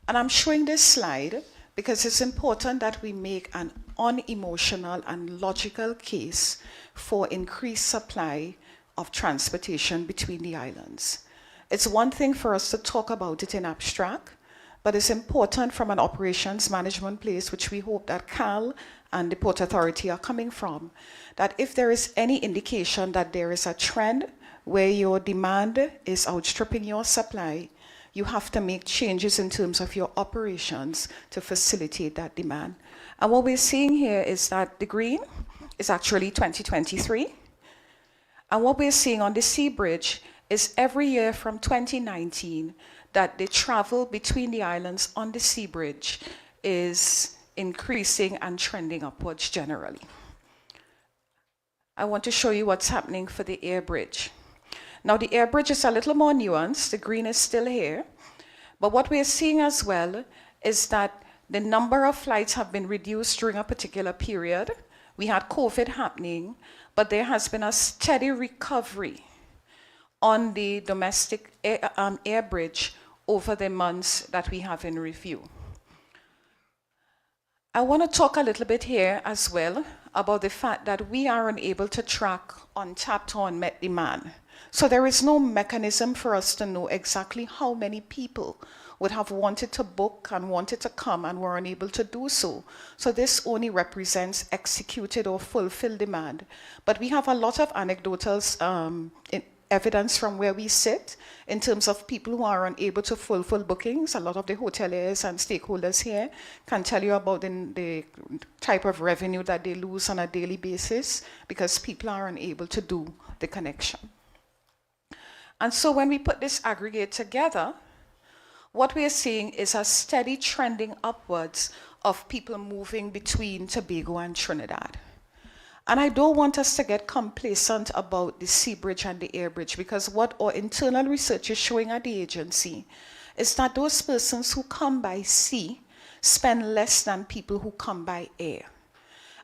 And I'm showing this slide because it's important that we make an unemotional and logical case for increased supply of transportation between the islands. It's one thing for us to talk about it in abstract, but it's important from an operations management place, which we hope that CAL and the Port Authority are coming from, that if there is any indication that there is a trend where your demand is outstripping your supply, you have to make changes in terms of your operations to facilitate that demand. And what we're seeing here is that the green is actually 2023. And what we're seeing on the sea bridge is every year from 2019 that the travel between the islands on the sea bridge is increasing and trending upwards generally. I want to show you what's happening for the air bridge. Now the air bridge is a little more nuanced, the green is still here, but what we're seeing as well is that the number of flights have been reduced during a particular period. We had COVID happening, but there has been a steady recovery on the domestic air bridge over the months that we have in review. I want to talk a little bit here as well about the fact that we are unable to track untapped or unmet demand. So there is no mechanism for us to know exactly how many people would have wanted to book and wanted to come and were unable to do so. So this only represents executed or fulfilled demand. But we have a lot of anecdotal evidence from where we sit in terms of people who are unable to fulfill bookings. A lot of the hoteliers and stakeholders here can tell you about the type of revenue that they lose on a daily basis because people are unable to do the connection. And so when we put this aggregate together, what we are seeing is a steady trending upwards of people moving between Tobago and Trinidad. And I don't want us to get complacent about the sea bridge and the air bridge, because what our internal research is showing at the agency is that those persons who come by sea spend less than people who come by air.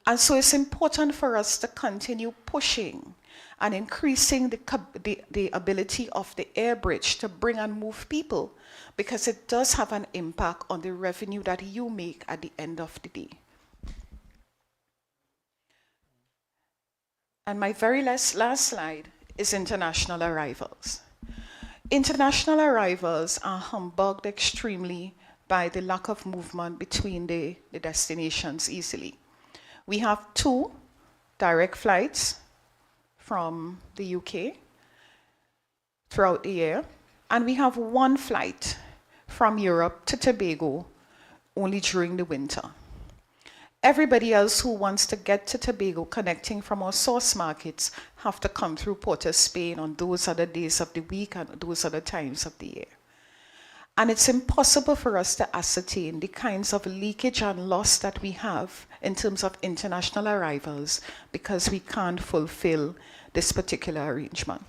And so it's important for us to continue pushing and increasing the ability of the air bridge to bring and move people, because it does have an impact on the revenue that you make at the end of the day. And my very last slide is international arrivals. International arrivals are humbugged extremely by the lack of movement between the destinations easily. We have 2 direct flights from the UK throughout the year, and we have 1 flight from Europe to Tobago only during the winter. Everybody else who wants to get to Tobago connecting from our source markets have to come through Port of Spain on those other days of the week and those other times of the year. And it's impossible for us to ascertain the kinds of leakage and loss that we have in terms of international arrivals because we can't fulfill this particular arrangement.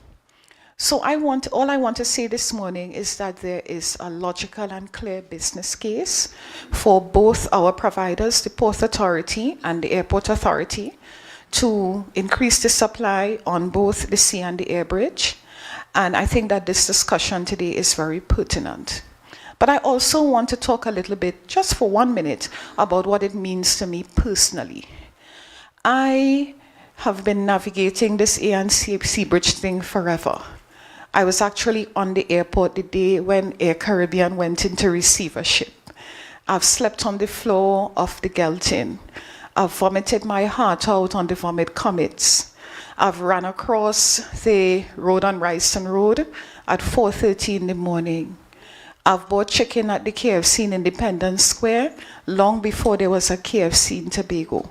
So all I want to say this morning is that there is a logical and clear business case for both our providers, the Port Authority and the Airport Authority, to increase the supply on both the sea and the air bridge. And I think that this discussion today is very pertinent. But I also want to talk a little bit, just for 1 minute, about what it means to me personally. I have been navigating this air and sea bridge thing forever. I was actually on the airport the day when Air Caribbean went into receivership. I've slept on the floor of the Geltin. I've vomited my heart out on the vomit commets. I've ran across the road on Ryston Road at 4:30 in the morning. I've bought chicken at the KFC in Independence Square long before there was a KFC in Tobago.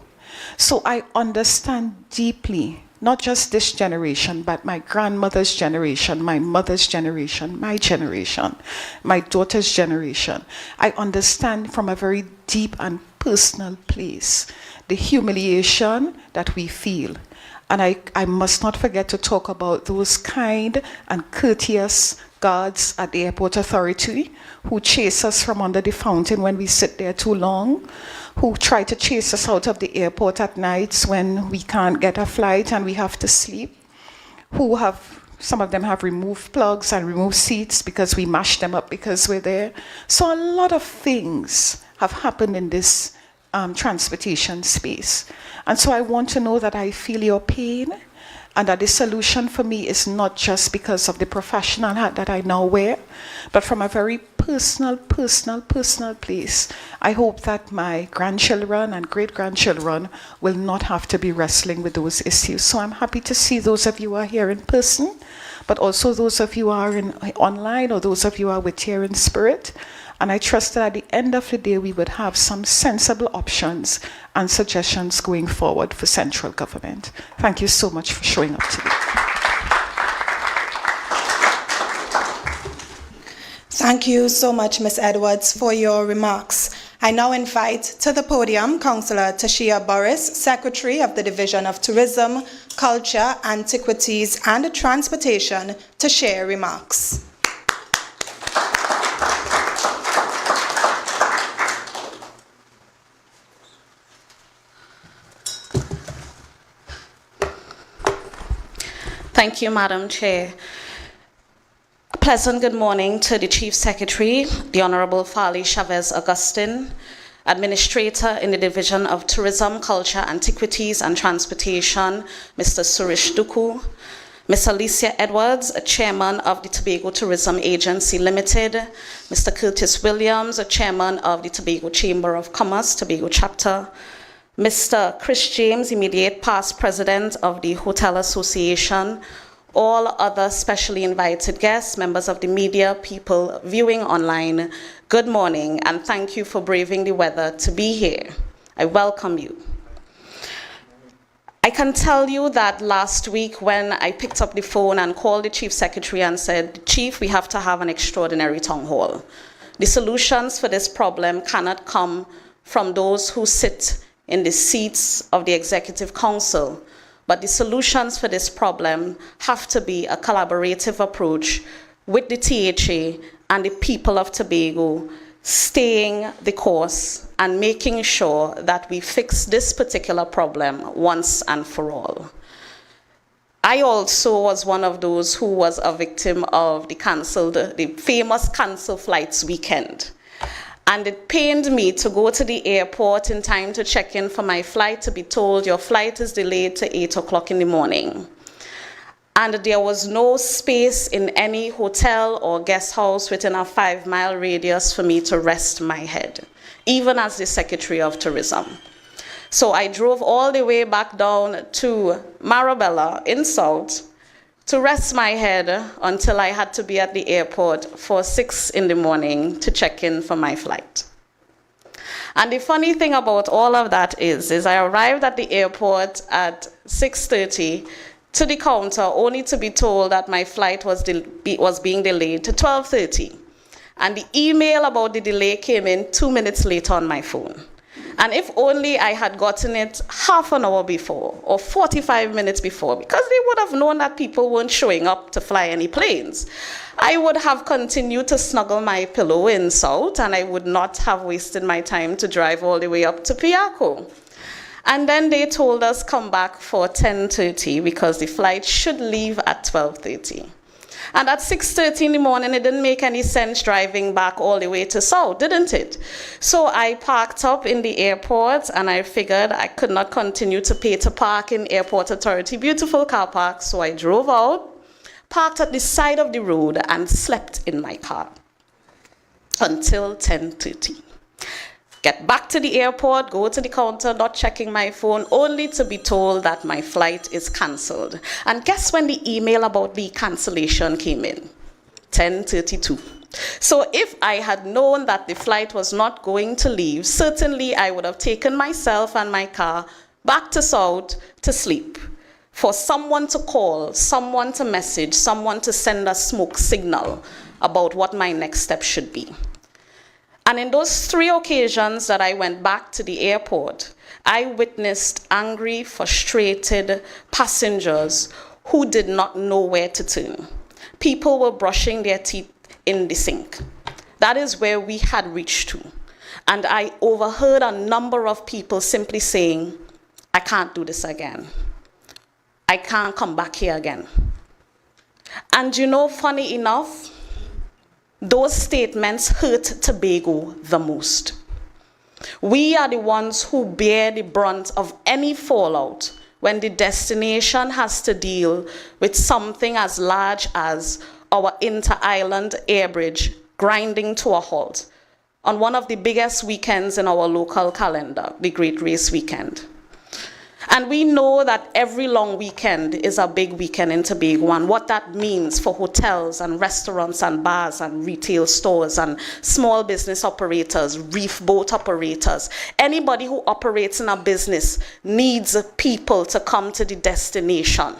So I understand deeply, not just this generation, but my grandmother's generation, my mother's generation, my generation, my daughter's generation. I understand from a very deep and personal place the humiliation that we feel. And I must not forget to talk about those kind and courteous guards at the Airport Authority who chase us from under the fountain when we sit there too long, who try to chase us out of the airport at nights when we can't get a flight and we have to sleep, who have Some of them have removed plugs and removed seats because we mashed them up because we're there. So a lot of things have happened in this transportation space. And so I want to know that I feel your pain and that the solution for me is not just because of the professional hat that I now wear, but from a very personal place. I hope that my grandchildren and great-grandchildren will not have to be wrestling with those issues. So I'm happy to see those of you who are here in person, but also those of you who are online, or those of you who are with here in spirit. And I trust that at the end of the day, we would have some sensible options and suggestions going forward for central government. Thank you so much for showing up today. Thank you so much, Ms. Edwards, for your remarks. I now invite to the podium Councillor Tashia Boris, Secretary of the Division of Tourism, Culture, Antiquities and Transportation, to share remarks. Thank you, Madam Chair. A pleasant good morning to the Chief Secretary, the Honorable Farley Chavez Augustine, Administrator in the Division of Tourism, Culture, Antiquities and Transportation, Mr. Suresh Duku, Ms. Alicia Edwards, Chairman of the Tobago Tourism Agency Limited, Mr. Curtis Williams, Chairman of the Tobago Chamber of Commerce, Tobago Chapter, Mr. Chris James, immediate past president of the Hotel Association, all other specially invited guests, members of the media, people viewing online, good morning, and thank you for braving the weather to be here. I welcome you. I can tell you that last week when I picked up the phone and called the Chief Secretary and said, Chief, we have to have an extraordinary town hall. The solutions for this problem cannot come from those who sit in the seats of the Executive Council, but the solutions for this problem have to be a collaborative approach with the THA and the people of Tobago, staying the course and making sure that we fix this particular problem once and for all. I also was one of those who was a victim of the famous cancelled flights weekend. And it pained me to go to the airport in time to check in for my flight to be told your flight is delayed to 8 o'clock in the morning. And there was no space in any hotel or guest house within a 5-mile radius for me to rest my head, even as the Secretary of Tourism. So I drove all the way back down to Marabella in South to rest my head until I had to be at the airport for 6 in the morning to check in for my flight. And the funny thing about all of that is I arrived at the airport at 6:30 to the counter only to be told that my flight was being delayed to 12:30. And the email about the delay came in 2 minutes later on my phone. And if only I had gotten it half an hour before or 45 minutes before, because they would have known that people weren't showing up to fly any planes, I would have continued to snuggle my pillow in South, and I would not have wasted my time to drive all the way up to Piaco. And then they told us come back for 10:30 because the flight should leave at 12:30. And at 6:30 in the morning, it didn't make any sense driving back all the way to South, didn't it? So I parked up in the airport, and I figured I could not continue to pay to park in Airport Authority, beautiful car park. So I drove out, parked at the side of the road, and slept in my car until 10:30. Get back to the airport, go to the counter, not checking my phone, only to be told that my flight is cancelled. And guess when the email about the cancellation came in? 10:32. So if I had known that the flight was not going to leave, certainly I would have taken myself and my car back to South to sleep. For someone to call, someone to message, someone to send a smoke signal about what my next step should be. And in those 3 occasions that I went back to the airport, I witnessed angry, frustrated passengers who did not know where to turn. People were brushing their teeth in the sink. That is where we had reached to. And I overheard a number of people simply saying, I can't do this again. I can't come back here again. And you know, funny enough, those statements hurt Tobago the most. We are the ones who bear the brunt of any fallout when the destination has to deal with something as large as our inter-island air bridge grinding to a halt on one of the biggest weekends in our local calendar, the Great Race Weekend. And we know that every long weekend is a big weekend in Tobago, and what that means for hotels and restaurants and bars and retail stores and small business operators, reef boat operators. Anybody who operates in a business needs people to come to the destination.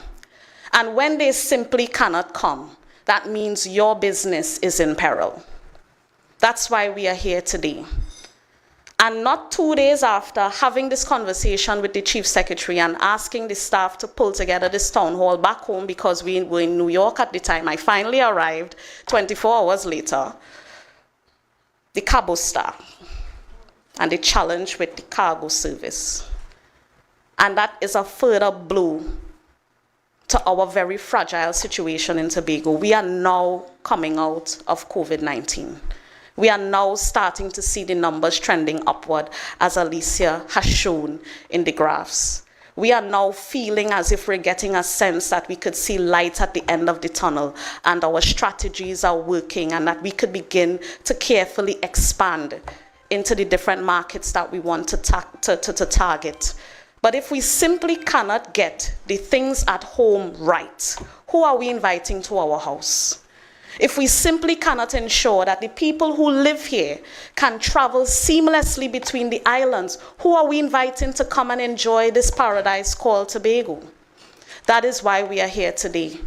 And when they simply cannot come, that means your business is in peril. That's why we are here today. And not 2 days after having this conversation with the Chief Secretary and asking the staff to pull together this town hall back home, because we were in New York at the time, I finally arrived 24 hours later, the Cabo staff and the challenge with the cargo service. And that is a further blow to our very fragile situation in Tobago. We are now coming out of COVID-19. We are now starting to see the numbers trending upward, as Alicia has shown in the graphs. We are now feeling as if we're getting a sense that we could see light at the end of the tunnel, and our strategies are working, and that we could begin to carefully expand into the different markets that we want to target. But if we simply cannot get the things at home right, who are we inviting to our house? If we simply cannot ensure that the people who live here can travel seamlessly between the islands, who are we inviting to come and enjoy this paradise called Tobago? That is why we are here today.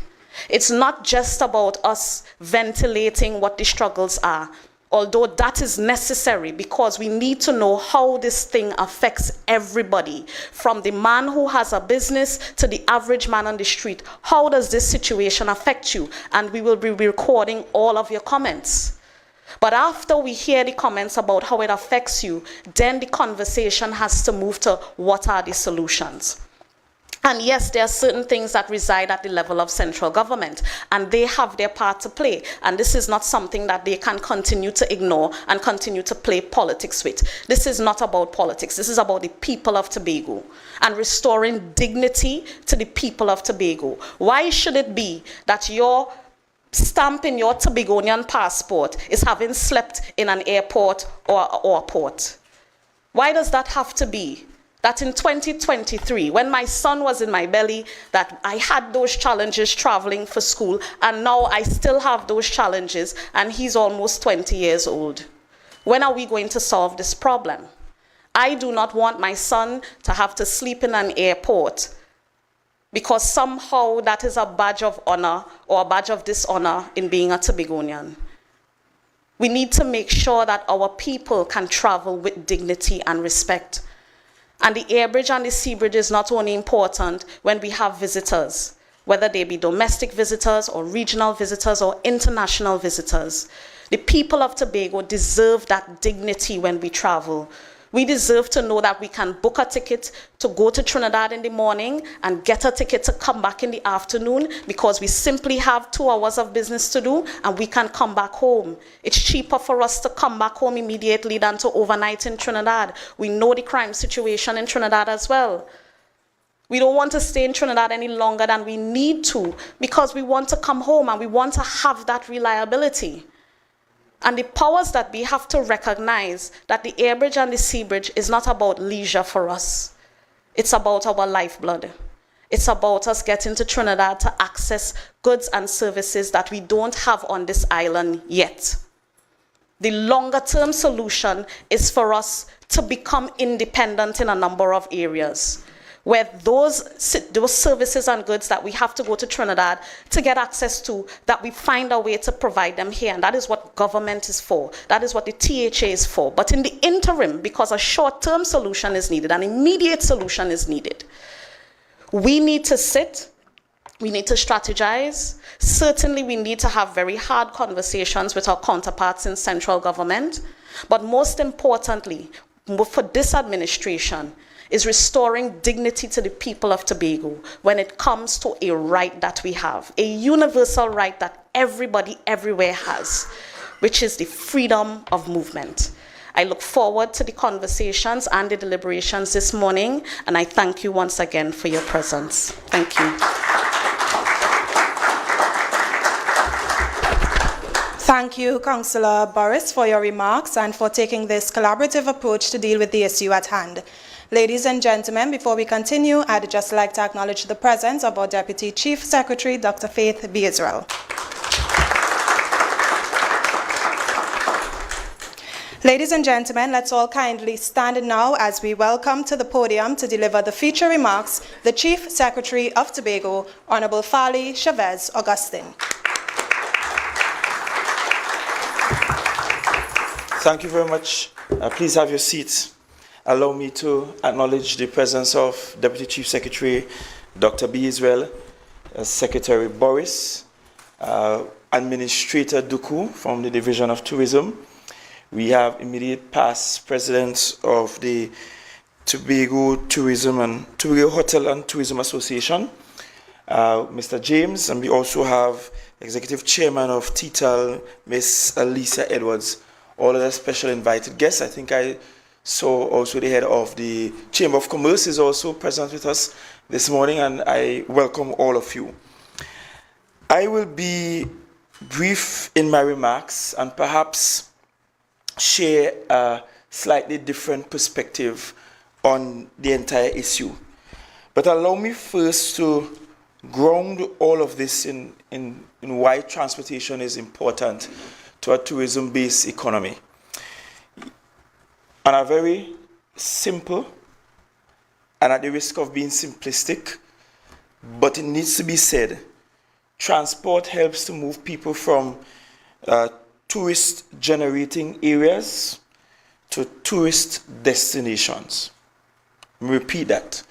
It's not just about us ventilating what the struggles are, although that is necessary, because we need to know how this thing affects everybody, from the man who has a business to the average man on the street. How does this situation affect you? And we will be recording all of your comments. But after we hear the comments about how it affects you, then the conversation has to move to what are the solutions. And yes, there are certain things that reside at the level of central government, and they have their part to play. And this is not something that they can continue to ignore and continue to play politics with. This is not about politics. This is about the people of Tobago and restoring dignity to the people of Tobago. Why should it be that your stamp in your Tobagonian passport is having slept in an airport or a port? Why does that have to be? That in 2023, when my son was in my belly, that I had those challenges traveling for school, and now I still have those challenges, and he's almost 20 years old. When are we going to solve this problem? I do not want my son to have to sleep in an airport because somehow that is a badge of honor or a badge of dishonor in being a Tobagonian. We need to make sure that our people can travel with dignity and respect. And the air bridge and the sea bridge is not only important when we have visitors, whether they be domestic visitors or regional visitors or international visitors. The people of Tobago deserve that dignity when we travel. We deserve to know that we can book a ticket to go to Trinidad in the morning and get a ticket to come back in the afternoon, because we simply have 2 hours of business to do and we can come back home. It's cheaper for us to come back home immediately than to overnight in Trinidad. We know the crime situation in Trinidad as well. We don't want to stay in Trinidad any longer than we need to, because we want to come home and we want to have that reliability. And the powers that be have to recognize that the air bridge and the sea bridge is not about leisure for us. It's about our lifeblood. It's about us getting to Trinidad to access goods and services that we don't have on this island yet. The longer term solution is for us to become independent in a number of areas, where those services and goods that we have to go to Trinidad to get access to, that we find a way to provide them here. And that is what government is for. That is what the THA is for. But in the interim, because a short-term solution is needed, an immediate solution is needed, we need to sit, we need to strategize. Certainly, we need to have very hard conversations with our counterparts in central government. But most importantly, for this administration is restoring dignity to the people of Tobago when it comes to a right that we have, a universal right that everybody everywhere has, which is the freedom of movement. I look forward to the conversations and the deliberations this morning, and I thank you once again for your presence. Thank you. Thank you, Councillor Boris, for your remarks and for taking this collaborative approach to deal with the issue at hand. Ladies and gentlemen, before we continue, I'd just like to acknowledge the presence of our Deputy Chief Secretary, Dr. Faith B. Israel. Ladies and gentlemen, let's all kindly stand now as we welcome to the podium to deliver the feature remarks the Chief Secretary of Tobago, Honorable Farley Chavez Augustine. Thank you very much. Please have your seats. Allow me to acknowledge the presence of Deputy Chief Secretary Dr. B. Israel, Secretary Boris, Administrator Duku from the Division of Tourism. We have immediate past presidents of the Tobago Tourism and Tobago Hotel and Tourism Association, Mr. James, and we also have Executive Chairman of THA, Ms. Lisa Edwards. All other special invited guests. I think I saw also the head of the Chamber of Commerce is also present with us this morning, and I welcome all of you. I will be brief in my remarks and perhaps share a slightly different perspective on the entire issue. But allow me first to ground all of this in why transportation is important to a tourism-based economy. On a very simple, and at the risk of being simplistic, but it needs to be said, transport helps to move people from tourist-generating areas to tourist destinations. Let me repeat that.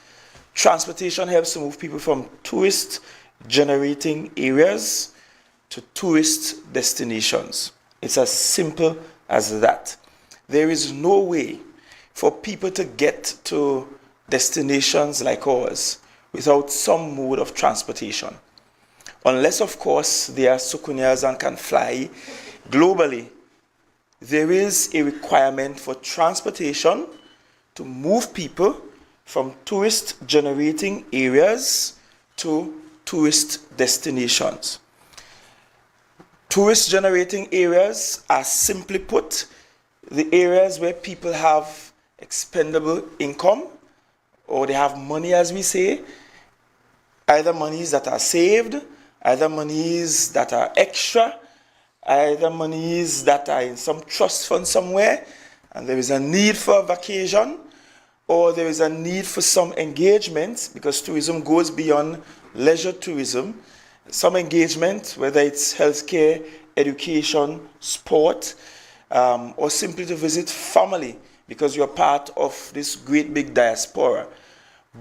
Transportation helps to move people from tourist-generating areas to tourist destinations. It's as simple as that. There is no way for people to get to destinations like ours without some mode of transportation. Unless, of course, they are soucouyeurs and can fly globally, there is a requirement for transportation to move people from tourist-generating areas to tourist destinations. Tourist-generating areas are, simply put, the areas where people have expendable income, or they have money, as we say, either monies that are saved, either monies that are extra, either monies that are in some trust fund somewhere, and there is a need for a vacation, or there is a need for some engagement, because tourism goes beyond leisure tourism. Some engagement, whether it's healthcare, education, sport, or simply to visit family, because you're part of this great big diaspora.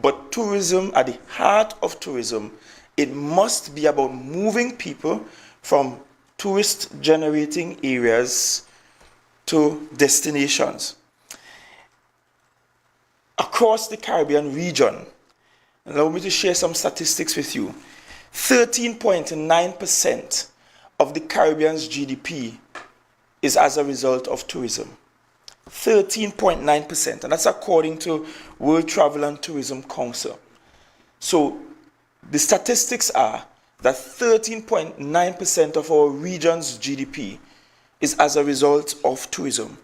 But tourism, at the heart of tourism, it must be about moving people from tourist-generating areas to destinations. Across the Caribbean region, allow me to share some statistics with you. 13.9% of the Caribbean's GDP is as a result of tourism. 13.9%, and that's according to World Travel and Tourism Council. So the statistics are that 13.9% of our region's GDP is as a result of tourism.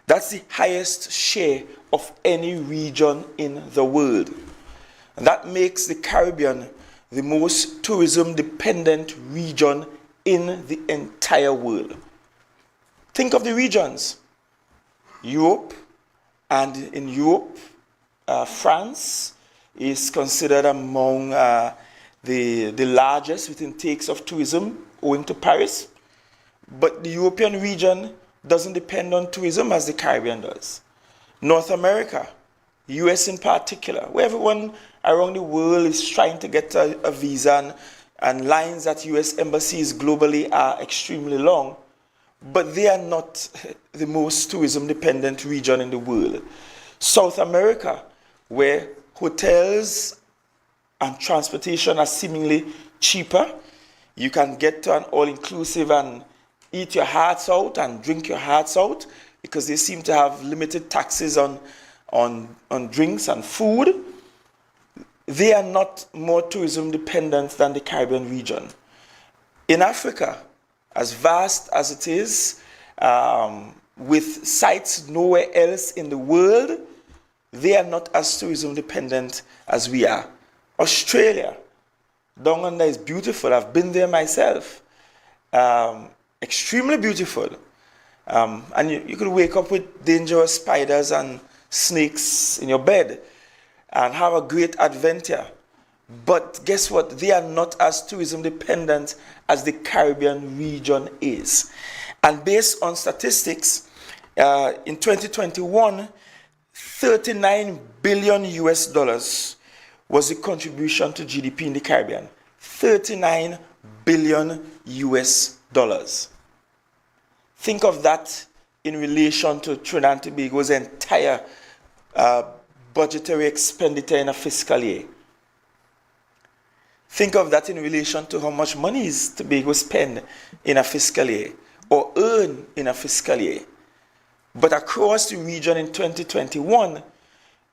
That's the highest share of any region in the world. And that makes the Caribbean the most tourism-dependent region in the entire world. Think of the regions. Europe, and in Europe, France is considered among the largest with intakes of tourism owing to Paris. But the European region doesn't depend on tourism as the Caribbean does. North America, US in particular, where everyone around the world is trying to get a visa, and lines at US embassies globally are extremely long. but they are not the most tourism-dependent region in the world. South America, where hotels and transportation are seemingly cheaper, you can get to an all-inclusive and eat your hearts out and drink your hearts out because they seem to have limited taxes on drinks and food. They are not more tourism-dependent than the Caribbean region. In Africa, as vast as it is, with sites nowhere else in the world, they are not as tourism dependent as we are. Australia, down under, is beautiful. I've been there myself. Extremely beautiful. And you could wake up with dangerous spiders and snakes in your bed and have a great adventure. But guess what? They are not as tourism dependent as the Caribbean region is. And based on statistics, in 2021, $39 billion was the contribution to GDP in the Caribbean. $39 billion. Think of that in relation to Trinidad and Tobago's entire budgetary expenditure in a fiscal year. Think of that in relation to how much money is Tobago spend in a fiscal year or earn in a fiscal year. But across the region in 2021,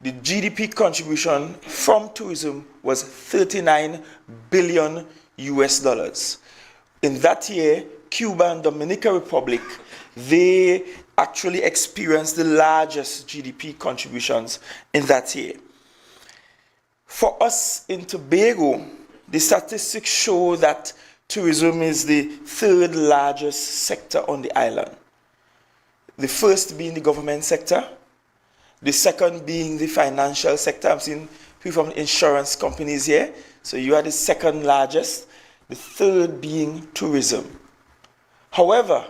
the GDP contribution from tourism was $39 billion. In that year, Cuba and Dominican Republic, they actually experienced the largest GDP contributions in that year. For us in Tobago, the statistics show that tourism is the third largest sector on the island. The first being the government sector, the second being the financial sector. I'm seeing people from insurance companies here. So you are the second largest, the third being tourism. However,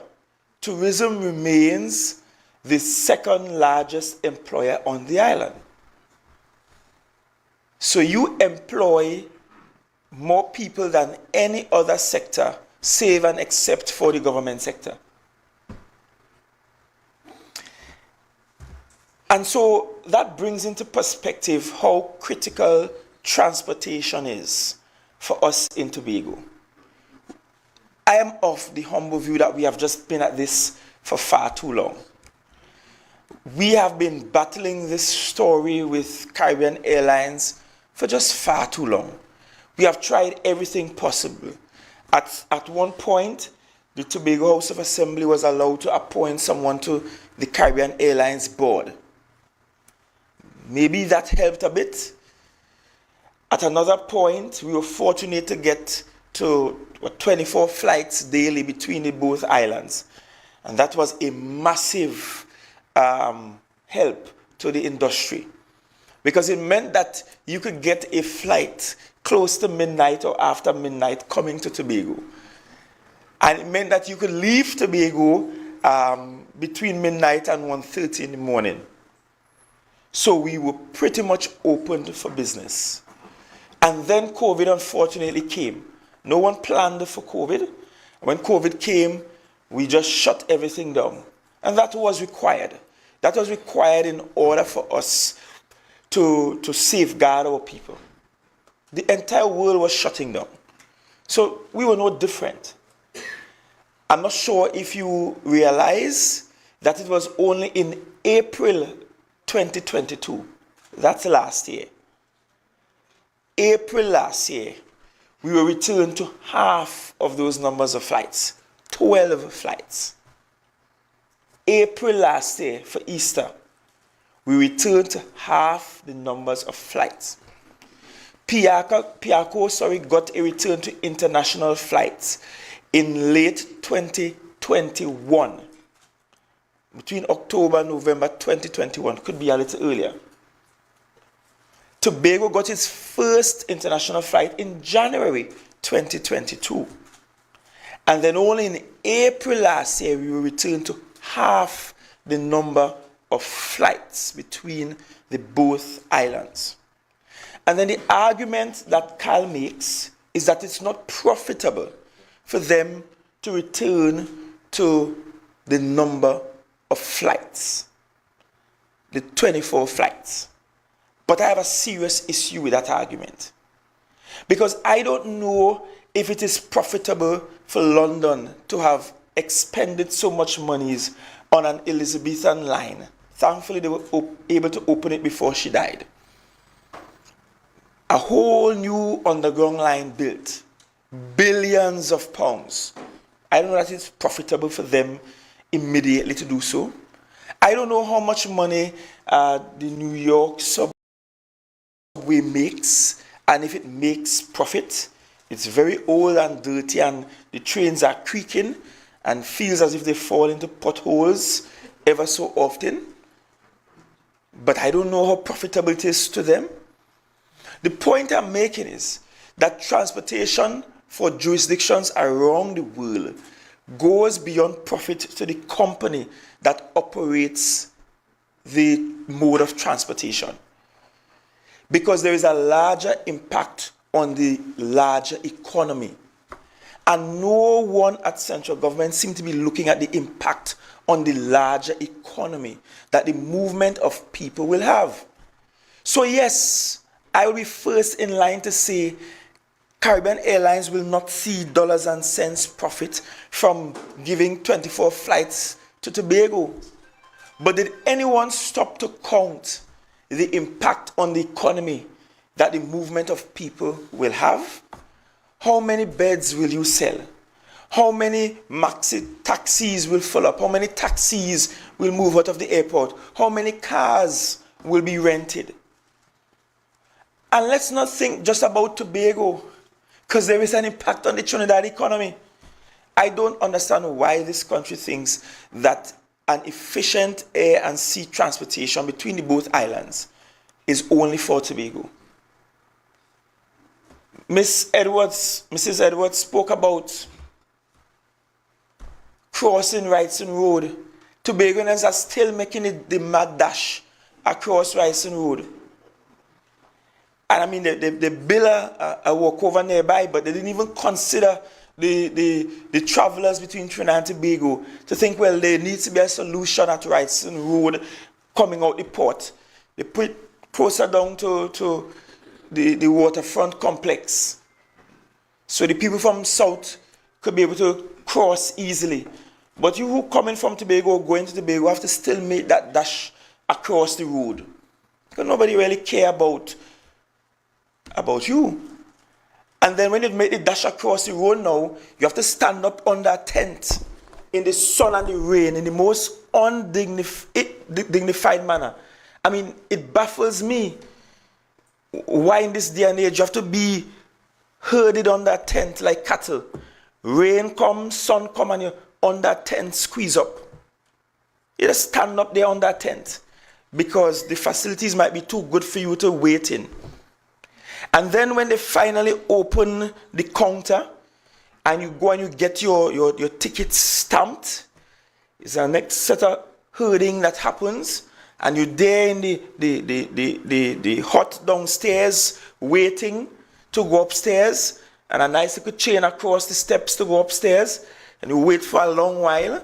tourism remains the second largest employer on the island. So you employ more people than any other sector, save and except for the government sector. And so that brings into perspective how critical transportation is for us in Tobago. I am of the humble view that we have just been at this for far too long. We have been battling this story with Caribbean Airlines for just far too long. We have tried everything possible. At one point, the Tobago House of Assembly was allowed to appoint someone to the Caribbean Airlines board. Maybe that helped a bit. At another point, we were fortunate to get to 24 flights daily between the both islands. And that was a massive help to the industry, because it meant that you could get a flight close to midnight or after midnight coming to Tobago. And it meant that you could leave Tobago between midnight and 1:30 in the morning. So we were pretty much opened for business. And then COVID unfortunately came. No one planned for COVID. When COVID came, we just shut everything down. And that was required. That was required in order for us to safeguard our people. The entire world was shutting down. So we were no different. I'm not sure if you realize that it was only in April 2022, that's last year. April last year, we were returned to half of those numbers of flights, 12 flights. April last year, for Easter, we returned to half the numbers of flights. Piarco got a return to international flights in late 2021. Between October and November 2021, could be a little earlier. Tobago got its first international flight in January 2022. And then only in April last year, we were returned to half the number of flights between the both islands. And then the argument that Cal makes is that it's not profitable for them to return to the number of flights, the 24 flights. But I have a serious issue with that argument. Because I don't know if it is profitable for London to have expended so much monies on an Elizabethan line. Thankfully, they were able to open it before she died. A whole new underground line built. Billions of pounds. I don't know that it's profitable for them immediately to do so. I don't know how much money the New York subway makes, and if it makes profit. It's very old and dirty, and the trains are creaking and feels as if they fall into potholes ever so often. But I don't know how profitable it is to them. The point I'm making is that transportation for jurisdictions around the world goes beyond profit to the company that operates the mode of transportation. Because there is a larger impact on the larger economy. And no one at central government seems to be looking at the impact on the larger economy that the movement of people will have. So yes, I will be first in line to say Caribbean Airlines will not see dollars and cents profit from giving 24 flights to Tobago. But did anyone stop to count the impact on the economy that the movement of people will have? How many beds will you sell? How many maxi taxis will fill up? How many taxis will move out of the airport? How many cars will be rented? And let's not think just about Tobago, because there is an impact on the Trinidad economy. I don't understand why this country thinks that an efficient air and sea transportation between the both islands is only for Tobago. Mrs. Edwards spoke about crossing Wrightson Road. Tobagonians are still making it the mad dash across Wrightson Road. And I mean, they build a walkover nearby, but they didn't even consider the travelers between Trinidad and Tobago to think, well, there needs to be a solution at Wrightson Road coming out the port. They put it closer down to the waterfront complex. So the people from south could be able to cross easily. But you who coming from Tobago or going to Tobago have to still make that dash across the road. Because nobody really care about you. And then when you make the dash across the road now, you have to stand up under a tent in the sun and the rain in the most undignified manner. I mean, it baffles me. Why in this day and age you have to be herded under a tent like cattle? Rain comes, sun comes, and you're under a tent, squeeze up. You just stand up there under a tent because the facilities might be too good for you to wait in. And then when they finally open the counter and you go and you get your ticket stamped, it's the next set of herding that happens. And you're there in the hut downstairs waiting to go upstairs, and a nice little chain across the steps to go upstairs, and you wait for a long while.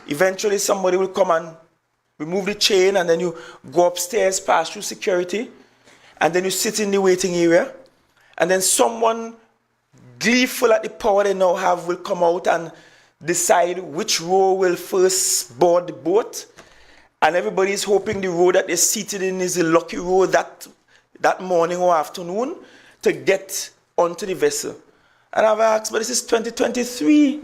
Eventually somebody will come and remove the chain, and then you go upstairs, pass through security, and then you sit in the waiting area, and then someone gleeful at the power they now have will come out and decide which row will first board the boat. And everybody is hoping the row that they're seated in is the lucky row that morning or afternoon to get onto the vessel. And I've asked, but this is 2023.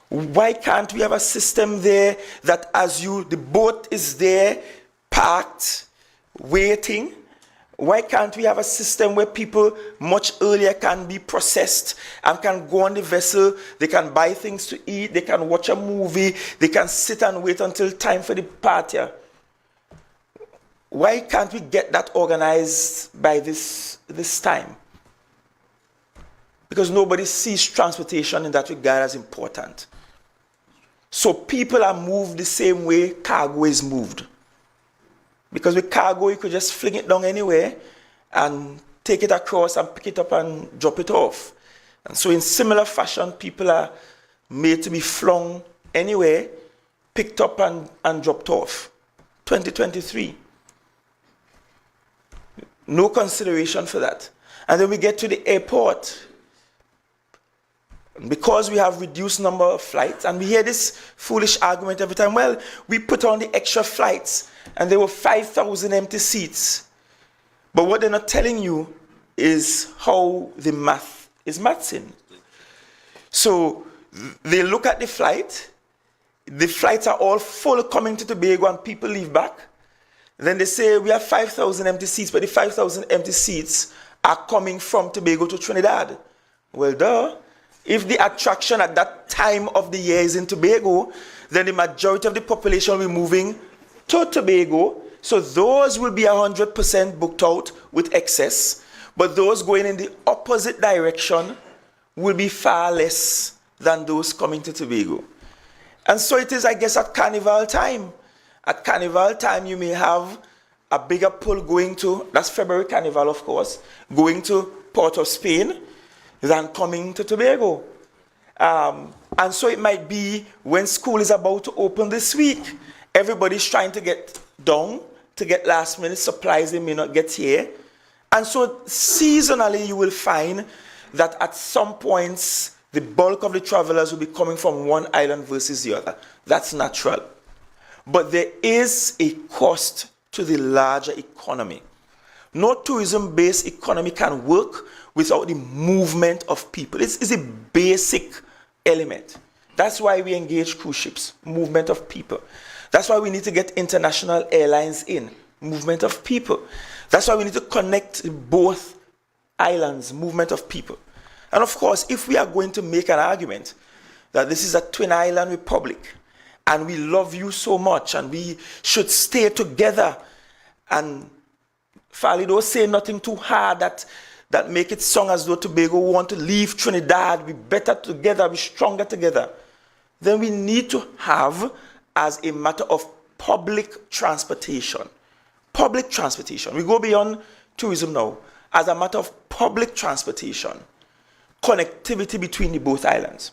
Why can't we have a system there that the boat is there, parked, waiting? Why can't we have a system where people much earlier can be processed and can go on the vessel, they can buy things to eat, they can watch a movie, they can sit and wait until time for the departure? Why can't we get that organized by this time? Because nobody sees transportation in that regard as important. So people are moved the same way cargo is moved. Because with cargo, you could just fling it down anywhere and take it across and pick it up and drop it off. And so in similar fashion, people are made to be flung anywhere, picked up and dropped off. 2023. No consideration for that. And then we get to the airport. Because we have reduced number of flights, and we hear this foolish argument every time, well, we put on the extra flights, and there were 5,000 empty seats. But what they're not telling you is how the math is mathsing. So they look at the flights are all full coming to Tobago and people leave back. Then they say we have 5,000 empty seats, but the 5,000 empty seats are coming from Tobago to Trinidad. Well, duh. If the attraction at that time of the year is in Tobago, then the majority of the population will be moving to Tobago. So those will be 100% booked out with excess. But those going in the opposite direction will be far less than those coming to Tobago. And so it is, I guess, at Carnival time. At Carnival time, you may have a bigger pull going to, that's February Carnival, of course, going to Port of Spain than coming to Tobago. And so it might be when school is about to open this week, everybody's trying to get down to get last minute supplies they may not get here. And so seasonally you will find that at some points the bulk of the travelers will be coming from one island versus the other. That's natural. But there is a cost to the larger economy. No tourism-based economy can work without the movement of people. It's a basic element. That's why we engage cruise ships, movement of people. That's why we need to get international airlines in, movement of people. That's why we need to connect both islands, movement of people. And of course, if we are going to make an argument that this is a twin island republic, and we love you so much, and we should stay together, and Fali, don't say nothing too hard that make it sound as though Tobago want to leave Trinidad, be better together, be stronger together. Then we need to have, as a matter of public transportation, we go beyond tourism now, as a matter of public transportation, connectivity between the both islands.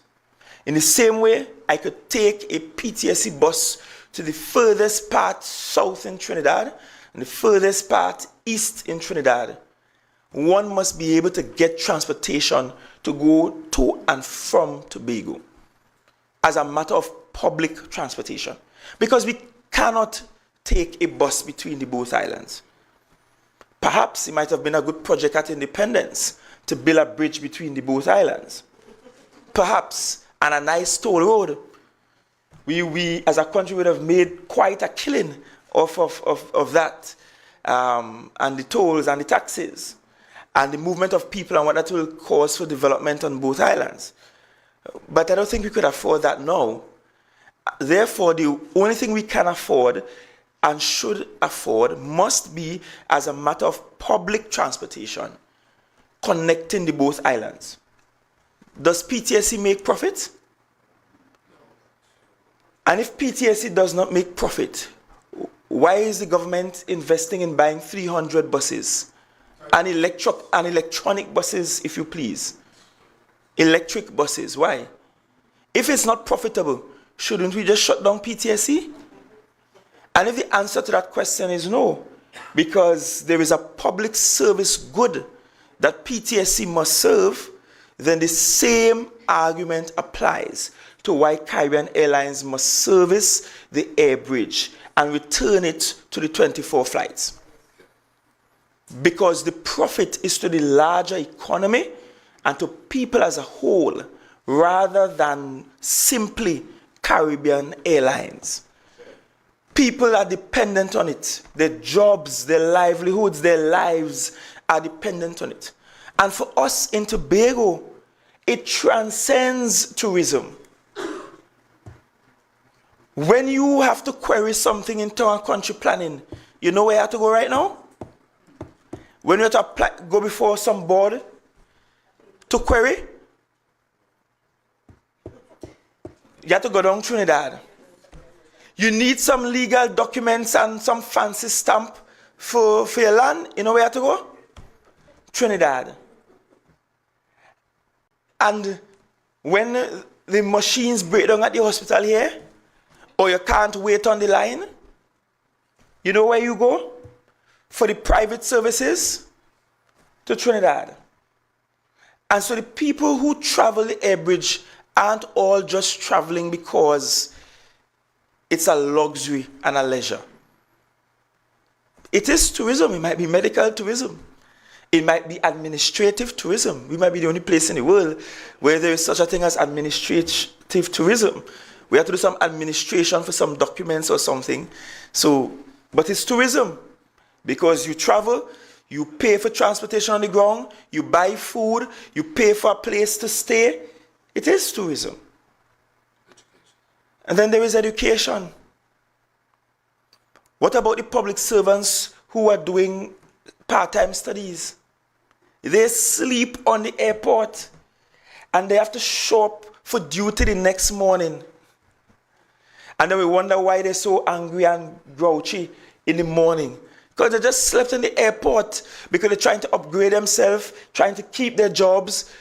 In the same way, I could take a PTSC bus to the furthest part south in Trinidad and the furthest part east in Trinidad. One must be able to get transportation to go to and from Tobago as a matter of public transportation. Because we cannot take a bus between the both islands. Perhaps it might have been a good project at Independence to build a bridge between the both islands. Perhaps, and a nice toll road. We as a country would have made quite a killing of that. And the tolls and the taxes and the movement of people and what that will cause for development on both islands. But I don't think we could afford that now. Therefore, the only thing we can afford and should afford must be as a matter of public transportation, connecting the both islands. Does PTSC make profit? And if PTSC does not make profit, why is the government investing in buying 300 buses? And electronic buses, if you please. Electric buses, why? If it's not profitable, shouldn't we just shut down PTSC? And if the answer to that question is no, because there is a public service good that PTSC must serve, then the same argument applies to why Caribbean Airlines must service the air bridge and return it to the 24 flights. Because the profit is to the larger economy and to people as a whole, rather than simply Caribbean Airlines. People are dependent on it. Their jobs, their livelihoods, their lives are dependent on it. And for us in Tobago, it transcends tourism. When you have to query something in town and country planning, you know where you have to go right now? When you have to apply, go before some board to query, you have to go down Trinidad. You need some legal documents and some fancy stamp for your land. You know where you have to go? Trinidad. And when the machines break down at the hospital here, or you can't wait on the line, you know where you go? For the private services? To Trinidad. And so the people who travel the air bridge aren't all just traveling because it's a luxury and a leisure. It is tourism. It might be medical tourism. It might be administrative tourism. We might be the only place in the world where there is such a thing as administrative tourism. We have to do some administration for some documents or something. So, but it's tourism because you travel, you pay for transportation on the ground, you buy food, you pay for a place to stay. It is tourism. And then there is education. What about the public servants who are doing part-time studies? They sleep on the airport and they have to show up for duty the next morning. And then we wonder why they're so angry and grouchy in the morning. Because they just slept in the airport because they're trying to upgrade themselves, trying to keep their jobs,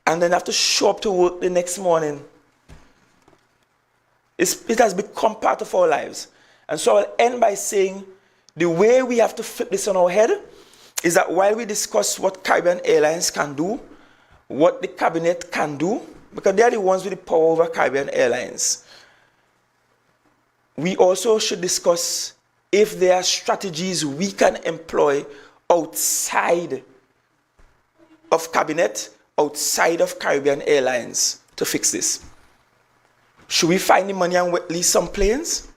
and then have to show up to work the next morning. It has become part of our lives. And so I'll end by saying the way we have to flip this on our head is that while we discuss what Caribbean Airlines can do, what the cabinet can do, because they are the ones with the power over Caribbean Airlines, we also should discuss if there are strategies we can employ outside of cabinet, outside of Caribbean Airlines to fix this. Should we find the money and lease some planes?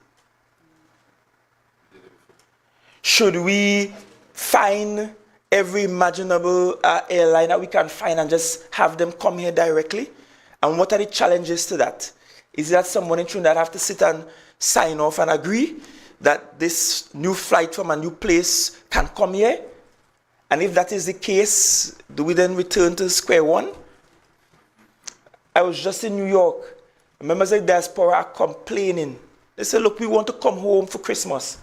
Should we find every imaginable airline that we can find and just have them come here directly? And what are the challenges to that? Is that someone in Trinidad have to sit and sign off and agree that this new flight from a new place can come here? And if that is the case, do we then return to square one? I was just in New York. Members of the diaspora are complaining. They say, look, we want to come home for Christmas.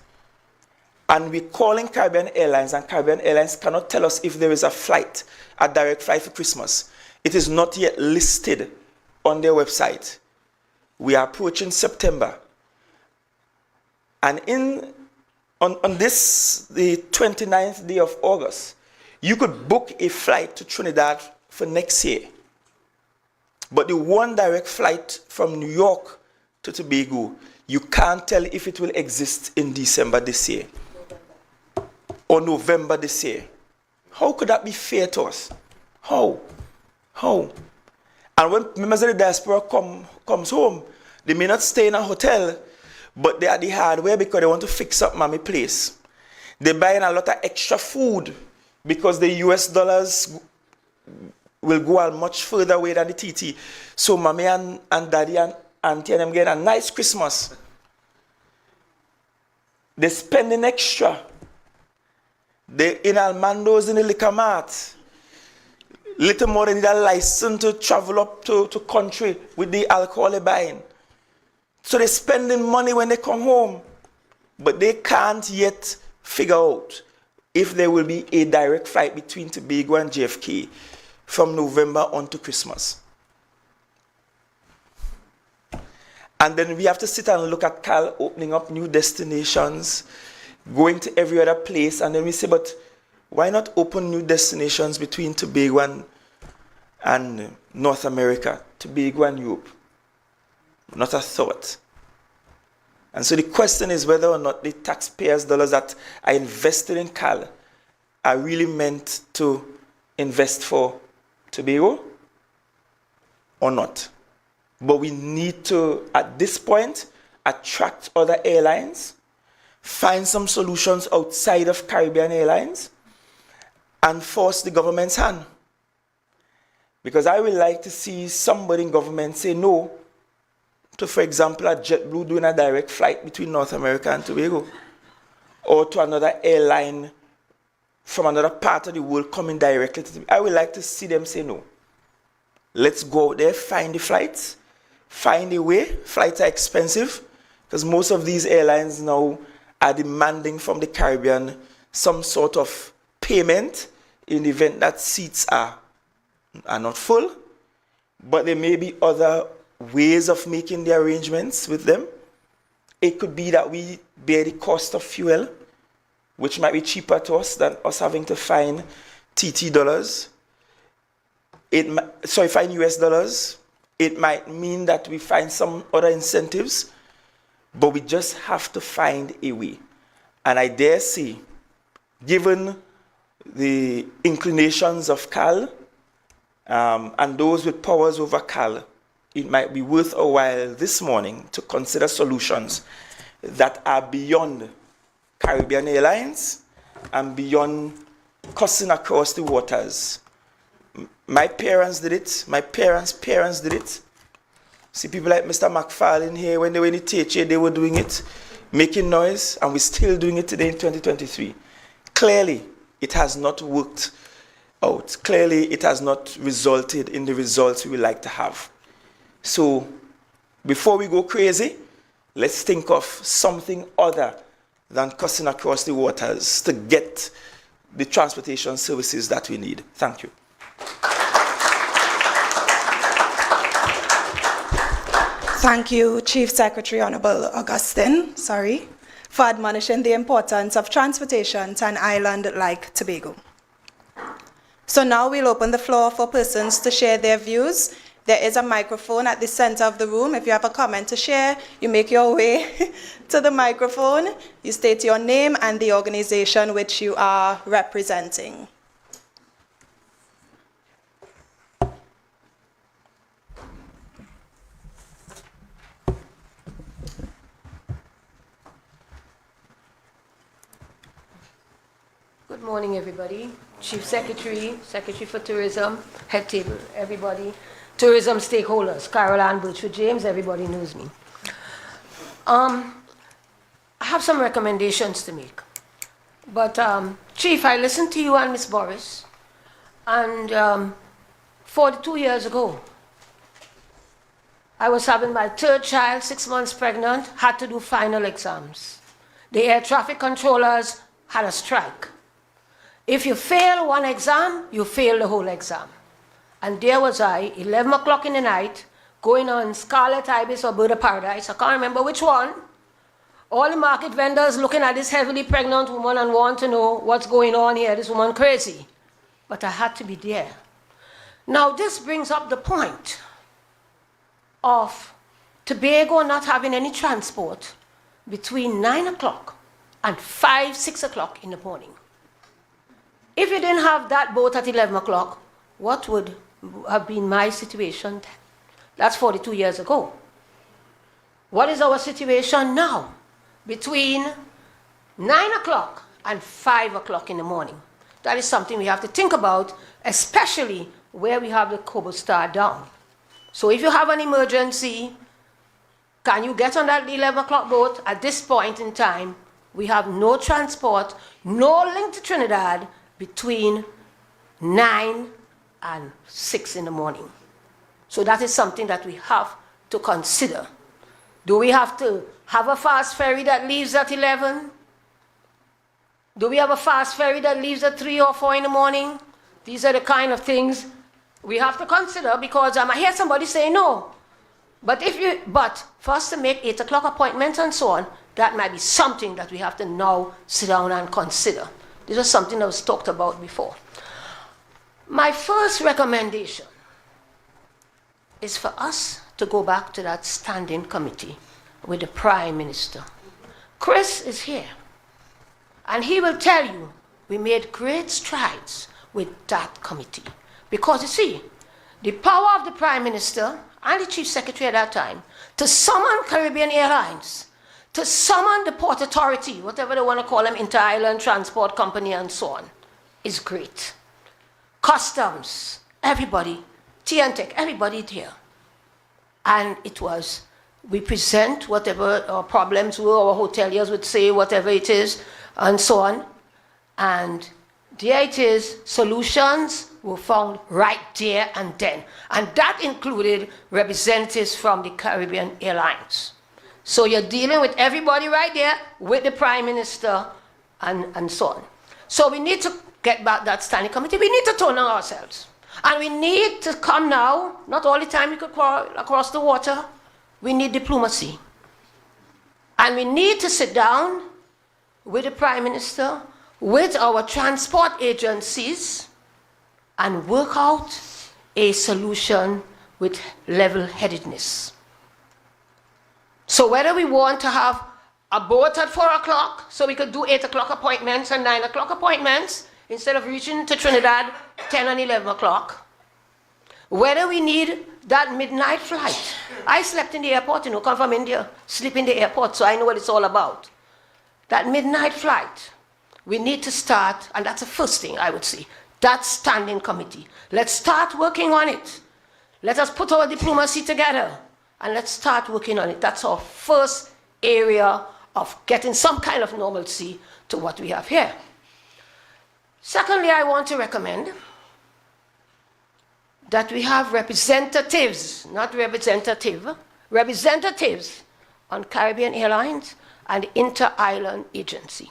And we're calling Caribbean Airlines, and Caribbean Airlines cannot tell us if there is a flight, a direct flight for Christmas. It is not yet listed on their website. We are approaching September. And on this, the 29th day of August, you could book a flight to Trinidad for next year. But the one direct flight from New York to Tobago, you can't tell if it will exist in December this year or November this year. How could that be fair to us? How? And when members of the diaspora comes home, they may not stay in a hotel, but they are the hardware because they want to fix up mommy place. They're buying a lot of extra food because the US dollars will go a much further way than the TT. So mommy and daddy and auntie and them getting a nice Christmas. They're spending extra. They're in Almando's in the liquor mart. Little more than need a license to travel up to country with the alcohol they're buying. So they're spending money when they come home. But they can't yet figure out if there will be a direct flight between Tobago and JFK from November on to Christmas. And then we have to sit and look at Cal opening up new destinations, going to every other place, and then we say, but why not open new destinations between Tobago and North America, Tobago and Europe? Not a thought. And so the question is whether or not the taxpayers' dollars that are invested in Cal are really meant to invest for Tobago or not. But we need to, at this point, attract other airlines, find some solutions outside of Caribbean Airlines, and force the government's hand. Because I would like to see somebody in government say no to, for example, a JetBlue doing a direct flight between North America and Tobago, or to another airline from another part of the world coming directly to Tobago. I would like to see them say no. Let's go out there, find the flights, find a way. Flights are expensive because most of these airlines now are demanding from the Caribbean some sort of payment in the event that seats are not full, but there may be other ways of making the arrangements with them. It could be that we bear the cost of fuel, which might be cheaper to us than us having to find TT dollars. Find US dollars. It might mean that we find some other incentives, but we just have to find a way. And I dare say, given the inclinations of CAL and those with powers over CAL, it might be worth a while this morning to consider solutions that are beyond Caribbean Airlines and beyond crossing across the waters. My parents did it. My parents' parents did it. See people like Mr. McFarlane here, when they were in the THA, they were doing it, making noise, and we're still doing it today in 2023. Clearly, it has not worked out. Clearly, it has not resulted in the results we would like to have. So, before we go crazy, let's think of something other than crossing across the waters to get the transportation services that we need. Thank you. Thank you, Chief Secretary Honorable Augustine, for admonishing the importance of transportation to an island like Tobago. So now we'll open the floor for persons to share their views. There is a microphone at the center of the room. If you have a comment to share, you make your way to the microphone. You state your name and the organization which you are representing. Good morning, everybody. Chief Secretary, Secretary for Tourism, head table, everybody. Tourism stakeholders, Carol Ann Birchwood James, everybody knows me. I have some recommendations to make. But Chief, I listened to you and Ms. Boris, and 42 years ago, I was having my third child, 6 months pregnant, had to do final exams. The air traffic controllers had a strike. If you fail one exam, you fail the whole exam. And there was I, 11 o'clock in the night, going on Scarlet Ibis or Bird of Paradise, I can't remember which one. All the market vendors looking at this heavily pregnant woman and want to know what's going on here, this woman crazy. But I had to be there. Now this brings up the point of Tobago not having any transport between 9 o'clock and 5, 6 o'clock in the morning. If you didn't have that boat at 11 o'clock, what would have been my situation then? That's 42 years ago. What is our situation now? Between 9 o'clock and 5 o'clock in the morning. That is something we have to think about, especially where we have the Cobble Star down. So if you have an emergency, can you get on that 11 o'clock boat? At this point in time, we have no transport, no link to Trinidad between 9 and 6 in the morning. So that is something that we have to consider. Do we have to have a fast ferry that leaves at 11? Do we have a fast ferry that leaves at 3 or 4 in the morning? These are the kind of things we have to consider, because I hear somebody say no. But for us to make 8 o'clock appointments and so on, that might be something that we have to now sit down and consider. This was something that was talked about before. My first recommendation is for us to go back to that standing committee with the Prime Minister. Chris is here, and he will tell you we made great strides with that committee. Because you see, the power of the Prime Minister and the Chief Secretary at that time to summon Caribbean Airlines, to summon the Port Authority, whatever they want to call them, Inter-Island Transport Company and so on, is great. Customs, everybody, TNTech, everybody there. And it was, we present whatever our problems were, our hoteliers would say whatever it is, and so on. And there it is, solutions were found right there and then. And that included representatives from the Caribbean Airlines. So you're dealing with everybody right there, with the Prime Minister, and so on. So we need to get back that standing committee. We need to turn on ourselves. And we need to come now, not all the time we could quarrel across the water, we need diplomacy. And we need to sit down with the Prime Minister, with our transport agencies, and work out a solution with level-headedness. So whether we want to have a boat at 4 o'clock, so we could do 8 o'clock appointments and 9 o'clock appointments, instead of reaching to Trinidad 10 and 11 o'clock. Whether we need that midnight flight. I slept in the airport, come from India, sleep in the airport, so I know what it's all about. That midnight flight, we need to start, and that's the first thing I would say, that standing committee. Let's start working on it. Let us put our diplomacy together, and let's start working on it. That's our first area of getting some kind of normalcy to what we have here. Secondly, I want to recommend that we have representatives, not representative, representatives on Caribbean Airlines and Inter-Island Agency.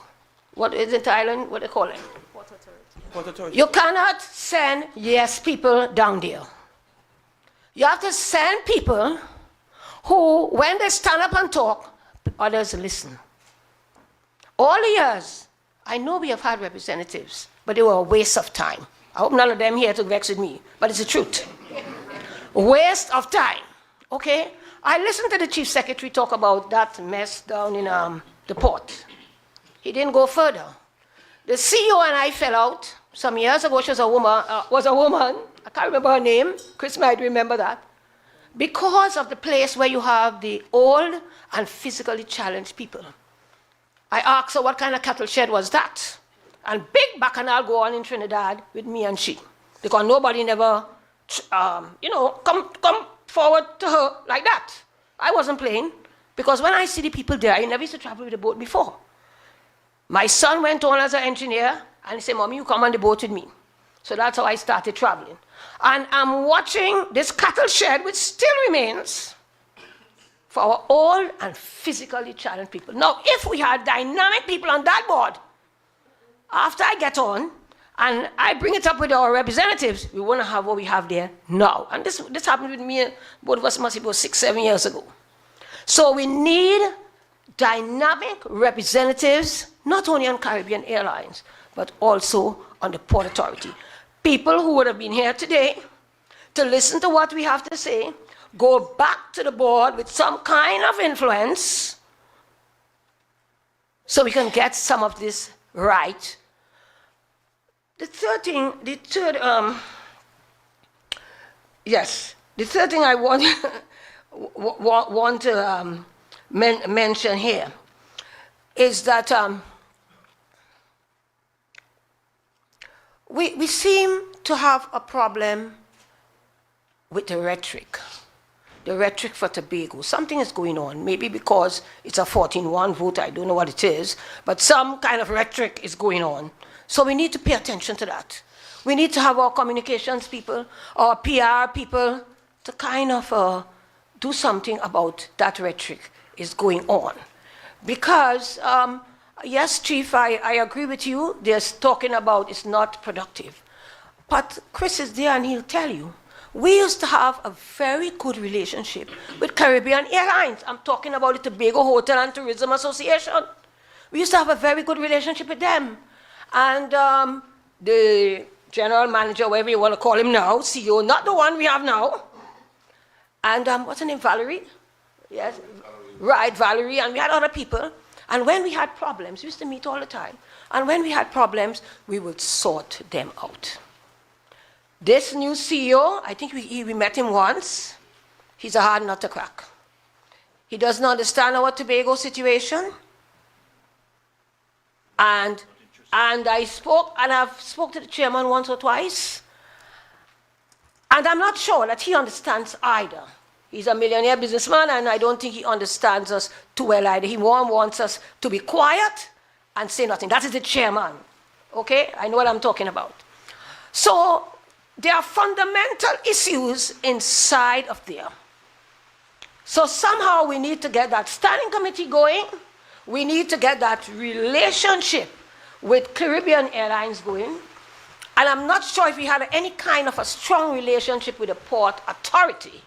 What is Inter-Island? What do they call it? Port Authority. You cannot send yes people down there. You have to send people who, when they stand up and talk, others listen. All the years, I know we have had representatives, but they were a waste of time. I hope none of them here to vex with me, but it's the truth. Waste of time, okay? I listened to the Chief Secretary talk about that mess down in the port. He didn't go further. The CEO and I fell out some years ago. She was a woman. I can't remember her name. Chris might remember that. Because of the place where you have the old and physically challenged people. I asked her what kind of cattle shed was that? And big bacchanal go on in Trinidad with me and she. Because nobody never, come forward to her like that. I wasn't playing. Because when I see the people there, I never used to travel with a boat before. My son went on as an engineer, and he said, Mommy, you come on the boat with me. So that's how I started traveling. And I'm watching this cattle shed, which still remains, for our old and physically challenged people. Now, if we had dynamic people on that board, after I get on, and I bring it up with our representatives, we want to have what we have there now. And this happened with me, both of us must be about 6-7 years ago. So we need dynamic representatives, not only on Caribbean Airlines, but also on the Port Authority. People who would have been here today to listen to what we have to say, go back to the board with some kind of influence so we can get some of this right. The third thing I want to mention here is that we seem to have a problem with the rhetoric for Tobago. Something is going on, maybe because it's a 14-1 vote, I don't know what it is, but some kind of rhetoric is going on. So we need to pay attention to that. We need to have our communications people, our PR people, to kind of do something about that rhetoric is going on. Because, yes, Chief, I agree with you, there's talking about it's not productive. But Chris is there and he'll tell you, we used to have a very good relationship with Caribbean Airlines. I'm talking about the Tobago Hotel and Tourism Association. We used to have a very good relationship with them. And the general manager, whatever you want to call him now, CEO, not the one we have now. And what's her name, Valerie? Yes, right, Valerie, and we had other people. And when we had problems, we used to meet all the time. And when we had problems, we would sort them out. This new CEO, I think we met him once. He's a hard nut to crack. He doesn't understand our Tobago situation. And I've spoke to the chairman once or twice. And I'm not sure that he understands either. He's a millionaire businessman, and I don't think he understands us too well either. He wants us to be quiet and say nothing. That is the chairman. Okay? I know what I'm talking about. So there are fundamental issues inside of there. So somehow we need to get that standing committee going. We need to get that relationship with Caribbean Airlines going. And I'm not sure if we had any kind of a strong relationship with the port authority.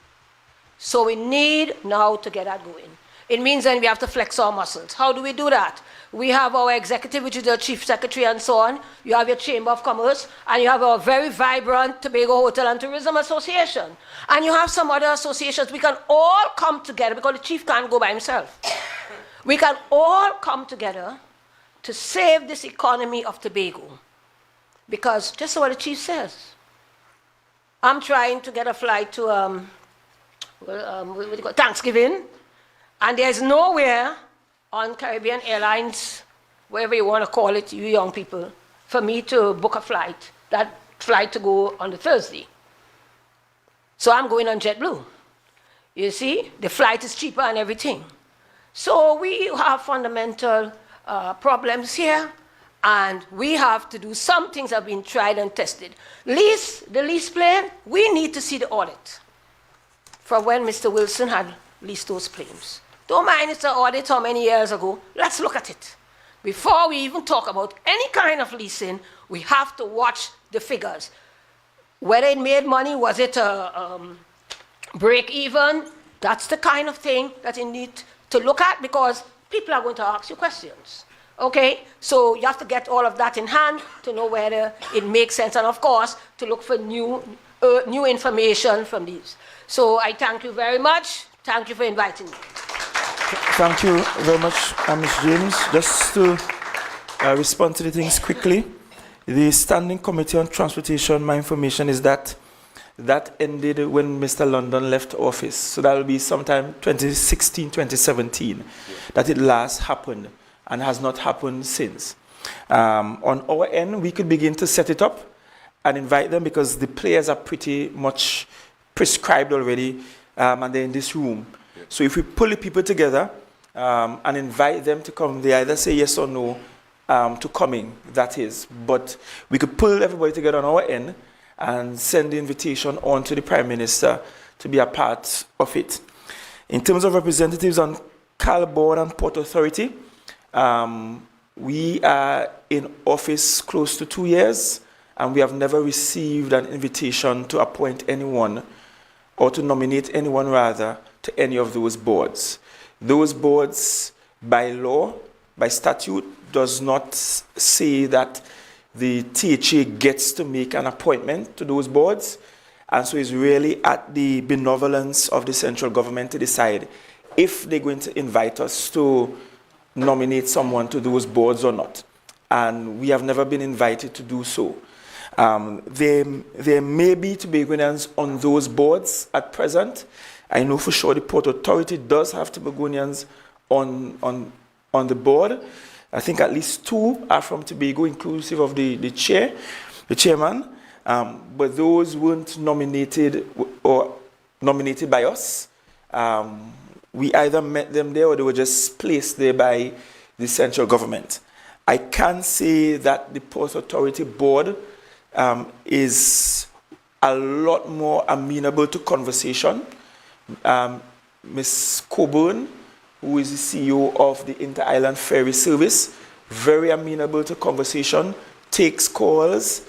So we need now to get that going. It means then we have to flex our muscles. How do we do that? We have our executive, which is the chief secretary and so on. You have your Chamber of Commerce, and you have our very vibrant Tobago Hotel and Tourism Association. And you have some other associations. We can all come together because the chief can't go by himself. We can all come together to save this economy of Tobago. Because just what the chief says. I'm trying to get a flight to Thanksgiving, and there's nowhere on Caribbean Airlines, whatever you want to call it, you young people, for me to book a flight, that flight to go on the Thursday. So I'm going on JetBlue. You see, the flight is cheaper and everything. So we have fundamental problems here, and we have to do some things that have been tried and tested. The lease plane, we need to see the audit from when Mr. Wilson had leased those planes. Don't mind it's an audit how many years ago. Let's look at it. Before we even talk about any kind of leasing, we have to watch the figures. Whether it made money, was it a break even? That's the kind of thing that you need to look at, because people are going to ask you questions. Okay, so you have to get all of that in hand to know whether it makes sense, and of course, to look for new information from these. So I thank you very much. Thank you for inviting me. Thank you very much, Ms. James. Just to respond to the things quickly, the Standing Committee on Transportation, my information is that ended when Mr. London left office. So that will be sometime 2016, 2017, that it last happened, and has not happened since. On our end, we could begin to set it up and invite them, because the players are pretty much prescribed already, and they're in this room. So if we pull the people together and invite them to come, they either say yes or no to coming, that is. But we could pull everybody together on our end and send the invitation on to the Prime Minister to be a part of it. In terms of representatives on CAL Board and Port Authority, we are in office close to 2 years, and we have never received an invitation to appoint anyone, or to nominate anyone rather, to any of those boards. Those boards, by law, by statute, does not say that the THA gets to make an appointment to those boards, and so it's really at the benevolence of the central government to decide if they're going to invite us to nominate someone to those boards or not. And we have never been invited to do so. There may be Tobagonians on those boards at present. I know for sure the Port Authority does have Tobagonians on the board. I think at least 2 are from Tobago, inclusive of the chairman. But those weren't nominated by us. We either met them there, or they were just placed there by the central government. I can say that the Port Authority board is a lot more amenable to conversation. Ms. Coburn, who is the CEO of the Inter-Island Ferry Service, very amenable to conversation, takes calls,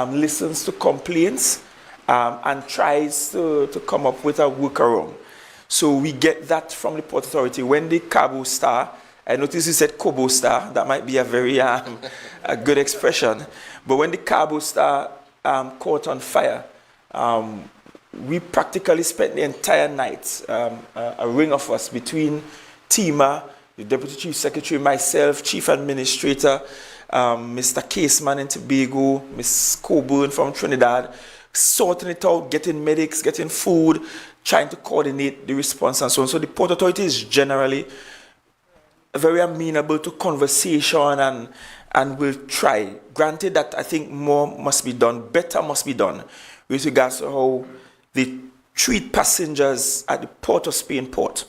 listens to complaints, and tries to come up with a workaround. So we get that from the Port Authority. When the Cabo Star, I noticed you said Cobo Star, that might be a very a good expression, but when the Cabo Star caught on fire, we practically spent the entire night, a ring of us, between TIMA, the Deputy Chief Secretary, myself, Chief Administrator, Mr. Caseman in Tobago, Ms. Coburn from Trinidad, sorting it out, getting medics, getting food, trying to coordinate the response and so on. So the Port Authority is generally very amenable to conversation and will try. Granted that I think more must be done, better must be done with regards to how they treat passengers at the Port of Spain port.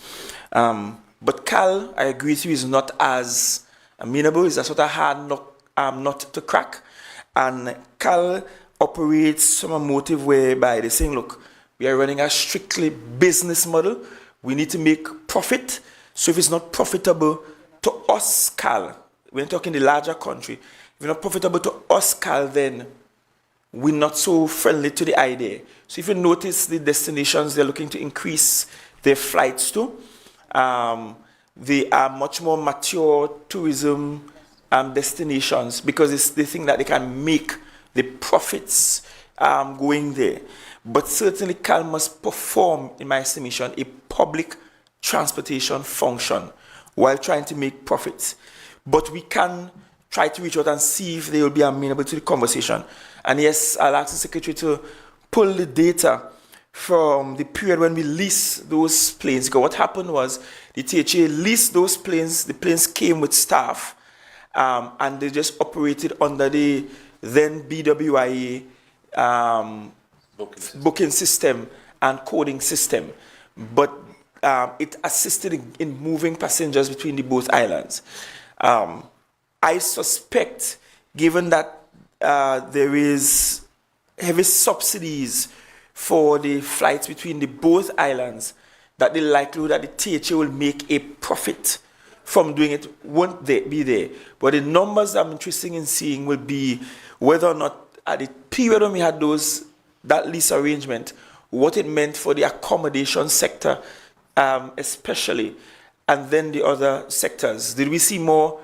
But CAL, I agree with you, is not as amenable. It's a sort of hard nut to crack. And CAL operates from a motive whereby they're saying, look, we are running a strictly business model. We need to make profit. So if it's not profitable to us, CAL, we're talking the larger country, if it's not profitable to us, CAL, then we're not so friendly to the idea. So if you notice the destinations they're looking to increase their flights to, they are much more mature tourism destinations because they think that they can make the profits going there. But certainly CAL must perform, in my estimation, a public transportation function while trying to make profits. But we can try to reach out and see if they will be amenable to the conversation. And yes, I'll ask the Secretary to pull the data from the period when we leased those planes. Because what happened was the THA leased those planes, the planes came with staff, and they just operated under the then BWIA booking system and coding system. But it assisted in moving passengers between the both islands. I suspect, given that there is heavy subsidies for the flights between the both islands, that the likelihood that the THA will make a profit from doing it won't be there. But the numbers I'm interested in seeing will be whether or not at the period when we had that lease arrangement, what it meant for the accommodation sector, especially, and then the other sectors. Did we see more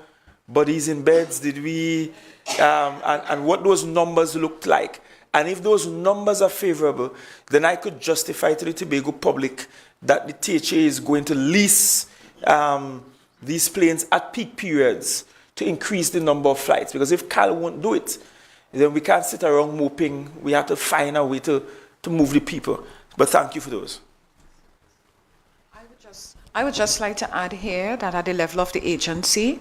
bodies in beds? Did we, and what those numbers looked like? And if those numbers are favorable, then I could justify to the Tobago public that the THA is going to lease these planes at peak periods to increase the number of flights. Because if CAL won't do it, then we can't sit around moping. We have to find a way to move the people. But thank you for those. I would just like to add here that at the level of the agency,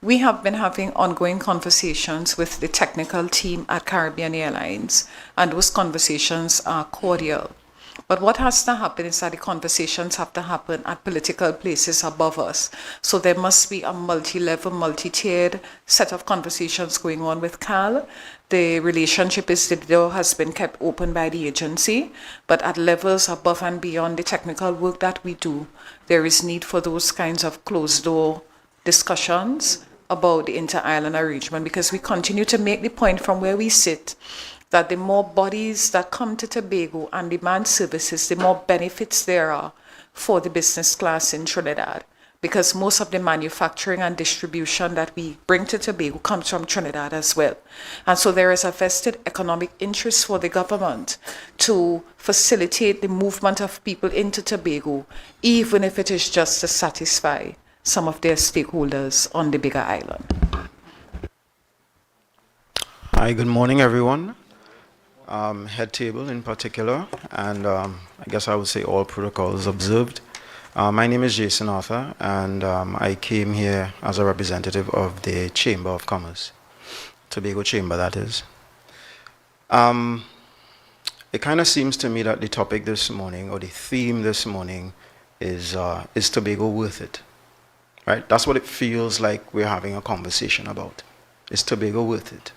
we have been having ongoing conversations with the technical team at Caribbean Airlines, and those conversations are cordial. But what has to happen is that the conversations have to happen at political places above us. So there must be a multi-level, multi-tiered set of conversations going on with CAL. The relationship the door has been kept open by the agency, but at levels above and beyond the technical work that we do, there is need for those kinds of closed-door discussions about the inter-island arrangement, because we continue to make the point from where we sit that the more bodies that come to Tobago and demand services, the more benefits there are for the business class in Trinidad, because most of the manufacturing and distribution that we bring to Tobago comes from Trinidad as well. And so there is a vested economic interest for the government to facilitate the movement of people into Tobago, even if it is just to satisfy some of their stakeholders on the bigger island. Hi, good morning, everyone. Head table in particular, and I guess I would say all protocols observed. My name is Jason Arthur, and I came here as a representative of the Chamber of Commerce, Tobago Chamber, that is. It kind of seems to me that the topic this morning, or the theme this morning, is Tobago worth it? Right? That's what it feels like we're having a conversation about. Is Tobago worth it?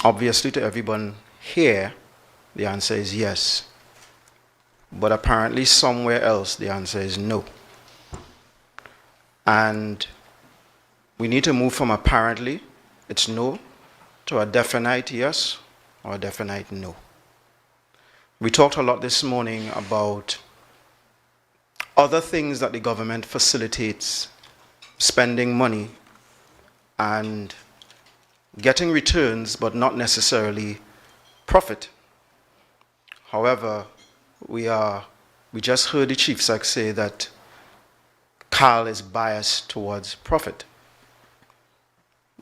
Obviously, to everyone here, the answer is yes. But apparently somewhere else, the answer is no. And we need to move from apparently, it's no, to a definite yes or a definite no. We talked a lot this morning about other things that the government facilitates, spending money and getting returns, but not necessarily profit. However, we just heard the Chief Sec say that CAL is biased towards profit.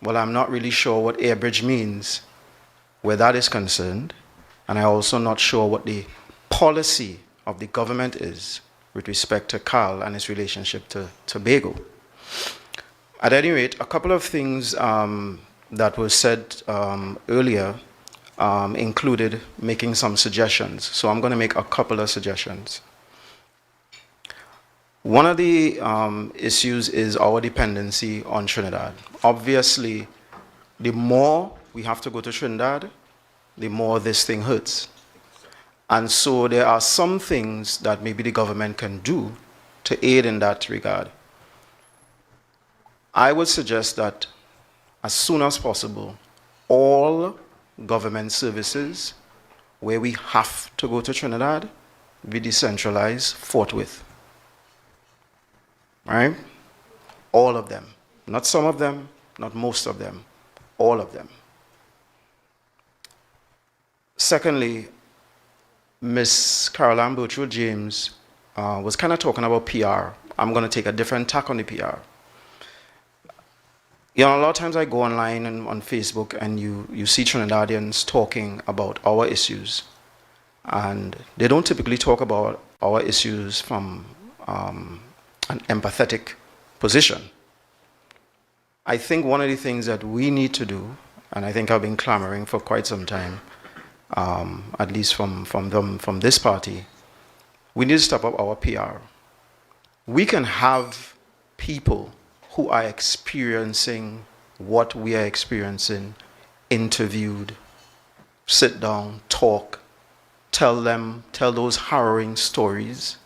Well, I'm not really sure what airbridge means where that is concerned, and I'm also not sure what the policy of the government is with respect to CAL and its relationship to Tobago. At any rate, a couple of things that was said earlier included making some suggestions. So I'm going to make a couple of suggestions. One of the issues is our dependency on Trinidad. Obviously, the more we have to go to Trinidad, the more this thing hurts. And so there are some things that maybe the government can do to aid in that regard. I would suggest that as soon as possible, all government services where we have to go to Trinidad, we decentralize forthwith. Right? All of them. Not some of them, not most of them, all of them. Secondly, Ms. Caroline Birchwood James was kind of talking about PR. I'm going to take a different tack on the PR. You know, a lot of times I go online and on Facebook and you see Trinidadians talking about our issues. And they don't typically talk about our issues from an empathetic position. I think one of the things that we need to do, and I think I've been clamoring for quite some time, at least from this party, we need to step up our PR. We can have people who are experiencing what we are experiencing interviewed, sit down, talk, tell those harrowing stories.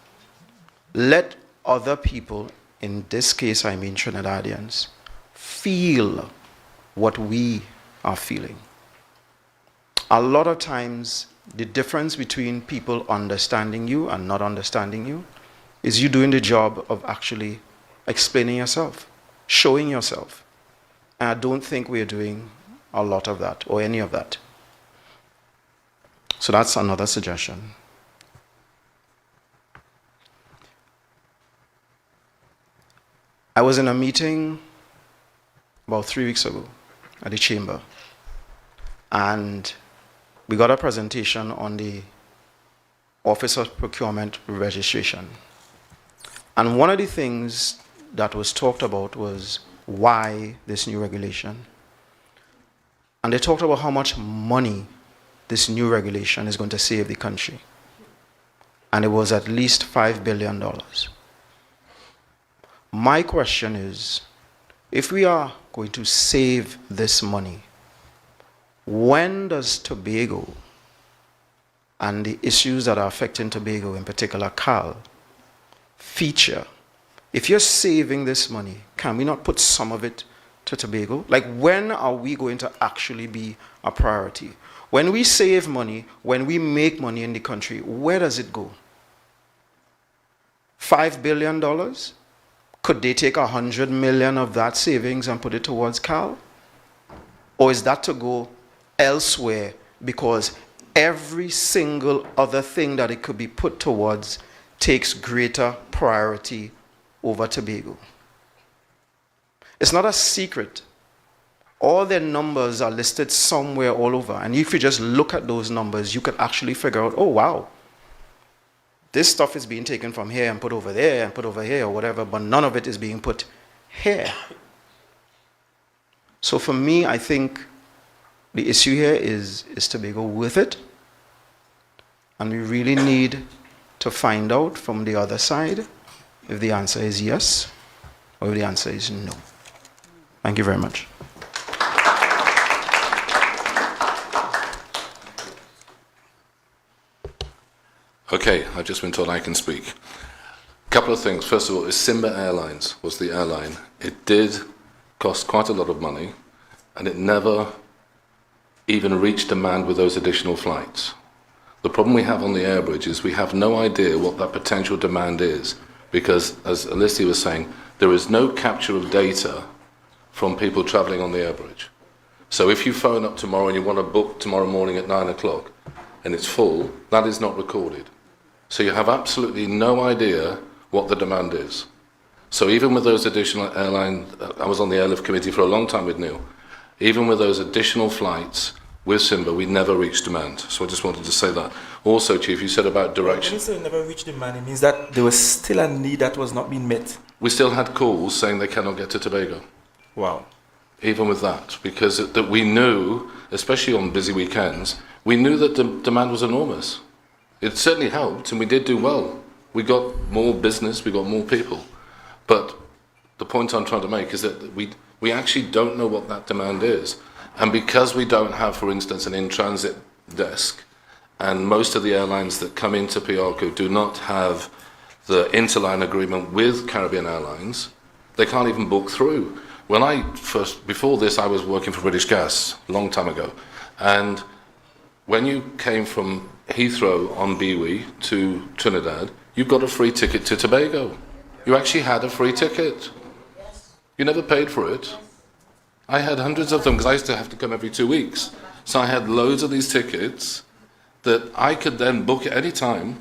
Let other people, in this case I mean Trinidadians, feel what we are feeling. A lot of times, the difference between people understanding you and not understanding you is you doing the job of actually explaining yourself, showing yourself. And I don't think we're doing a lot of that or any of that. So that's another suggestion. I was in a meeting about 3 weeks ago at the chamber, and we got a presentation on the Office of Procurement Registration. And one of the things that was talked about was why this new regulation. And they talked about how much money this new regulation is going to save the country. And it was at least $5 billion. My question is, if we are going to save this money, when does Tobago and the issues that are affecting Tobago, in particular CAL, feature? If you're saving this money, can we not put some of it to Tobago? Like, when are we going to actually be a priority? When we save money, when we make money in the country, where does it go? $5 billion? Could they take 100 million of that savings and put it towards CAL? Or is that to go elsewhere because every single other thing that it could be put towards takes greater priority over Tobago? It's not a secret. All their numbers are listed somewhere all over. And if you just look at those numbers, you could actually figure out, oh, wow, this stuff is being taken from here and put over there and put over here or whatever, but none of it is being put here. So for me, I think the issue here is Tobago worth it? And we really need to find out from the other side if the answer is yes or if the answer is no. Thank you very much. Okay, I've just been told I can speak. A couple of things. First of all, Simba Airlines was the airline. It did cost quite a lot of money, and it never even reached demand with those additional flights. The problem we have on the airbridge is we have no idea what that potential demand is, because, as Alicia was saying, there is no capture of data from people travelling on the airbridge. So if you phone up tomorrow and you want to book tomorrow morning at 9 o'clock and it's full, that is not recorded. So you have absolutely no idea what the demand is. So even with those additional airlines, I was on the airlift committee for a long time with Neil, even with those additional flights with Simba, we never reached demand. So I just wanted to say that. Also, Chief, you said about direction. When you say never reached demand, it means that there was still a need that was not being met. We still had calls saying they cannot get to Tobago. Wow. Even with that, because that we knew, especially on busy weekends, we knew that the demand was enormous. It certainly helped, and we did do well. We got more business, we got more people. But the point I'm trying to make is that we actually don't know what that demand is. And because we don't have, for instance, an in-transit desk, and most of the airlines that come into PRCO do not have the interline agreement with Caribbean Airlines, they can't even book through. Before this, I was working for British Gas a long time ago. And when you came from Heathrow on BWI to Trinidad, you got a free ticket to Tobago. You actually had a free ticket. You never paid for it. I had hundreds of them because I used to have to come every 2 weeks. So I had loads of these tickets that I could then book at any time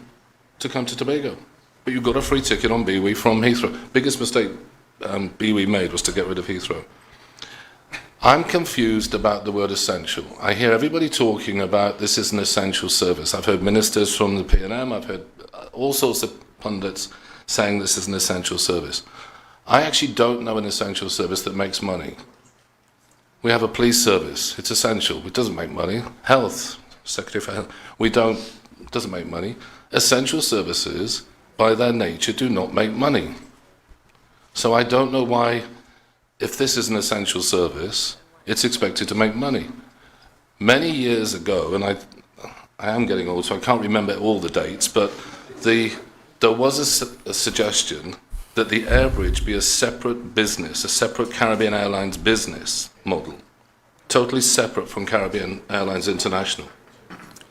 to come to Tobago. But you got a free ticket on BWI from Heathrow. Biggest mistake BWI made was to get rid of Heathrow. I'm confused about the word essential. I hear everybody talking about this is an essential service. I've heard ministers from the P&M, I've heard all sorts of pundits saying this is an essential service. I actually don't know an essential service that makes money. We have a police service, it's essential, it doesn't make money. Health, Secretary for Health, it doesn't make money. Essential services, by their nature, do not make money. So I don't know why, if this is an essential service, it's expected to make money. Many years ago, and I am getting old, so I can't remember all the dates, but there was a suggestion that the Airbridge be a separate business, a separate Caribbean Airlines business model, totally separate from Caribbean Airlines International.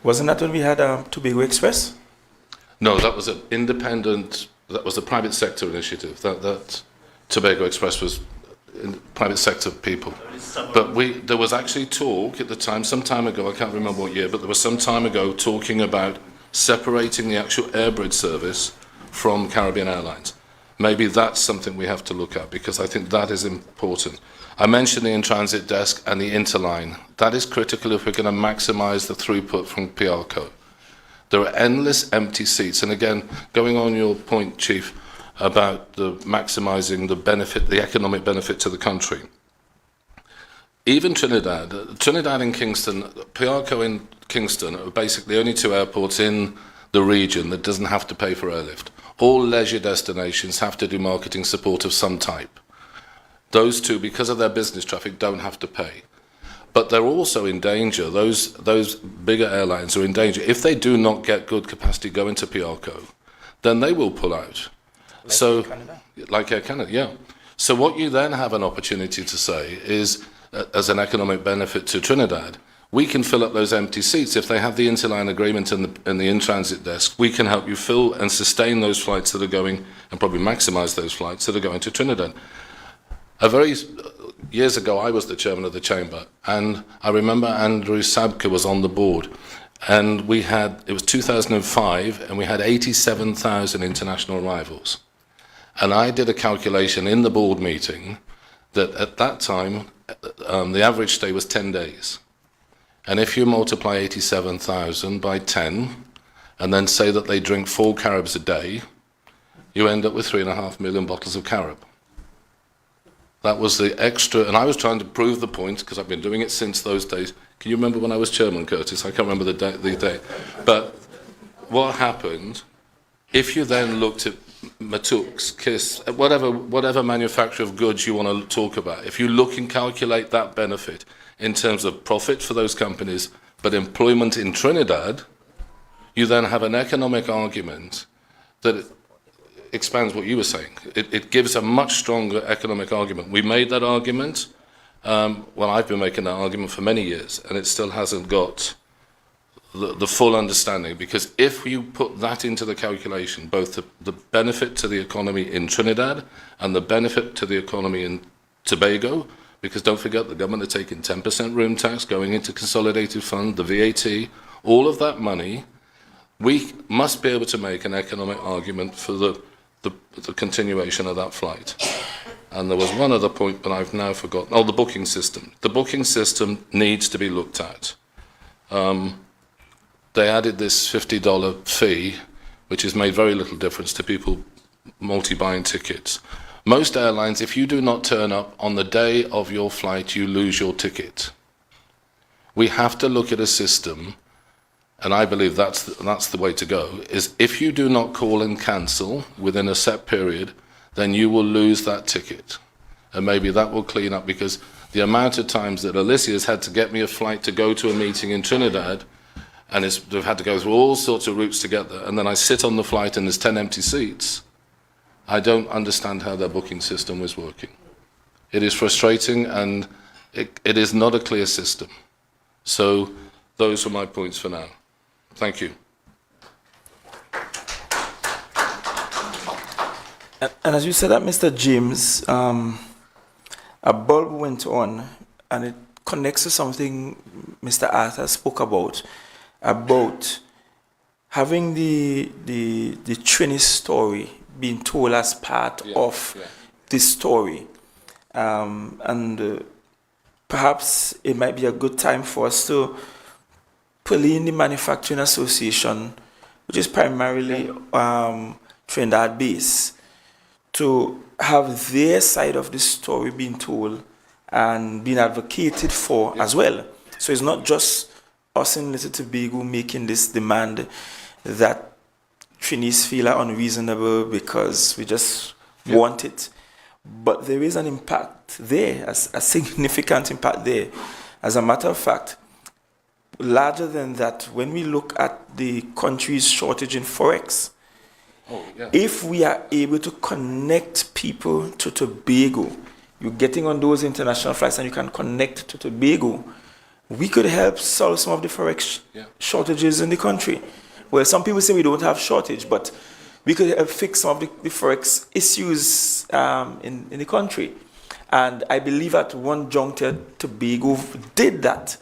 Wasn't that when we had Tobago Express? No, that was an independent, that was a private sector initiative. That Tobago Express was private sector people. But there was actually talk at the time, some time ago, I can't remember what year, but there was some time ago talking about separating the actual Airbridge service from Caribbean Airlines. Maybe that's something we have to look at, because I think that is important. I mentioned the in-transit desk and the interline. That is critical if we're going to maximise the throughput from PRCO. There are endless empty seats. And again, going on your point, Chief, about the maximising the benefit, the economic benefit to the country. Even Trinidad and Kingston, PRCO in Kingston are basically only two airports in the region that doesn't have to pay for airlift. All leisure destinations have to do marketing support of some type. Those two, because of their business traffic, don't have to pay. But they're also in danger. Those bigger airlines are in danger. If they do not get good capacity going to PRCO, then they will pull out. Like Air Canada, yeah. So what you then have an opportunity to say is, as an economic benefit to Trinidad, we can fill up those empty seats. If they have the interline agreement and the in-transit desk, we can help you fill and sustain those flights that are going, and probably maximise those flights that are going to Trinidad. Years ago, I was the chairman of the chamber, and I remember Andrew Sabka was on the board, and it was 2005, and we had 87,000 international arrivals. And I did a calculation in the board meeting that at that time, the average stay was 10 days. And if you multiply 87,000 by 10, and then say that they drink 4 Caribs a day, you end up with 3.5 million bottles of Carib. That was the extra, and I was trying to prove the point, because I've been doing it since those days. Can you remember when I was chairman, Curtis? I can't remember the day. But what happened, if you then looked at Matux, Kiss, whatever manufacturer of goods you want to talk about, if you look and calculate that benefit in terms of profit for those companies, but employment in Trinidad, you then have an economic argument that expands what you were saying. It gives a much stronger economic argument. We made that argument. I've been making that argument for many years, and it still hasn't got the full understanding, because if you put that into the calculation, both the benefit to the economy in Trinidad and the benefit to the economy in Tobago, because don't forget the government are taking 10% room tax going into consolidated fund, the VAT, all of that money, we must be able to make an economic argument for the continuation of that flight. And there was one other point, but I've now forgotten. Oh, the booking system. The booking system needs to be looked at. They added this $50 fee, which has made very little difference to people multi-buying tickets. Most airlines, if you do not turn up on the day of your flight, you lose your ticket. We have to look at a system, and I believe that's the way to go, is if you do not call and cancel within a set period, then you will lose that ticket. And maybe that will clean up, because the amount of times that Alicia's had to get me a flight to go to a meeting in Trinidad, and they've had to go through all sorts of routes to get there, and then I sit on the flight and there's 10 empty seats, I don't understand how their booking system was working. It is frustrating, and it is not a clear system. So those are my points for now. Thank you. And as you said that, Mr. James, a bulb went on, and it connects to something Mr. Arthur spoke about having the Trini story being told as part of this story. And perhaps it might be a good time for us to pull in the Manufacturing Association, which is primarily Trinidad based, to have their side of the story being told and being advocated for as well. So it's not just us in Little Tobago making this demand that Trinis feel are unreasonable because we just want it. But there is an impact there, a significant impact there. As a matter of fact, larger than that, when we look at the country's shortage in Forex, if we are able to connect people to Tobago, you're getting on those international flights and you can connect to Tobago, we could help solve some of the Forex shortages in the country. Well, some people say we don't have shortage, but we could help fix some of the Forex issues in the country. And I believe at one juncture, Tobago did that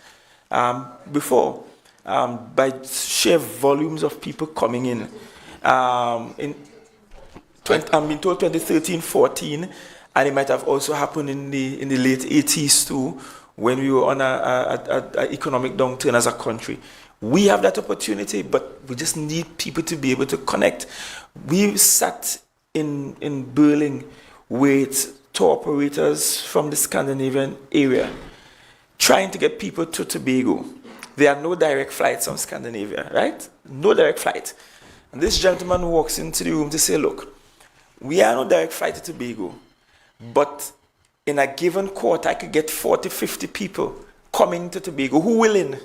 before by sheer volumes of people coming in. I'm being told 2013, 14, and it might have also happened in the late 80s too, when we were on an economic downturn as a country. We have that opportunity, but we just need people to be able to connect. We sat in Berlin with tour operators from the Scandinavian area, trying to get people to Tobago. There are no direct flights from Scandinavia, right? No direct flight. And this gentleman walks into the room to say, look, we are no direct flight to Tobago, but in a given quarter, I could get 40, 50 people coming to Tobago who are willing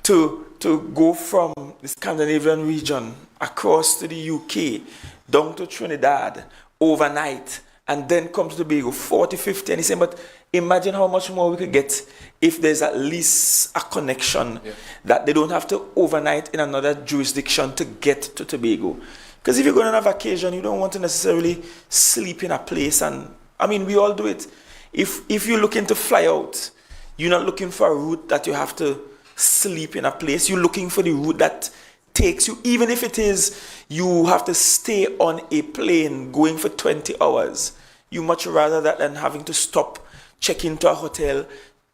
to go from the Scandinavian region across to the UK, down to Trinidad, overnight, and then come to Tobago, 40, 50. And he's saying, but imagine how much more we could get if there's at least a connection that they don't have to overnight in another jurisdiction to get to Tobago. Because if you're going on a vacation, you don't want to necessarily sleep in a place. And I mean, we all do it. If you're looking to fly out, you're not looking for a route that you have to sleep in a place. You're looking for the route that takes you, even if it is you have to stay on a plane going for 20 hours. You much rather that than having to stop, check into a hotel,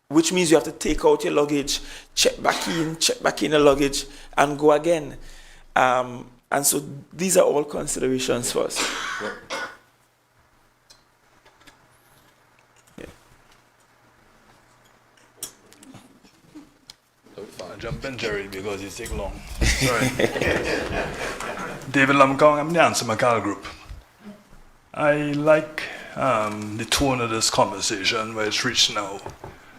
which means you have to take out your luggage, check back in your luggage, and go again. And so these are all considerations for us. I'll jump in, Jerry, because it takes long. Sorry. David Lamkong, I'm the Answer Macau Group. I like the tone of this conversation where it's reached now.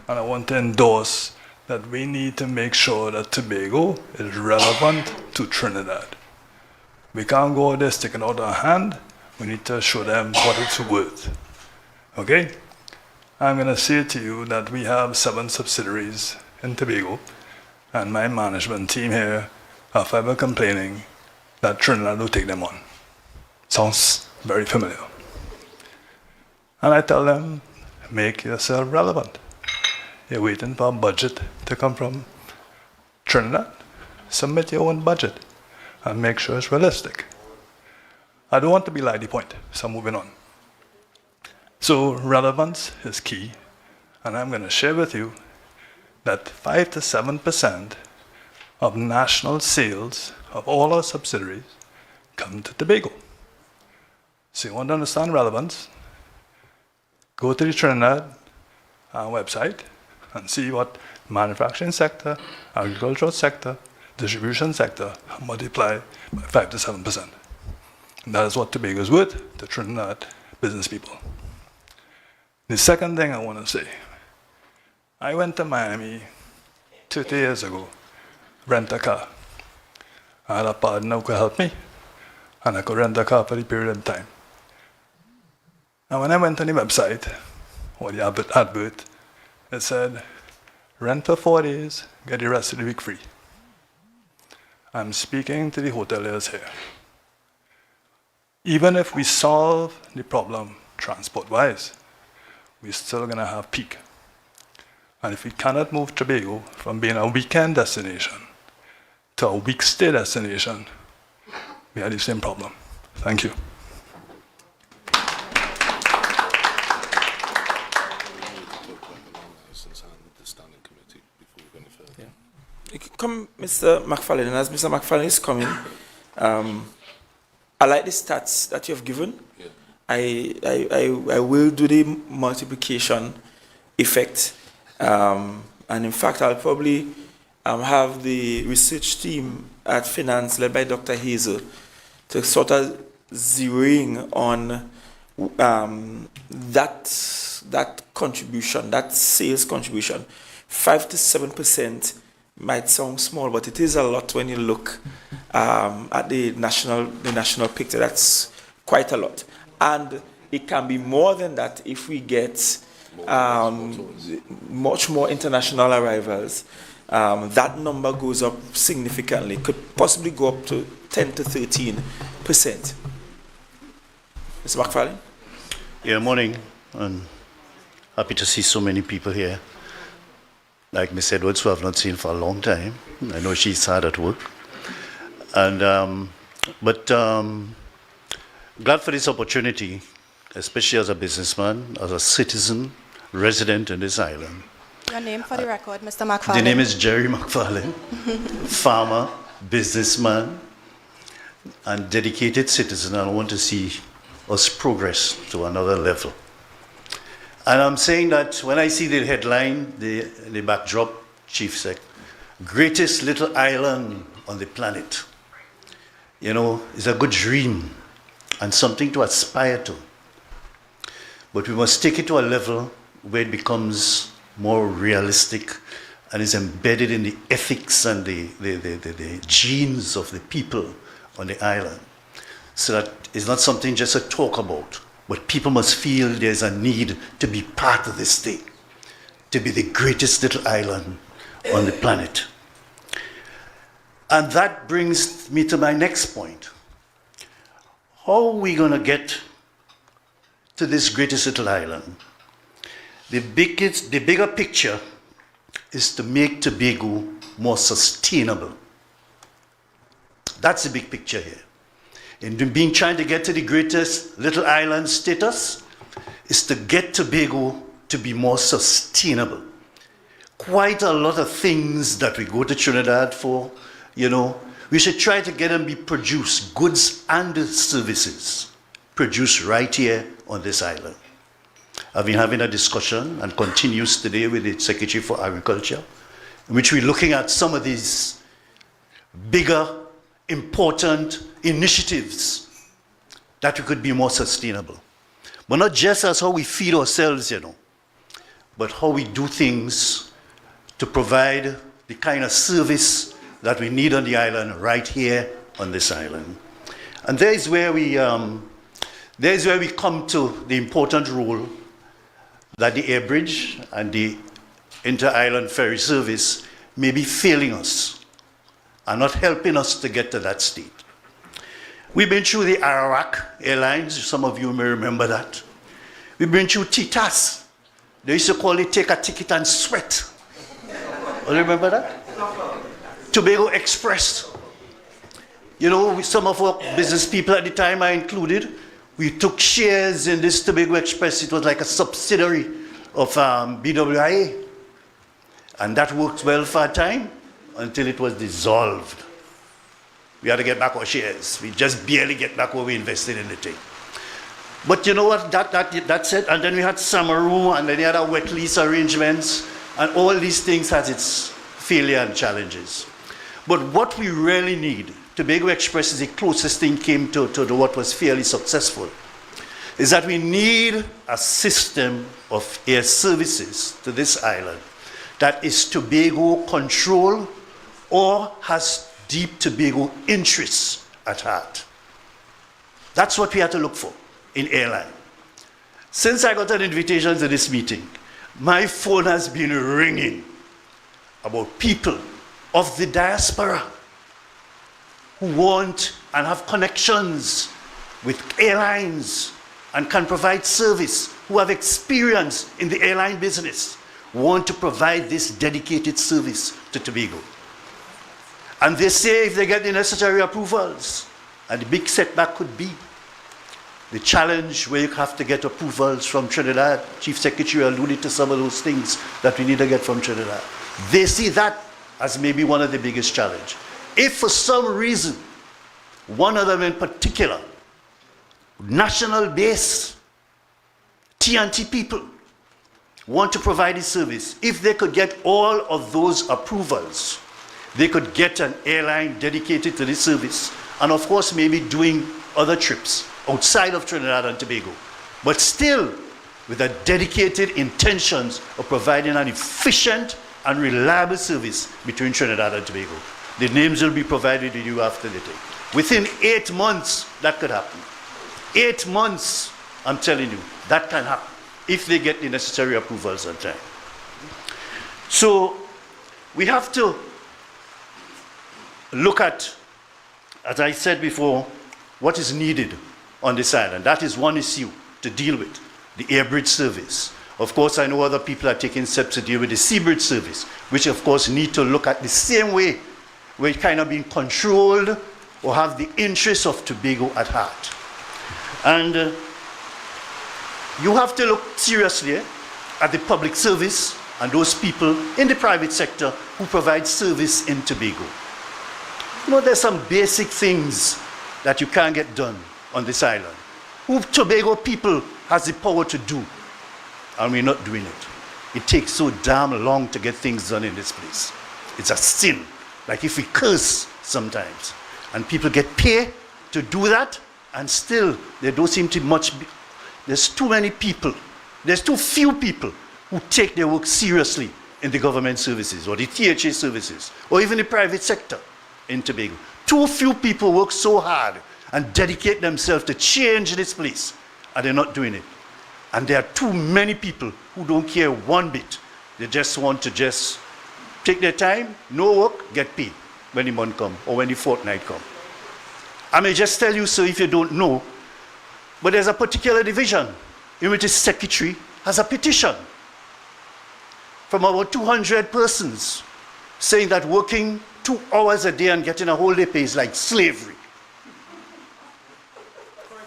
And I want to endorse that we need to make sure that Tobago is relevant to Trinidad. We can't go there sticking out our hand. We need to show them what it's worth. Okay? I'm going to say to you that we have 7 subsidiaries in Tobago, and my management team here are forever complaining that Trinidad will take them on. Sounds very familiar. And I tell them, make yourself relevant. You're waiting for a budget to come from Trinidad. Submit your own budget and make sure it's realistic. I don't want to belide the point, so moving on. So relevance is key, and I'm going to share with you that 5 to 7% of national sales of all our subsidiaries come to Tobago. So you want to understand relevance, go to the Trinidad website and see what manufacturing sector, agricultural sector, distribution sector multiply by 5 to 7%. And that is what Tobago is worth to Trinidad business people. The second thing I want to say, I went to Miami 30 years ago, rent a car. I had a partner who could help me, and I could rent a car for the period of time. And when I went on the website, or the advert, it said, rent for 4 days, get the rest of the week free. I'm speaking to the hoteliers here. Even if we solve the problem transport-wise, we're still going to have peak. And if we cannot move Tobago from being a weekend destination to a weekstay destination, we have the same problem. Thank you. You can come, Mr. McFarlane, and as Mr. McFarlane is coming, I like the stats that you have given. Yeah. I will do the multiplication effect. And in fact, I'll probably have the research team at Finance, led by Dr. Hazel, to sort of zeroing on that contribution, that sales contribution. 5 to 7% might sound small, but it is a lot when you look at the national picture. That's quite a lot. And it can be more than that if we get much more international arrivals. That number goes up significantly, could possibly go up to 10 to 13%. Mr. McFarlane? Yeah, morning, and happy to see so many people here. Like Ms. Edwards, who I've not seen for a long time. I know she's hard at work. And, glad for this opportunity, especially as a businessman, as a citizen, resident in this island. Your name for the record, Mr. McFarlane. The name is Jerry McFarlane, farmer, businessman, and dedicated citizen. I want to see us progress to another level. And I'm saying that when I see the headline, the backdrop, Chief Sec, greatest little island on the planet, you know, it's a good dream and something to aspire to. But we must take it to a level where it becomes more realistic and is embedded in the ethics and the genes of the people on the island. So that it's not something just to talk about, but people must feel there's a need to be part of this thing, to be the greatest little island on the planet. And that brings me to my next point. How are we going to get to this greatest little island? The bigger picture is to make Tobago more sustainable. That's the big picture here. In trying to get to the greatest little island status is to get Tobago to be more sustainable. Quite a lot of things that we go to Trinidad for, you know, we should try to get them be produced, goods and services, produced right here on this island. I've been having a discussion and continues today with the Secretary for Agriculture, in which we're looking at some of these bigger, important initiatives that we could be more sustainable. But not just as how we feed ourselves, you know, but how we do things to provide the kind of service that we need on the island right here on this island. And there is where we come to the important role that the air bridge and the inter-island ferry service may be failing us and not helping us to get to that state. We've been through the Iraq Airlines, some of you may remember that. We've been through THAs. They used to call it take a ticket and sweat. You remember that? Tobago Express. You know, some of our business people at the time, I included, we took shares in this Tobago Express. It was like a subsidiary of BWIA. And that worked well for a time until it was dissolved. We had to get back our shares. We just barely get back what we invested in the thing. But you know what, that's it. And then we had Samaru, and then we had our wet lease arrangements, and all these things has its failure and challenges. But what we really need, Tobago Express is the closest thing came to what was fairly successful, is that we need a system of air services to this island that is Tobago control or has deep Tobago interests at heart. That's what we have to look for in airline. Since I got an invitation to this meeting, my phone has been ringing about people of the diaspora who want and have connections with airlines and can provide service, who have experience in the airline business, want to provide this dedicated service to Tobago. And they say if they get the necessary approvals, and the big setback could be the challenge where you have to get approvals from Trinidad. Chief Secretary alluded to some of those things that we need to get from Trinidad. They see that as maybe one of the biggest challenges. If for some reason, one of them in particular, national base, T&T people, want to provide this service, if they could get all of those approvals, they could get an airline dedicated to this service, and of course maybe doing other trips outside of Trinidad and Tobago, but still with a dedicated intentions of providing an efficient and reliable service between Trinidad and Tobago. The names will be provided to you after the thing. Within 8 months, that could happen. 8 months, I'm telling you, that can happen if they get the necessary approvals on time. So we have to look at, as I said before, what is needed on this island. That is one issue to deal with, the airbridge service. Of course, I know other people are taking steps to deal with the seabridge service, which of course need to look at the same way, where it kind of being controlled or have the interests of Tobago at heart. And you have to look seriously at the public service and those people in the private sector who provide service in Tobago. You know, there's some basic things that you can't get done on this island, who Tobago people has the power to do, and we're not doing it. It takes so damn long to get things done in this place. It's a sin, like if we curse sometimes, and people get paid to do that, and still there don't seem to much be, there's too many people, there's too few people who take their work seriously in the government services, or the THA services, or even the private sector in Tobago. Too few people work so hard and dedicate themselves to change this place, and they're not doing it. And there are too many people who don't care one bit. They just want to just take their time, no work, get paid when the month comes or when the fortnight comes. I may just tell you, so if you don't know, but there's a particular division in which the secretary has a petition from about 200 persons saying that working 2 hours a day and getting a whole day pay is like slavery.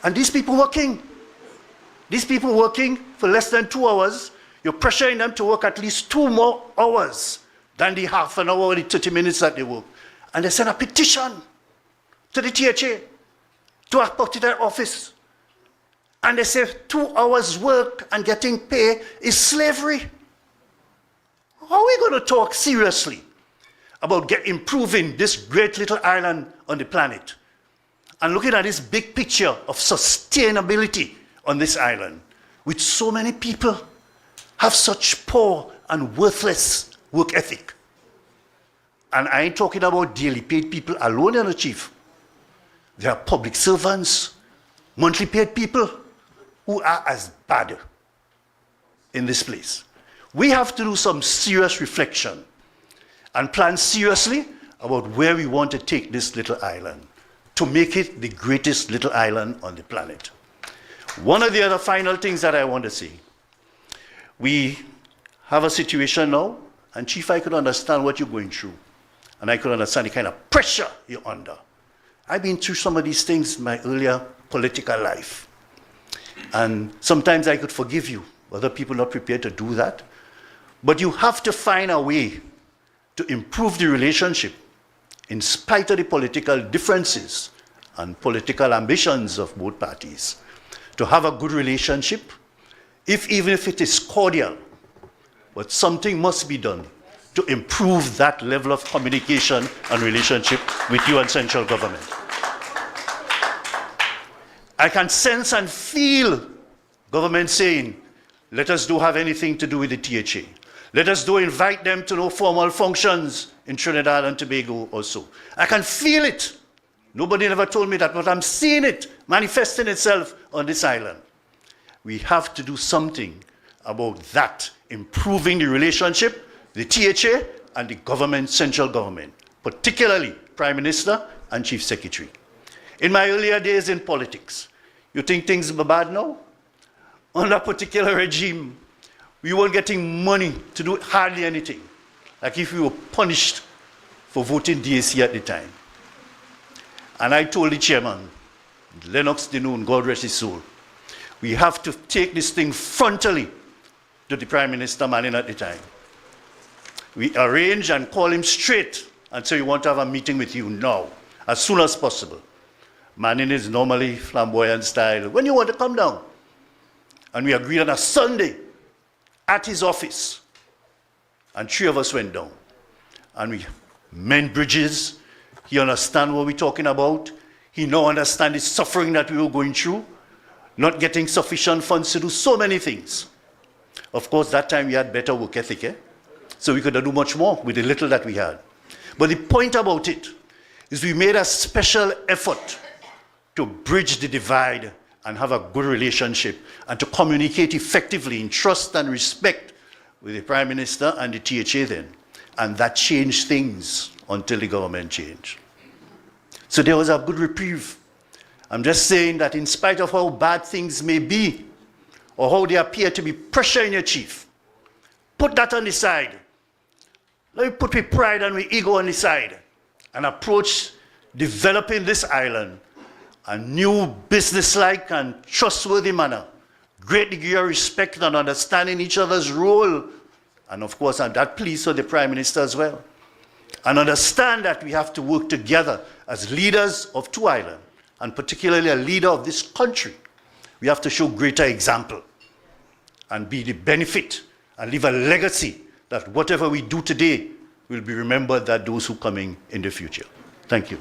And these people working for less than 2 hours, you're pressuring them to work at least 2 more hours than the half an hour or the 30 minutes that they work. And they send a petition to the THA, to a particular office. And they say 2 hours work and getting pay is slavery. How are we going to talk seriously about improving this great little island on the planet and looking at this big picture of sustainability on this island, which so many people have such poor and worthless work ethic? And I ain't talking about daily paid people alone, Chief. There are public servants, monthly paid people who are as bad in this place. We have to do some serious reflection and plan seriously about where we want to take this little island to make it the greatest little island on the planet. One of the other final things that I want to say, we have a situation now, and Chief, I could understand what you're going through, and I could understand the kind of pressure you're under. I've been through some of these things in my earlier political life, and sometimes I could forgive you. Other people are not prepared to do that. But you have to find a way to improve the relationship in spite of the political differences and political ambitions of both parties. To have a good relationship, even if it is cordial, but something must be done to improve that level of communication and relationship with you and central government. I can sense and feel government saying, let us don't have anything to do with the THA. Let us don't invite them to no formal functions in Trinidad and Tobago also. I can feel it. Nobody ever told me that, but I'm seeing it manifesting itself on this island. We have to do something about that, improving the relationship, the THA and the government, central government, particularly Prime Minister and Chief Secretary. In my earlier days in politics, you think things were bad now? On that particular regime, we weren't getting money to do hardly anything, like if we were punished for voting DAC at the time. And I told the chairman, Lennox Denoon, God rest his soul, we have to take this thing frontally to the Prime Minister Manning at the time. We arrange and call him straight and say, we want to have a meeting with you now, as soon as possible. Manning is normally flamboyant style. When you want to come down? And we agreed on a Sunday at his office. And 3 of us went down. And we mend bridges. He understands what we're talking about. He now understands the suffering that we were going through, not getting sufficient funds to do so many things. Of course, that time we had better work ethic, so we could do much more with the little that we had. But the point about it is we made a special effort to bridge the divide and have a good relationship and to communicate effectively in trust and respect with the Prime Minister and the THA then. And that changed things until the government changed. So there was a good reprieve. I'm just saying that in spite of how bad things may be, or how they appear to be pressuring your chief, put that on the side. Let me put with pride and with ego on the side and approach developing this island a new business-like and trustworthy manner. Great degree of respect and understanding each other's role. And of course, and that pleased for the Prime Minister as well. And understand that we have to work together as leaders of 2 Islands, and particularly a leader of this country. We have to show greater example and be the benefit and leave a legacy that whatever we do today will be remembered by those who are coming in the future. Thank you.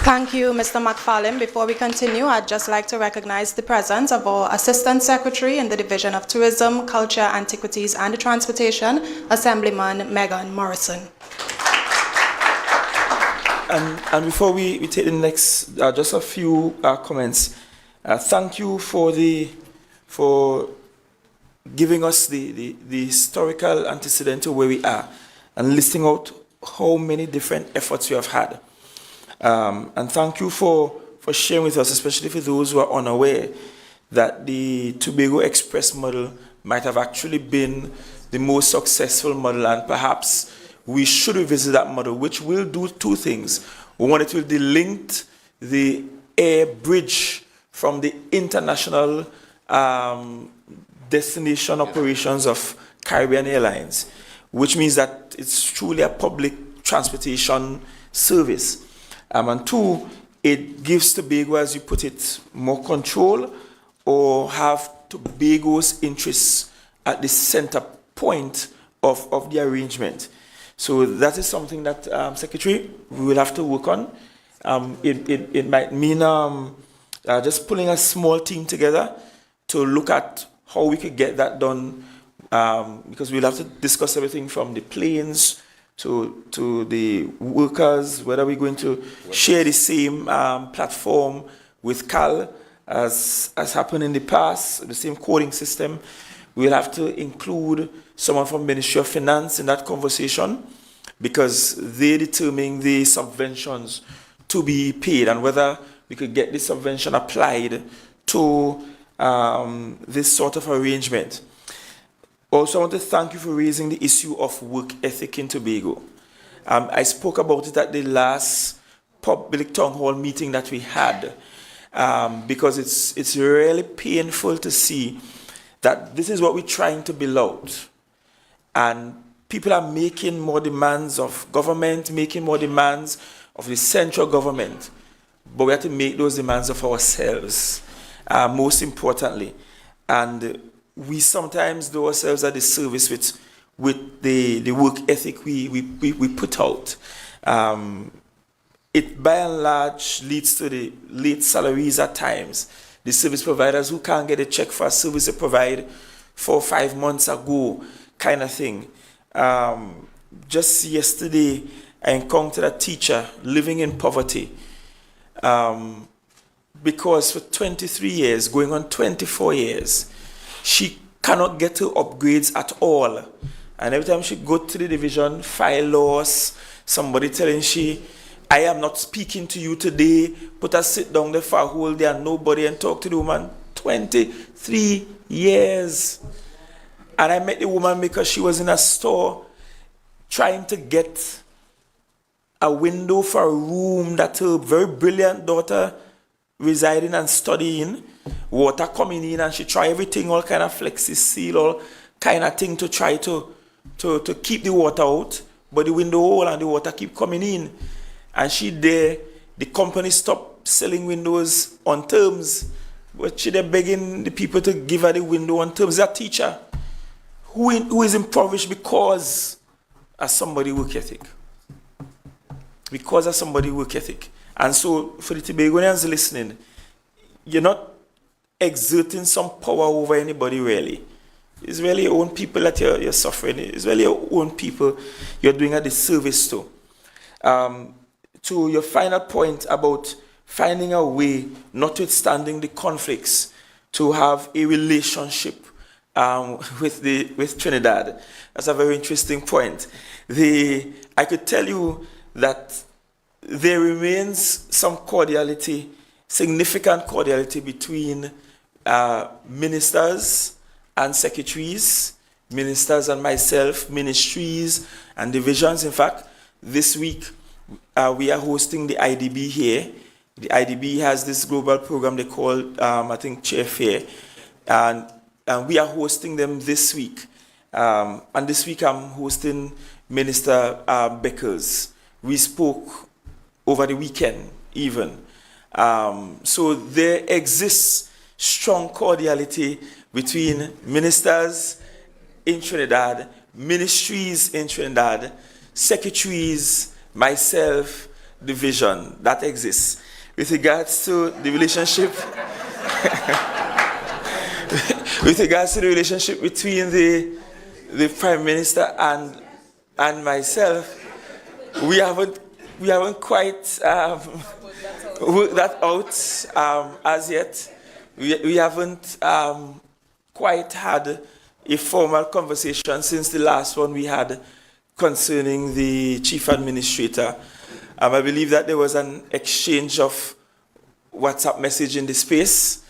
Thank you, Mr. McFarlane. Before we continue, I'd just like to recognize the presence of our Assistant Secretary in the Division of Tourism, Culture, Antiquities and Transportation, Assemblyman Megan Morrison. And before we take the next, just a few comments. Thank you for giving us the historical antecedent to where we are and listing out how many different efforts we have had. And thank you for sharing with us, especially for those who are unaware, that the Tobago Express model might have actually been the most successful model, and perhaps we should revisit that model, which will do 2 things. One, it will delink the air bridge from the international destination operations of Caribbean Airlines, which means that it's truly a public transportation service. And 2, it gives Tobago, as you put it, more control, or have Tobago's interests at the center point of the arrangement. So that is something that, Secretary, we will have to work on. It might mean just pulling a small team together to look at how we could get that done, because we'll have to discuss everything from the planes to the workers, whether we're going to share the same platform with CAL as happened in the past, the same coding system. We'll have to include someone from Ministry of Finance in that conversation, because they determine the subventions to be paid and whether we could get the subvention applied to this sort of arrangement. Also, I want to thank you for raising the issue of work ethic in Tobago. I spoke about it at the last public town hall meeting that we had, because it's really painful to see that this is what we're trying to build out. And people are making more demands of government, making more demands of the central government, but we have to make those demands of ourselves, most importantly. And we sometimes do ourselves a disservice with the work ethic we put out. It by and large leads to the late salaries at times. The service providers who can't get a check for a service they provide 4 or 5 months ago, kind of thing. Just yesterday, I encountered a teacher living in poverty. because for 23 years, going on 24 years, she cannot get her upgrades at all. And every time she go to the division, file loss, somebody telling she, I am not speaking to you today, put her sit down there for a whole day and nobody and talk to the woman. 23 years. And I met the woman because she was in a store trying to get a window for a room that her very brilliant daughter residing and studying, water coming in, and she tried everything, all kind of flexi seal, all kind of thing to try to keep the water out, but the window hole and the water keep coming in. And she there, the company stopped selling windows on terms, but she there begging the people to give her the window on terms. That teacher who is impoverished because of somebody work ethic. Because of somebody work ethic. And so, for the Tobagonians listening, you're not exerting some power over anybody, really. It's really your own people that you're suffering. It's really your own people you're doing a disservice to. To your final point about finding a way, notwithstanding the conflicts, to have a relationship with Trinidad. That's a very interesting point. I could tell you that there remains some cordiality, significant cordiality between ministers and secretaries, ministers and myself, ministries and divisions. In fact, this week we are hosting the IDB here. The IDB has this global program they call, I think, Chair Fair, and we are hosting them this week. And this week I'm hosting Minister Beckers. We spoke over the weekend even. So there exists strong cordiality between ministers in Trinidad, ministries in Trinidad, secretaries, myself, division. That exists. With regards to the relationship, with regards to the relationship between the Prime Minister and myself, we haven't quite worked that out as yet. We haven't quite had a formal conversation since the last one we had concerning the Chief Administrator. I believe that there was an exchange of WhatsApp message in the space,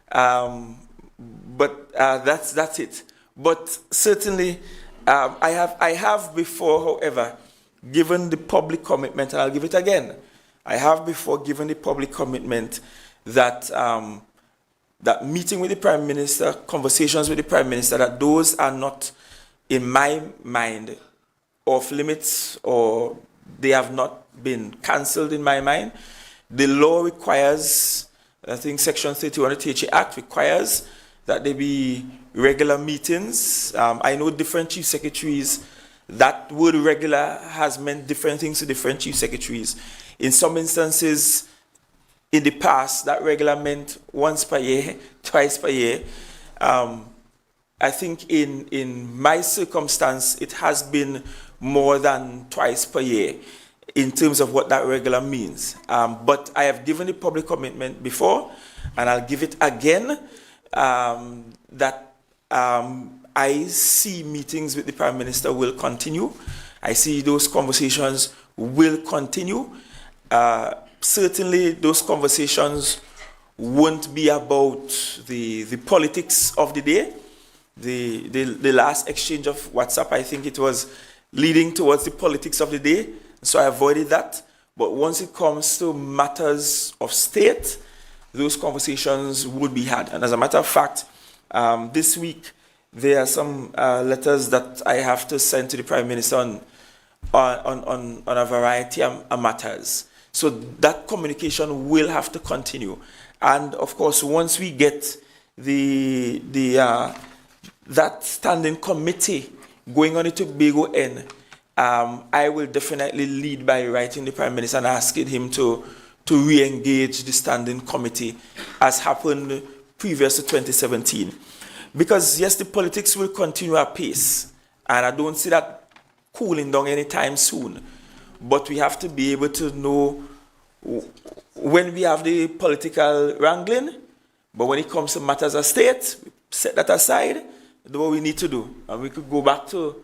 but that's it. But certainly, I have before, however, given the public commitment, and I'll give it again, I have before given the public commitment that that meeting with the Prime Minister, conversations with the Prime Minister, that those are not, in my mind, off limits, or they have not been cancelled in my mind. The law requires, I think Section 31 of the THA Act requires that there be regular meetings. I know different chief secretaries, that word regular has meant different things to different chief secretaries. In some instances, in the past, that regular meant once per year, twice per year. I think in my circumstance, it has been more than twice per year in terms of what that regular means. But I have given the public commitment before, and I'll give it again, that I see meetings with the Prime Minister will continue. I see those conversations will continue. Certainly, those conversations won't be about the politics of the day. The last exchange of WhatsApp, I think it was leading towards the politics of the day, so I avoided that. But once it comes to matters of state, those conversations would be had. And as a matter of fact, this week, there are some letters that I have to send to the Prime Minister on a variety of matters. So that communication will have to continue. And of course, once we get that standing committee going on the Tobago end, I will definitely lead by writing the Prime Minister and asking him to re-engage the standing committee, as happened previous to 2017. Because yes, the politics will continue apace, and I don't see that cooling down anytime soon. But we have to be able to know when we have the political wrangling, but when it comes to matters of state, we set that aside, do what we need to do. And we could go back to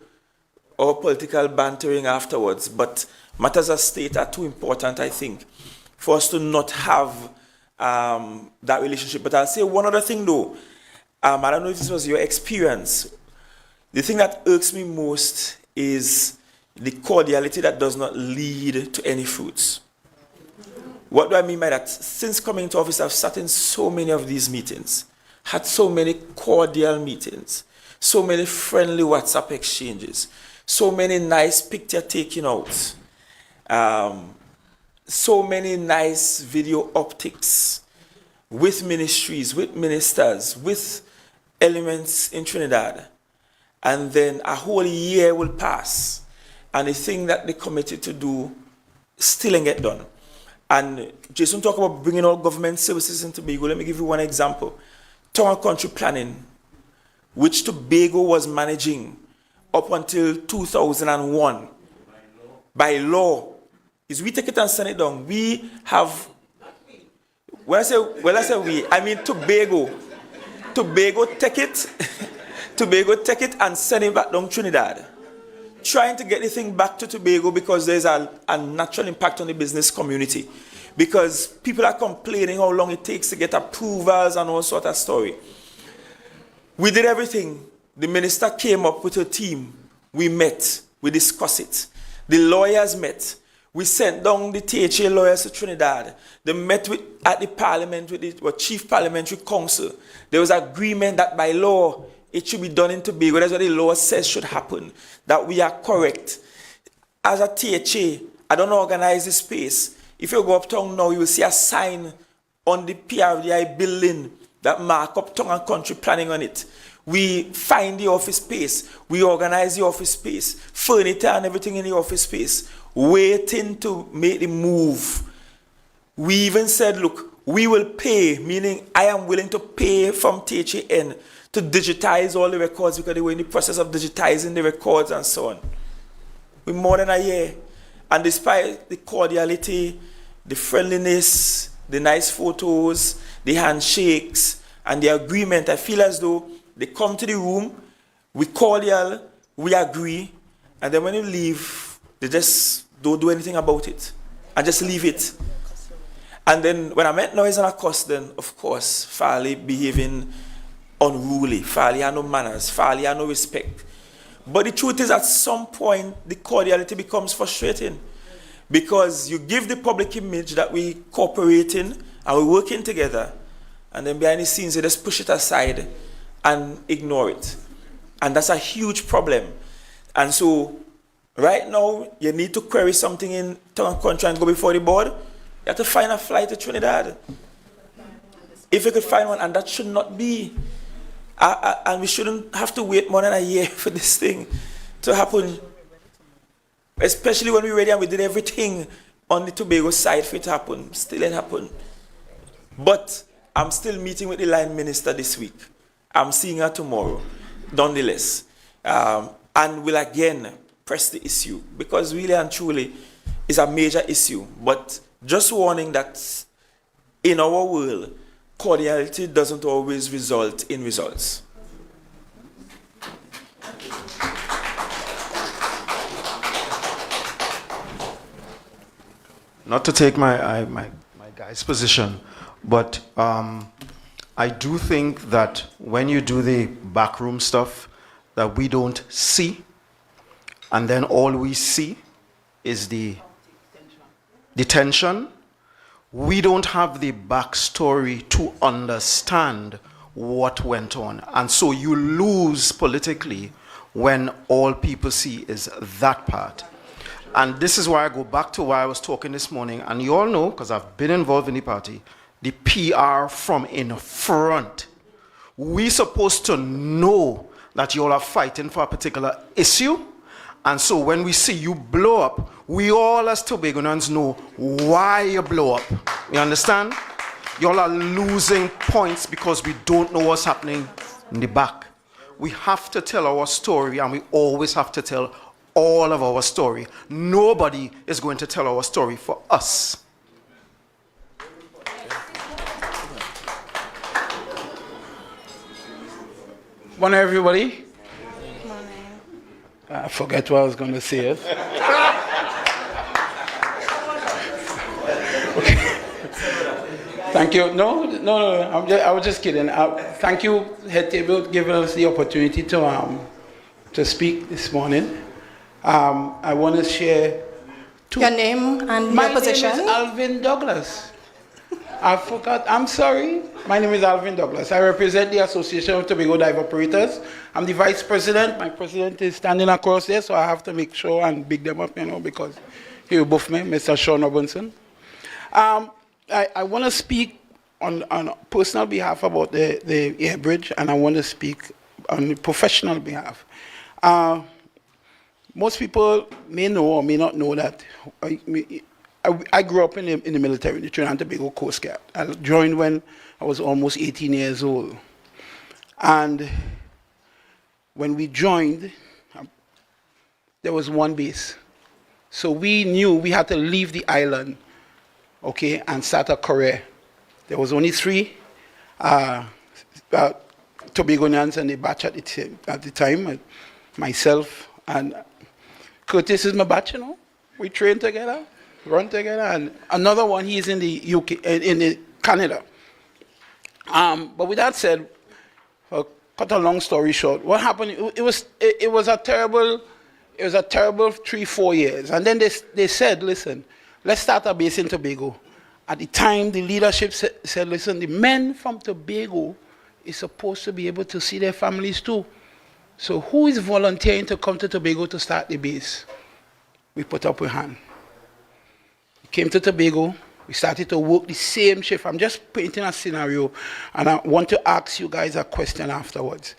our political bantering afterwards. But matters of state are too important, I think, for us to not have that relationship. But I'll say one other thing though. I don't know if this was your experience. The thing that irks me most is the cordiality that does not lead to any fruits. What do I mean by that? Since coming to office, I've sat in so many of these meetings, had so many cordial meetings, so many friendly WhatsApp exchanges, so many nice picture taking out, so many nice video optics with ministries, with ministers, with elements in Trinidad. And then a whole year will pass, and the thing that they committed to do still ain't get done. And Jason talked about bringing all government services in Tobago. Let me give you one example. Town and country planning, which Tobago was managing up until 2001 by law, is we take it and send it down. We have, when I say we, I mean Tobago. Tobago take it, Tobago take it and send it back down Trinidad. Trying to get the thing back to Tobago because there's a natural impact on the business community. Because people are complaining how long it takes to get approvals and all sort of story. We did everything. The minister came up with a team. We met. We discussed it. The lawyers met. We sent down the THA lawyers to Trinidad. They met at the parliament with the chief parliamentary council. There was agreement that by law, it should be done in Tobago. That's what the law says should happen. That we are correct. As a THA, I don't organize the space. If you go uptown now, you will see a sign on the PRDI building that mark up town and country planning on it. We find the office space. We organize the office space. Furniture and everything in the office space. Waiting to make the move. We even said, look, we will pay, meaning I am willing to pay from THAN to digitize all the records because they were in the process of digitizing the records and so on. We're more than a year. And despite the cordiality, the friendliness, the nice photos, the handshakes, and the agreement, I feel as though they come to the room, we cordial, we agree, and then when you leave, they just don't do anything about it and just leave it. And then when I met noise and accost, then of course, Farley behaving unruly, Farley had no manners, Farley had no respect. But the truth is, at some point, the cordiality becomes frustrating because you give the public image that we cooperating and we're working together, and then behind the scenes, they just push it aside and ignore it. And that's a huge problem. And so, right now, you need to query something in town and country and go before the board. You have to find a flight to Trinidad. If you could find one, and that should not be. And we shouldn't have to wait more than a year for this thing to happen. Especially when we're ready and we did everything on the Tobago side for it to happen. Still ain't happened. But I'm still meeting with the line minister this week. I'm seeing her tomorrow, nonetheless. And will again press the issue. Because really and truly, it's a major issue. But just warning that in our world, cordiality doesn't always result in results. Not to take my guy's position, but I do think that when you do the backroom stuff that we don't see, and then all we see is the detention, we don't have the backstory to understand what went on. And so you lose politically when all people see is that part. And this is why I go back to why I was talking this morning, and you all know, because I've been involved in the party, the PR from in front. We're supposed to know that you all are fighting for a particular issue, and so when we see you blow up, we all as Tobagonians know why you blow up. You understand? You all are losing points because we don't know what's happening in the back. We have to tell our story, and we always have to tell all of our story. Nobody is going to tell our story for us. Morning, everybody. I forget what I was going to say. Okay. Thank you. No. I was just kidding. Thank you, Head Table, for giving us the opportunity to speak this morning. I want to share Your name and My your position. name is Alvin Douglas. I forgot. I'm sorry. My name is Alvin Douglas. I represent the Association of Tobago Dive Operators. I'm the vice president. My president is standing across there, so I have to make sure and big them up, because you're both me, Mr. Sean Robinson. I want to speak on personal behalf about the air bridge, and I want to speak on the professional behalf. Most people may know or may not know that I grew up in the military, the Trinidad and Tobago Coast Guard. I joined when I was almost 18 years old. And when we joined, there was one base. So we knew we had to leave the island, okay, and start a career. There was only 3 Tobagonians in the batch at the time, myself and Curtis is my batch, We train together, run together, and another one, he's in the UK, in the Canada. But with that said, cut a long story short, what happened? It was a terrible 3-4 years, and then they said, listen, let's start a base in Tobago. At the time, the leadership said, listen, the men from Tobago is supposed to be able to see their families too. So who is volunteering to come to Tobago to start the base? We put up a hand. We came to Tobago. We started to work the same shift. I'm just painting a scenario, and I want to ask you guys a question afterwards.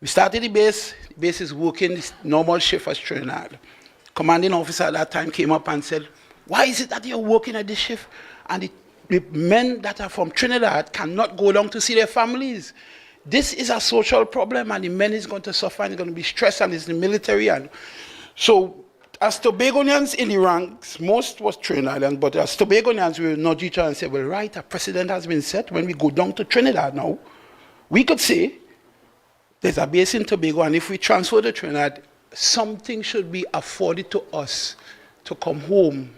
We started the base. The base is working this normal shift as Trinidad. Commanding officer at that time came up and said, why is it that you're working at this shift? And the men that are from Trinidad cannot go down to see their families. This is a social problem, and the men is going to suffer, and it's going to be stressed, and it's the military. And so, as Tobagonians in the ranks, most was Trinidadians, but as Tobagonians, we will nudge each other and say, well, right, a precedent has been set. When we go down to Trinidad now, we could say, there's a base in Tobago, and if we transfer to Trinidad, something should be afforded to us to come home.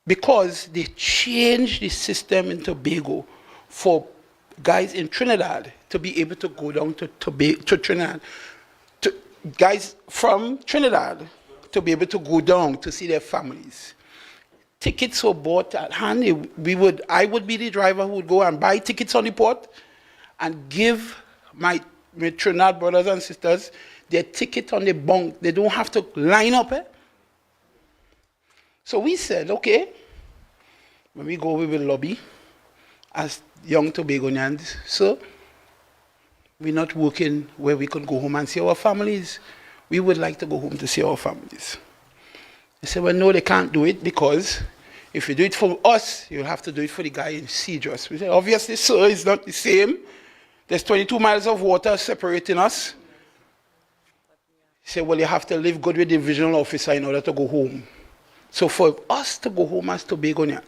Because they changed the system in Tobago for guys in Trinidad to be able to go down to Trinidad, guys from Trinidad to be able to go down to see their families. Tickets were bought at hand. I would be the driver who would go and buy tickets on the port and give my Trinidad brothers and sisters their ticket on the bunk. They don't have to line up. So we said, okay, when we go, we will lobby as young Tobagonians. So we're not working where we could go home and see our families. We would like to go home to see our families. They said, well, no, they can't do it because if you do it for us, you'll have to do it for the guy in Cedros. We said, obviously, sir, it's not the same. There's 22 miles of water separating us. He said, well, you have to live good with the divisional officer in order to go home. So for us to go home as Tobagonians,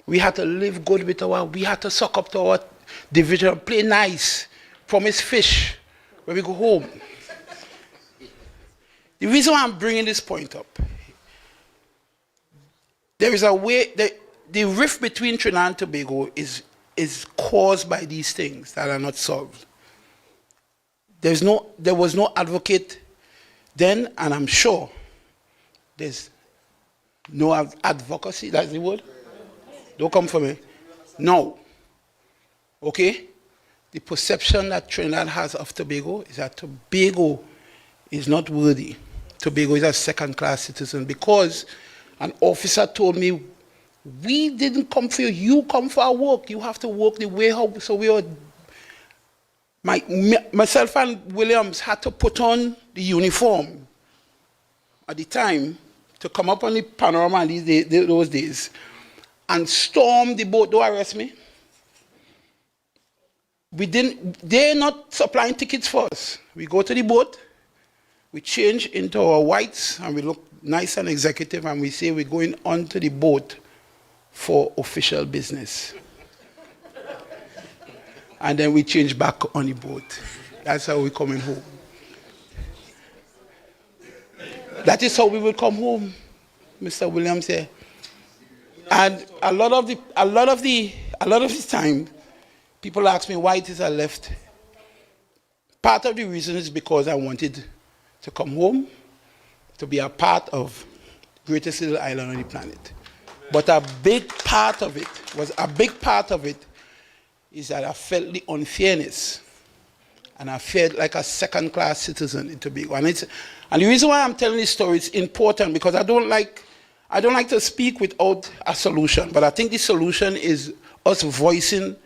we had to live good with we had to suck up to our division, play nice, promise fish when we go home. The reason why I'm bringing this point up, there is a way, the rift between Trinidad and Tobago is caused by these things that are not solved. There was no advocate then, and I'm sure there's no advocacy, that's the word? Don't come for me. No. Okay? The perception that Trinidad has of Tobago is that Tobago is not worthy. Tobago is a second-class citizen because an officer told me, we didn't come for you, you come for our work. You have to work the way how, so we were, myself and Williams had to put on the uniform at the time to come up on the panorama those days and storm the boat. Don't arrest me. They're not supplying tickets for us. We go to the boat, we change into our whites, and we look nice and executive, and we say we're going onto the boat for official business. and then we change back on the boat. That's how we're coming home. That is how we will come home, Mr. Williams here. And a lot of the time, people ask me why it is I left. Part of the reason is because I wanted to come home, to be a part of the greatest little island on the planet. But a big part of it is that I felt the unfairness, and I felt like a second-class citizen in Tobago. And the reason why I'm telling this story is important because I don't like to speak without a solution. But I think the solution is us voicing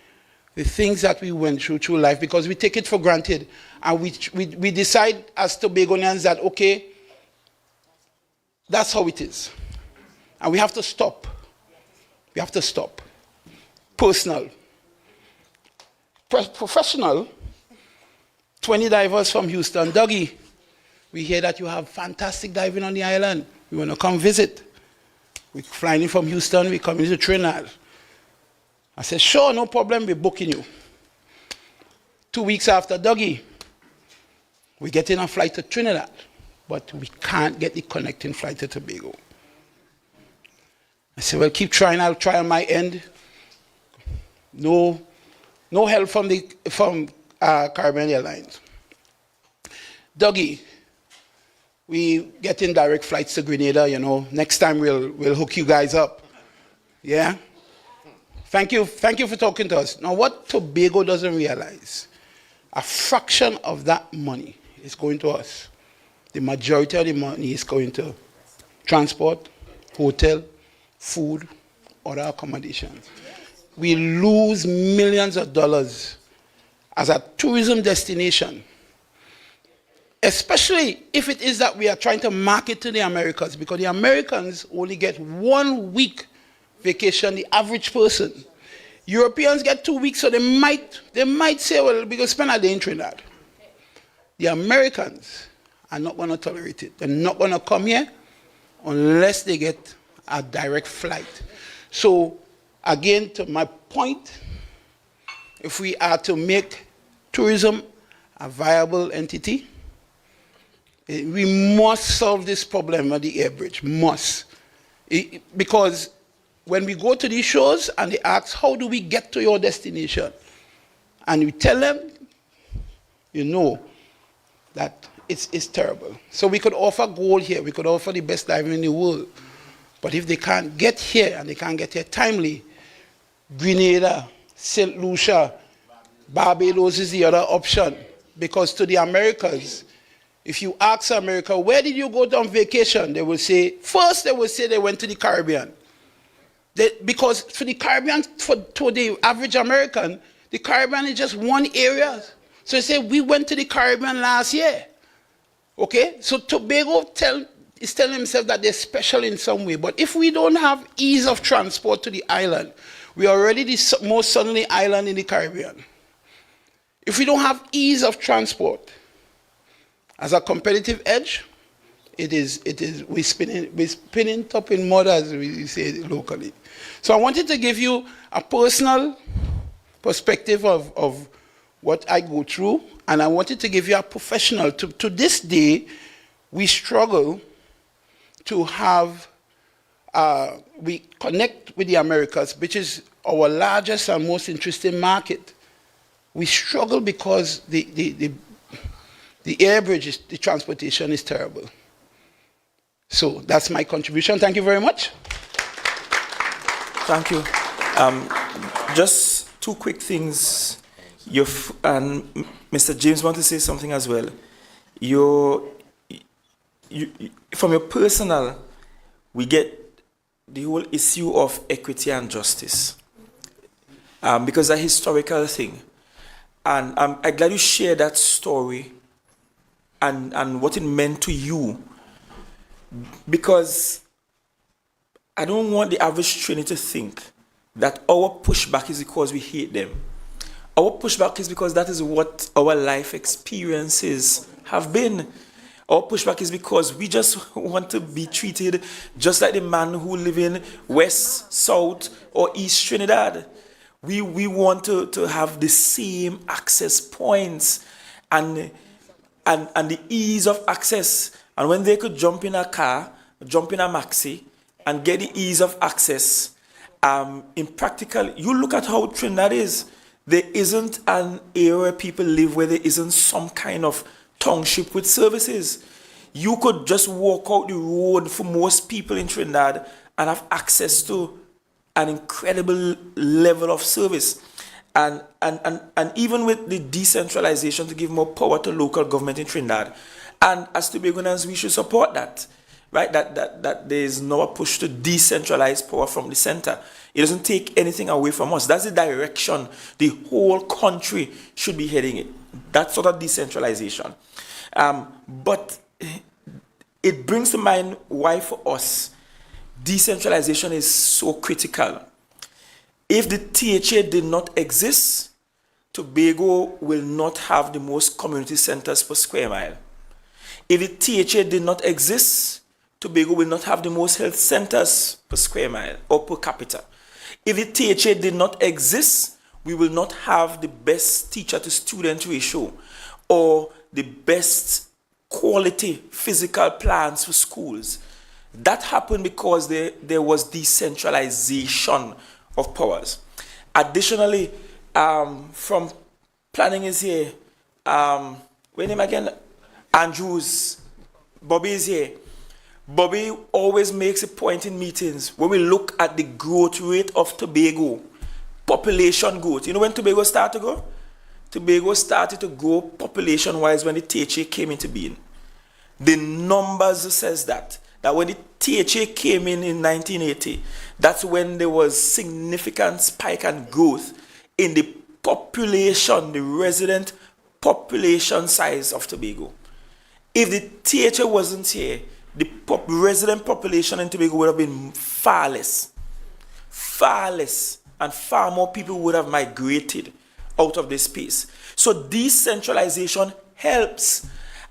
the things that we went through life, because we take it for granted, and we decide as Tobagonians that, okay, that's how it is. And we have to stop. We have to stop. Personal. Professional, 20 divers from Houston. Dougie, we hear that you have fantastic diving on the island. We want to come visit. We're flying in from Houston, we're coming to Trinidad. I said, sure, no problem, we're booking you. 2 weeks after, Dougie, we get in a flight to Trinidad, but we can't get the connecting flight to Tobago. I said, well, keep trying, I'll try on my end. No help from Caribbean Airlines. Dougie, we get in direct flights to Grenada, you know. Next time we'll hook you guys up. Yeah? Thank you for talking to us. Now, what Tobago doesn't realize, a fraction of that money is going to us. The majority of the money is going to transport, hotel, food, other accommodations. We lose millions of dollars as a tourism destination, especially if it is that we are trying to market to the Americans, because the Americans only get 1 week vacation, the average person. Europeans get 2 weeks, so they might say, well, we're going to spend a day in Trinidad. The Americans are not going to tolerate it. They're not going to come here unless they get a direct flight. So, again, to my point, if we are to make tourism a viable entity, we must solve this problem at the air bridge, must. Because when we go to these shows and they ask, how do we get to your destination? And we tell them, you know, that it's terrible. So we could offer gold here, we could offer the best diving in the world. But if they can't get here, and they can't get here timely, Grenada, St. Lucia, Barbados is the other option. Because to the Americans, if you ask America, where did you go on vacation? They will say, first they will say they went to the Caribbean. Because for the Caribbean, to the average American, the Caribbean is just one area. So they say, we went to the Caribbean last year. Okay? So Tobago is telling himself that they're special in some way. But if we don't have ease of transport to the island, we are already the most southerly island in the Caribbean. If we don't have ease of transport as a competitive edge, we're spinning top in mud, as we say locally. So I wanted to give you a personal perspective of what I go through, and I wanted to give you a professional. To this day, we struggle to have, we connect with the Americas, which is our largest and most interesting market. We struggle because the air bridge, the transportation is terrible. So that's my contribution. Thank you very much. Thank you. Just two quick things. And Mr. James want to say something as well. From your personal, we get the whole issue of equity and justice, because it's a historical thing. And I'm glad you share that story and what it meant to you, because I don't want the average trainee to think that our pushback is because we hate them. Our pushback is because that is what our life experiences have been. Our pushback is because we just want to be treated just like the man who live in West, South, or East Trinidad. We want to have the same access points and the ease of access. And when they could jump in a car, jump in a maxi, and get the ease of access, in practical, you look at how Trinidad is. There isn't an area where people live where there isn't some kind of township with services. You could just walk out the road for most people in Trinidad and have access to an incredible level of service. And even with the decentralization to give more power to local government in Trinidad, and as Tobagonians, we should support that, right? That there is now a push to decentralize power from the center. It doesn't take anything away from us. That's the direction the whole country should be heading in. That sort of decentralization. But it brings to mind why for us decentralization is so critical. If the THA did not exist, Tobago will not have the most community centers per square mile. If the THA did not exist, Tobago will not have the most health centers per square mile or per capita. If the THA did not exist, we will not have the best teacher-to-student ratio or the best quality physical plans for schools. That happened because there was decentralization of powers. Additionally, from planning is here, what's name again? Andrews, Bobby is here. Bobby always makes a point in meetings when we look at the growth rate of Tobago, population growth. You know when Tobago started to grow? Tobago started to grow population-wise when the THA came into being. The numbers says that when the THA came in 1980, that's when there was significant spike and growth in the population, the resident population size of Tobago. If the THA wasn't here, the resident population in Tobago would have been far less, and far more people would have migrated out of this space. So decentralization helps,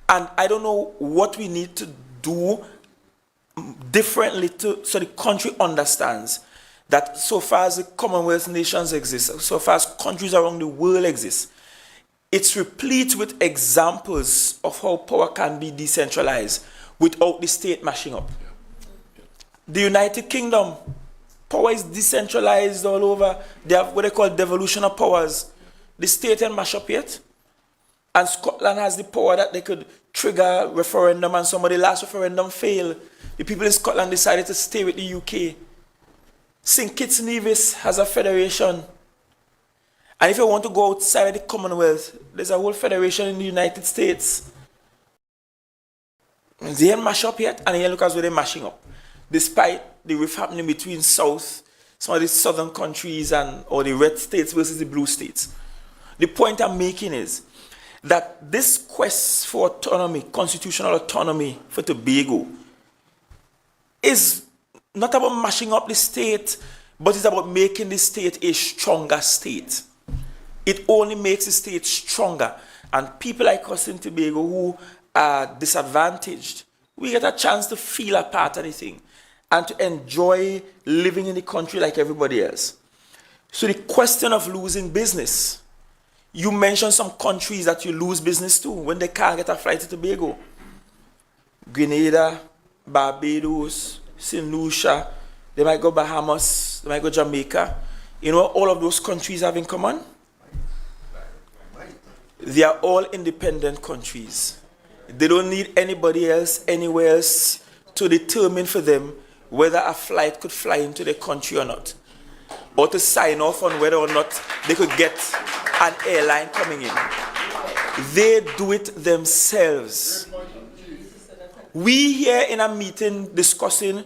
and I don't know what we need to do differently so the country understands that so far as the Commonwealth nations exist, so far as countries around the world exist, it's replete with examples of how power can be decentralized without the state mashing up. The United Kingdom, power is decentralized all over. They have what they call devolution of powers. The state ain't mash up yet. And Scotland has the power that they could trigger referendum, and some of the last referendum failed. The people in Scotland decided to stay with the UK. St. Kitts and Nevis has a federation. And if you want to go outside the Commonwealth, there's a whole federation in the United States. They ain't mash up yet, and here look as though they're mashing up. Despite the rift happening between some of the southern countries or the red states versus the blue states. The point I'm making is that this quest for autonomy, constitutional autonomy for Tobago, is not about mashing up the state, but it's about making the state a stronger state. It only makes the state stronger. And people like us in Tobago who are disadvantaged, we get a chance to feel a part of the thing and to enjoy living in the country like everybody else. So the question of losing business, you mentioned some countries that you lose business to when they can't get a flight to Tobago. Grenada, Barbados, St. Lucia, they might go Bahamas, they might go Jamaica. You know what all of those countries have in common? They are all independent countries. They don't need anybody else, anywhere else, to determine for them whether a flight could fly into their country or not, or to sign off on whether or not they could get an airline coming in. They do it themselves. We here in a meeting discussing,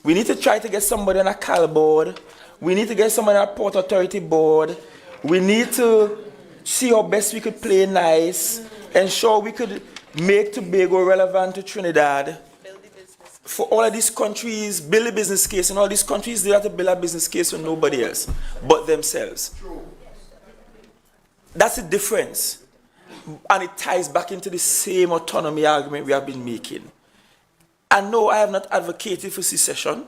we need to try to get somebody on a CAL board, we need to get somebody on a Port Authority board, we need to see how best we could play nice, ensure we could make Tobago relevant to Trinidad. For all of these countries, build a business case, and all these countries, they have to build a business case for nobody else but themselves. That's the difference. And it ties back into the same autonomy argument we have been making. And no, I have not advocated for secession.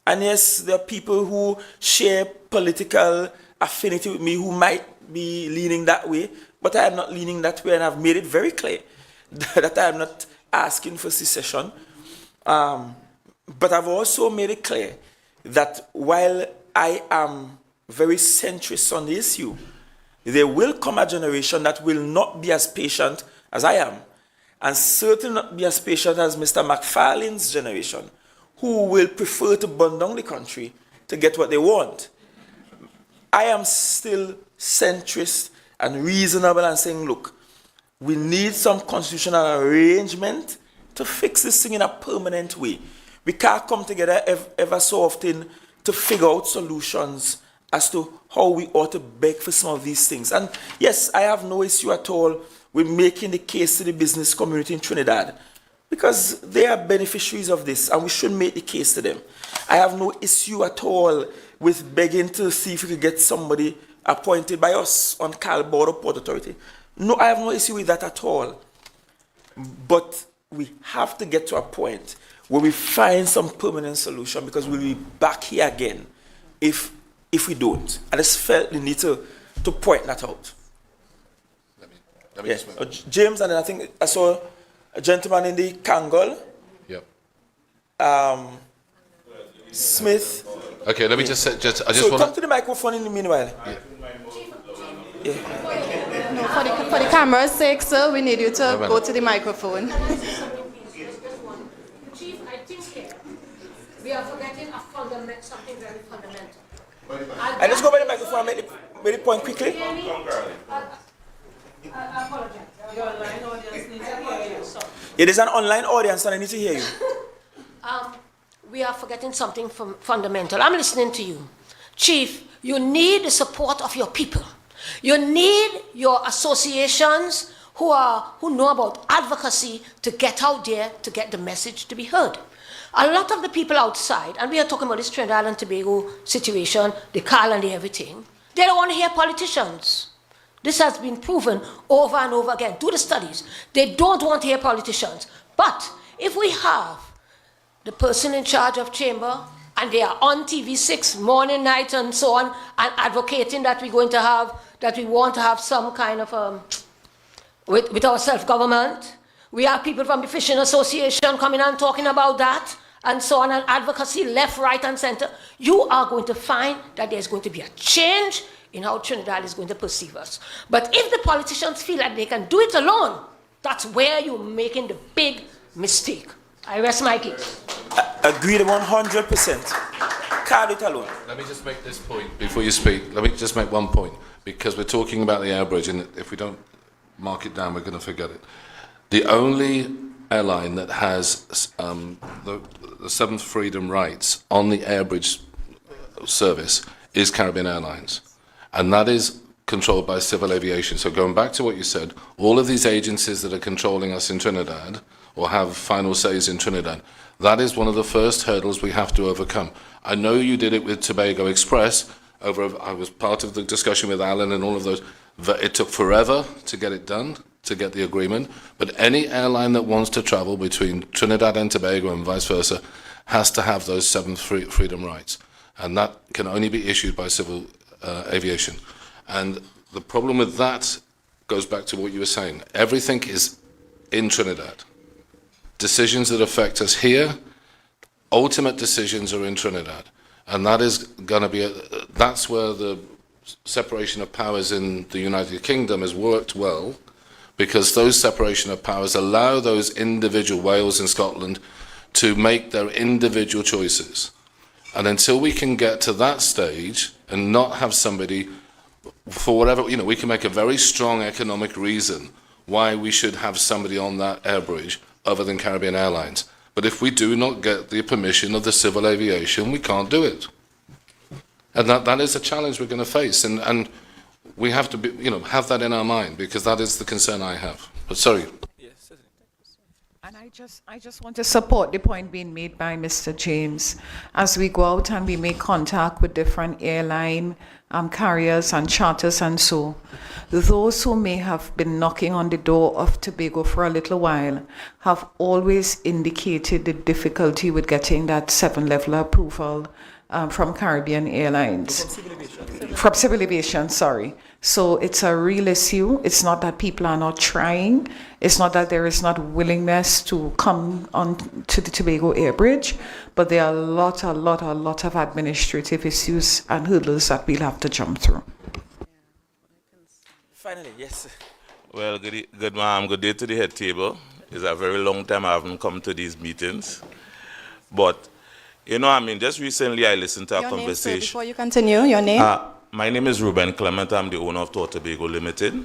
And yes, there are people who share political affinity with me who might be leaning that way, but I am not leaning that way, and I've made it very clear that I am not asking for secession. But I've also made it clear that while I am very centrist on the issue, there will come a generation that will not be as patient as I am, and certainly not be as patient as Mr. McFarlane's generation, who will prefer to burn down the country to get what they want. I am still centrist and reasonable and saying, look, we need some constitutional arrangement to fix this thing in a permanent way. We can't come together ever so often to figure out solutions as to how we ought to beg for some of these things. And yes, I have no issue at all with making the case to the business community in Trinidad, because they are beneficiaries of this, and we should make the case to them. I have no issue at all with begging to see if we could get somebody appointed by us on CAL Board or Port Authority. No, I have no issue with that at all. But we have to get to a point where we find some permanent solution, because we'll be back here again if we don't. I just felt the need to point that out. Let me just James, and then I think I saw a gentleman in the Kangol. Yep. Smith. Okay, let me just say, I just so want come to the microphone in the meanwhile. No, for the camera's sake, sir, we need you to go to the microphone. Chief, I think we are forgetting something very fundamental. I just go by the microphone and make the point quickly. I apologize. Your online audience needs to hear you. It is an online audience and I need to hear you. We are forgetting something fundamental. I'm listening to you. Chief, you need the support of your people. You need your associations who know about advocacy to get out there to get the message to be heard. A lot of the people outside, and we are talking about this Trinidad and Tobago situation, the CAL and the everything, they don't want to hear politicians. This has been proven over and over again. Do the studies. They don't want to hear politicians. But if we have the person in charge of chamber, and they are on TV6 morning, night, and so on, and advocating that we want to have some kind of, with our self-government. We have people from the Fishing Association coming and talking about that, and so on, and advocacy left, right, and center. You are going to find that there's going to be a change in how Trinidad is going to perceive us. But if the politicians feel that they can do it alone, that's where you're making the big mistake. I rest my case. Agreed 100%. Can't do it alone. Let me just make this point before you speak. Let me just make one point, because we're talking about the air bridge, and if we don't mark it down, we're going to forget it. The only airline that has the seventh freedom rights on the air bridge service is Caribbean Airlines, and that is controlled by civil aviation. So going back to what you said, all of these agencies that are controlling us in Trinidad or have final says in Trinidad, that is one of the first hurdles we have to overcome. I know you did it with Tobago Express. I was part of the discussion with Alan and all of those. It took forever to get it done, to get the agreement. But any airline that wants to travel between Trinidad and Tobago and vice versa has to have those seventh freedom rights. And that can only be issued by civil aviation. And the problem with that goes back to what you were saying. Everything is in Trinidad. Decisions that affect us here, ultimate decisions are in Trinidad. And that is going to be, that's where the separation of powers in the United Kingdom has worked well, because those separation of powers allow those individual, Wales and Scotland, to make their individual choices. And until we can get to that stage and not have somebody, for whatever, we can make a very strong economic reason why we should have somebody on that air bridge other than Caribbean Airlines. But if we do not get the permission of the civil aviation, we can't do it. And that is a challenge we're going to face. And we have to be, have that in our mind, because that is the concern I have. But sorry. Yes. And I just want to support the point being made by Mr. James. As we go out and we make contact with different airline carriers and charters and so, those who may have been knocking on the door of Tobago for a little while have always indicated the difficulty with getting that 7-level approval from Caribbean Airlines. From civil aviation, sorry. So it's a real issue. It's not that people are not trying. It's not that there is not willingness to come on to the Tobago Air Bridge, but there are a lot of administrative issues and hurdles that we'll have to jump through. Finally, yes. Well, good day to the head table. It's a very long time I haven't come to these meetings. But, you know, I mean, just recently I listened to a conversation. Name, sir, before you continue, your name? My name is Ruben Clement. I'm the owner of Tobago Limited.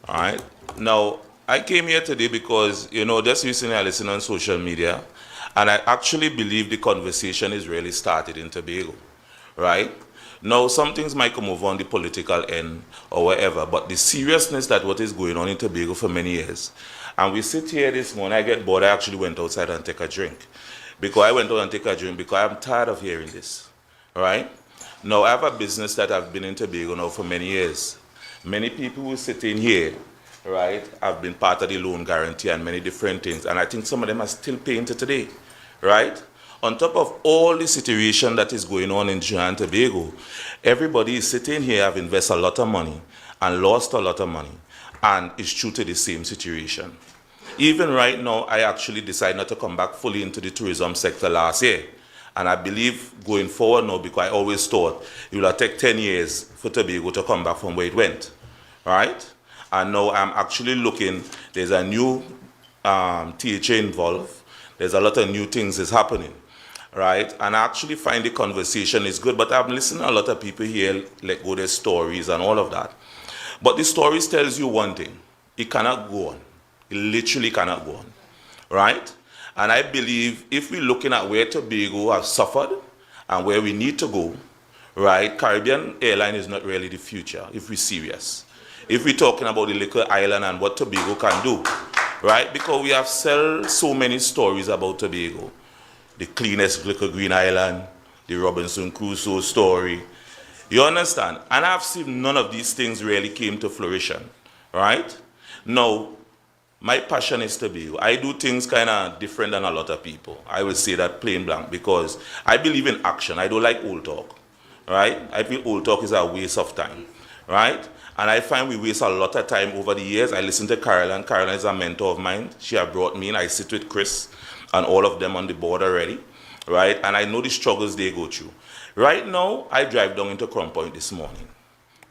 All right. Now, I came here today because, you know, just recently I listened on social media, and I actually believe the conversation is really started in Tobago, right? Now, some things might come over on the political end or whatever, but the seriousness that what is going on in Tobago for many years. And we sit here this morning, I get bored, I actually went outside and take a drink. Because I went out and take a drink because I'm tired of hearing this, right? Now, I have a business that I've been in Tobago now for many years. Many people who sit in here, right, have been part of the loan guarantee and many different things. And I think some of them are still paying to today, right? On top of all the situation that is going on in Trinidad and Tobago, everybody is sitting here, have invested a lot of money and lost a lot of money, and is true to the same situation. Even right now, I actually decided not to come back fully into the tourism sector last year. And I believe going forward now, because I always thought it will take 10 years for Tobago to come back from where it went, right? And now I'm actually looking, there's a new THA involved, there's a lot of new things is happening, right? And I actually find the conversation is good, but I've listened to a lot of people here let go their stories and all of that. But the stories tells you one thing, it cannot go on. It literally cannot go on, right? And I believe if we're looking at where Tobago has suffered and where we need to go, right, Caribbean Airlines is not really the future, if we're serious. If we're talking about the little island and what Tobago can do, right? Because we have so many stories about Tobago. The cleanest little green island, the Robinson Crusoe story. You understand? And I've seen none of these things really came to fruition, right? Now, my passion is Tobago. I do things kind of different than a lot of people. I will say that plain blank because I believe in action. I don't like old talk, right? I feel old talk is a waste of time, right? And I find we waste a lot of time over the years. I listen to Caroline. Caroline is a mentor of mine. She has brought me in. I sit with Chris and all of them on the board already, right? And I know the struggles they go through. Right now, I drive down into Crown Point this morning,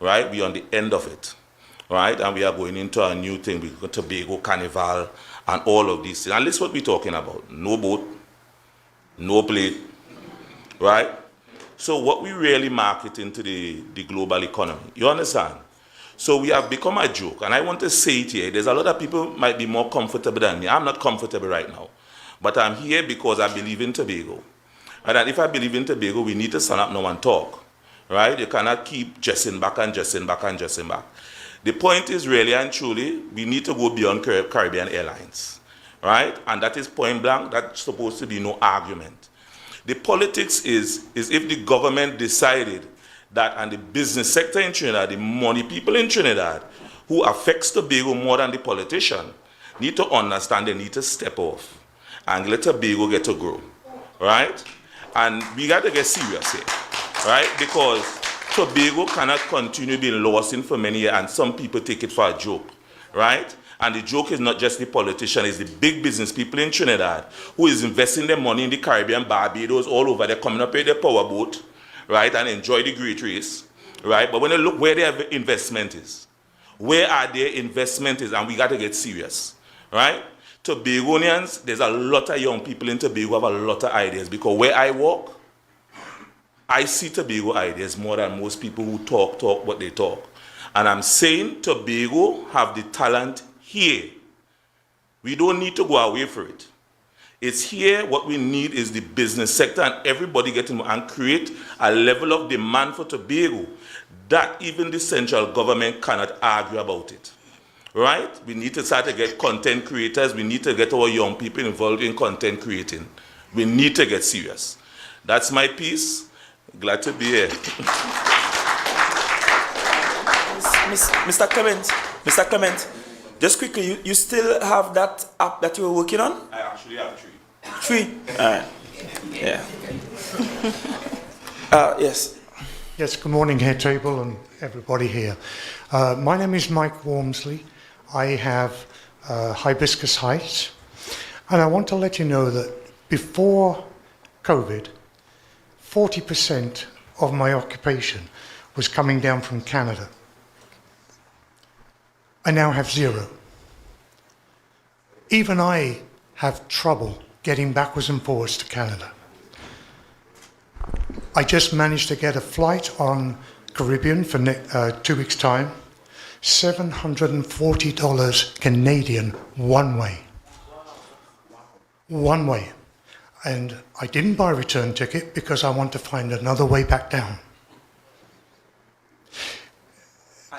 right? We're on the end of it. Right, and we are going into a new thing. We've got Tobago Carnival and all of these things. And this is what we're talking about. No boat, no plate, right? So what we really market into the global economy, you understand? So we have become a joke, and I want to say it here. There's a lot of people might be more comfortable than me. I'm not comfortable right now, but I'm here because I believe in Tobago. And if I believe in Tobago, we need to stand up now and talk, right? You cannot keep dressing back and dressing back and dressing back. The point is really and truly, we need to go beyond Caribbean Airlines, right? And that is point blank, that's supposed to be no argument. The politics is if the government decided that, and the business sector in Trinidad, the money people in Trinidad, who affects Tobago more than the politician, need to understand they need to step off and let Tobago get to grow, right? And we got to get serious here, right? Because Tobago cannot continue being lost in for many years, and some people take it for a joke, right? And the joke is not just the politician, it's the big business people in Trinidad who is investing their money in the Caribbean, Barbados, all over. They're coming up with their powerboat, right, and enjoy the great race, right? But when they look where their investment is, where are their investment is, and we got to get serious, right? Tobagonians, there's a lot of young people in Tobago who have a lot of ideas, because where I walk, I see Tobago ideas more than most people who talk what they talk. And I'm saying Tobago have the talent here. We don't need to go away for it. It's here. What we need is the business sector and everybody getting more and create a level of demand for Tobago that even the central government cannot argue about it. Right? We need to start to get content creators. We need to get our young people involved in content creating. We need to get serious. That's my piece. Glad to be here. Mr. Clement, just quickly, you still have that app that you were working on? I actually have 3. 3? All right. Yeah. Yes. Yes, good morning, Head Table and everybody here. My name is Mike Wormsley. I have Hibiscus Heights, and I want to let you know that before COVID, 40% of my occupation was coming down from Canada. I now have 0. Even I have trouble getting backwards and forwards to Canada. I just managed to get a flight on Caribbean for 2 weeks' time, $740 Canadian one way. One way. And I didn't buy a return ticket because I want to find another way back down.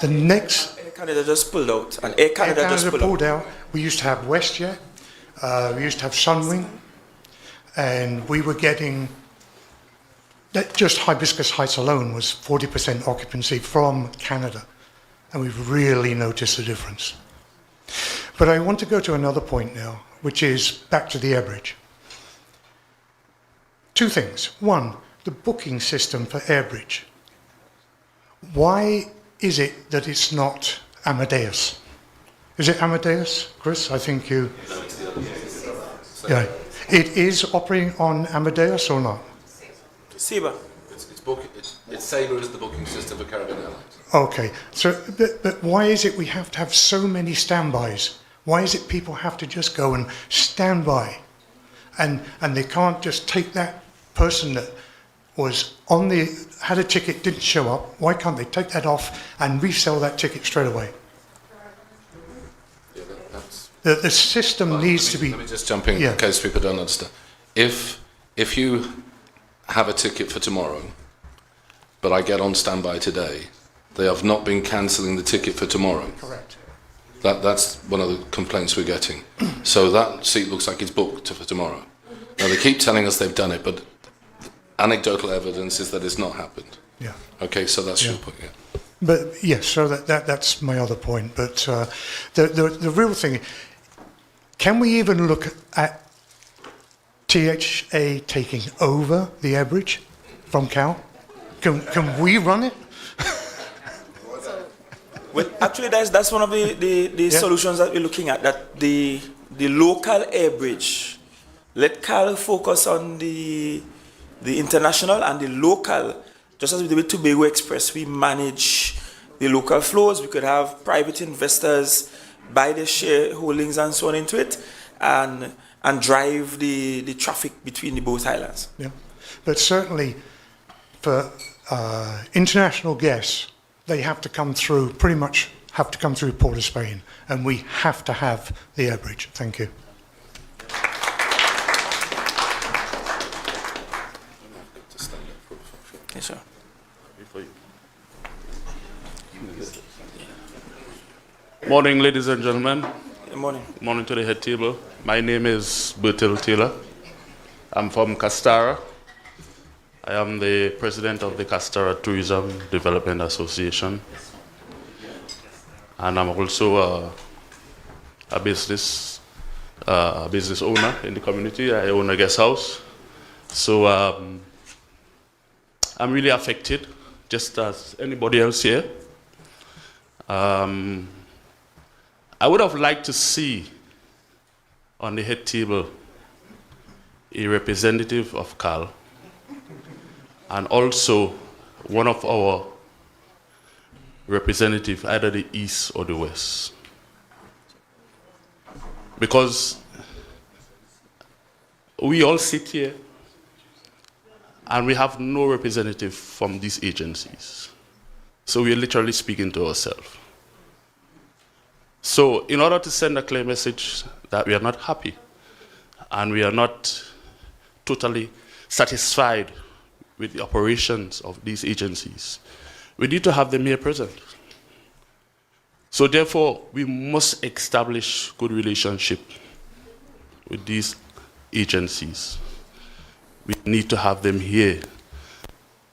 The next... Air Canada just pulled out. And Air Canada just pulled out. We used to have WestJet, we used to have Sunwing, and we were getting... Just Hibiscus Heights alone was 40% occupancy from Canada, and we've really noticed the difference. But I want to go to another point now, which is back to the air bridge. 2 things. 1, the booking system for Airbridge. Why is it that it's not Amadeus? Is it Amadeus, Chris? I think you... Yeah. It is operating on Amadeus or not? SEBA. It's SEBA is the booking system for Caribbean Airlines. Okay. So, but why is it we have to have so many standbys? Why is it people have to just go and stand by? And they can't just take that person that was on had a ticket, didn't show up. Why can't they take that off and resell that ticket straight away? Yeah, the system needs to be... Let me just jump in case people don't understand. If you have a ticket for tomorrow, but I get on standby today, they have not been cancelling the ticket for tomorrow. Correct. That's one of the complaints we're getting. So that seat looks like it's booked for tomorrow. Now they keep telling us they've done it, but anecdotal evidence is that it's not happened. Yeah. Okay, so that's your point. Yeah. But yes, so that's my other point. But the real thing, can we even look at THA taking over the air bridge from Cal? Can we run it? Well, actually, that's one of the solutions that we're looking at. That the local air bridge, let Cal focus on the international and the local. Just as we did with Tobago Express, we manage the local flows. We could have private investors buy their shareholdings and so on into it, and drive the traffic between the both islands. Yeah, but certainly for international guests, they have to come through, pretty much have to come through Port of Spain, and we have to have the air bridge. Thank you. Yes, sir. Morning, ladies and gentlemen. Good morning. Morning to the head table. My name is Bertil Taylor. I'm from Castara. I am the president of the Castara Tourism Development Association. And I'm also a business owner in the community. I own a guest house. So I'm really affected, just as anybody else here. I would have liked to see on the head table a representative of CAL and also one of our representatives, either the East or the West. Because we all sit here and we have no representative from these agencies. So we're literally speaking to ourselves. So in order to send a clear message that we are not happy and we are not totally satisfied with the operations of these agencies, we need to have them here present. So therefore, we must establish good relationship with these agencies. We need to have them here.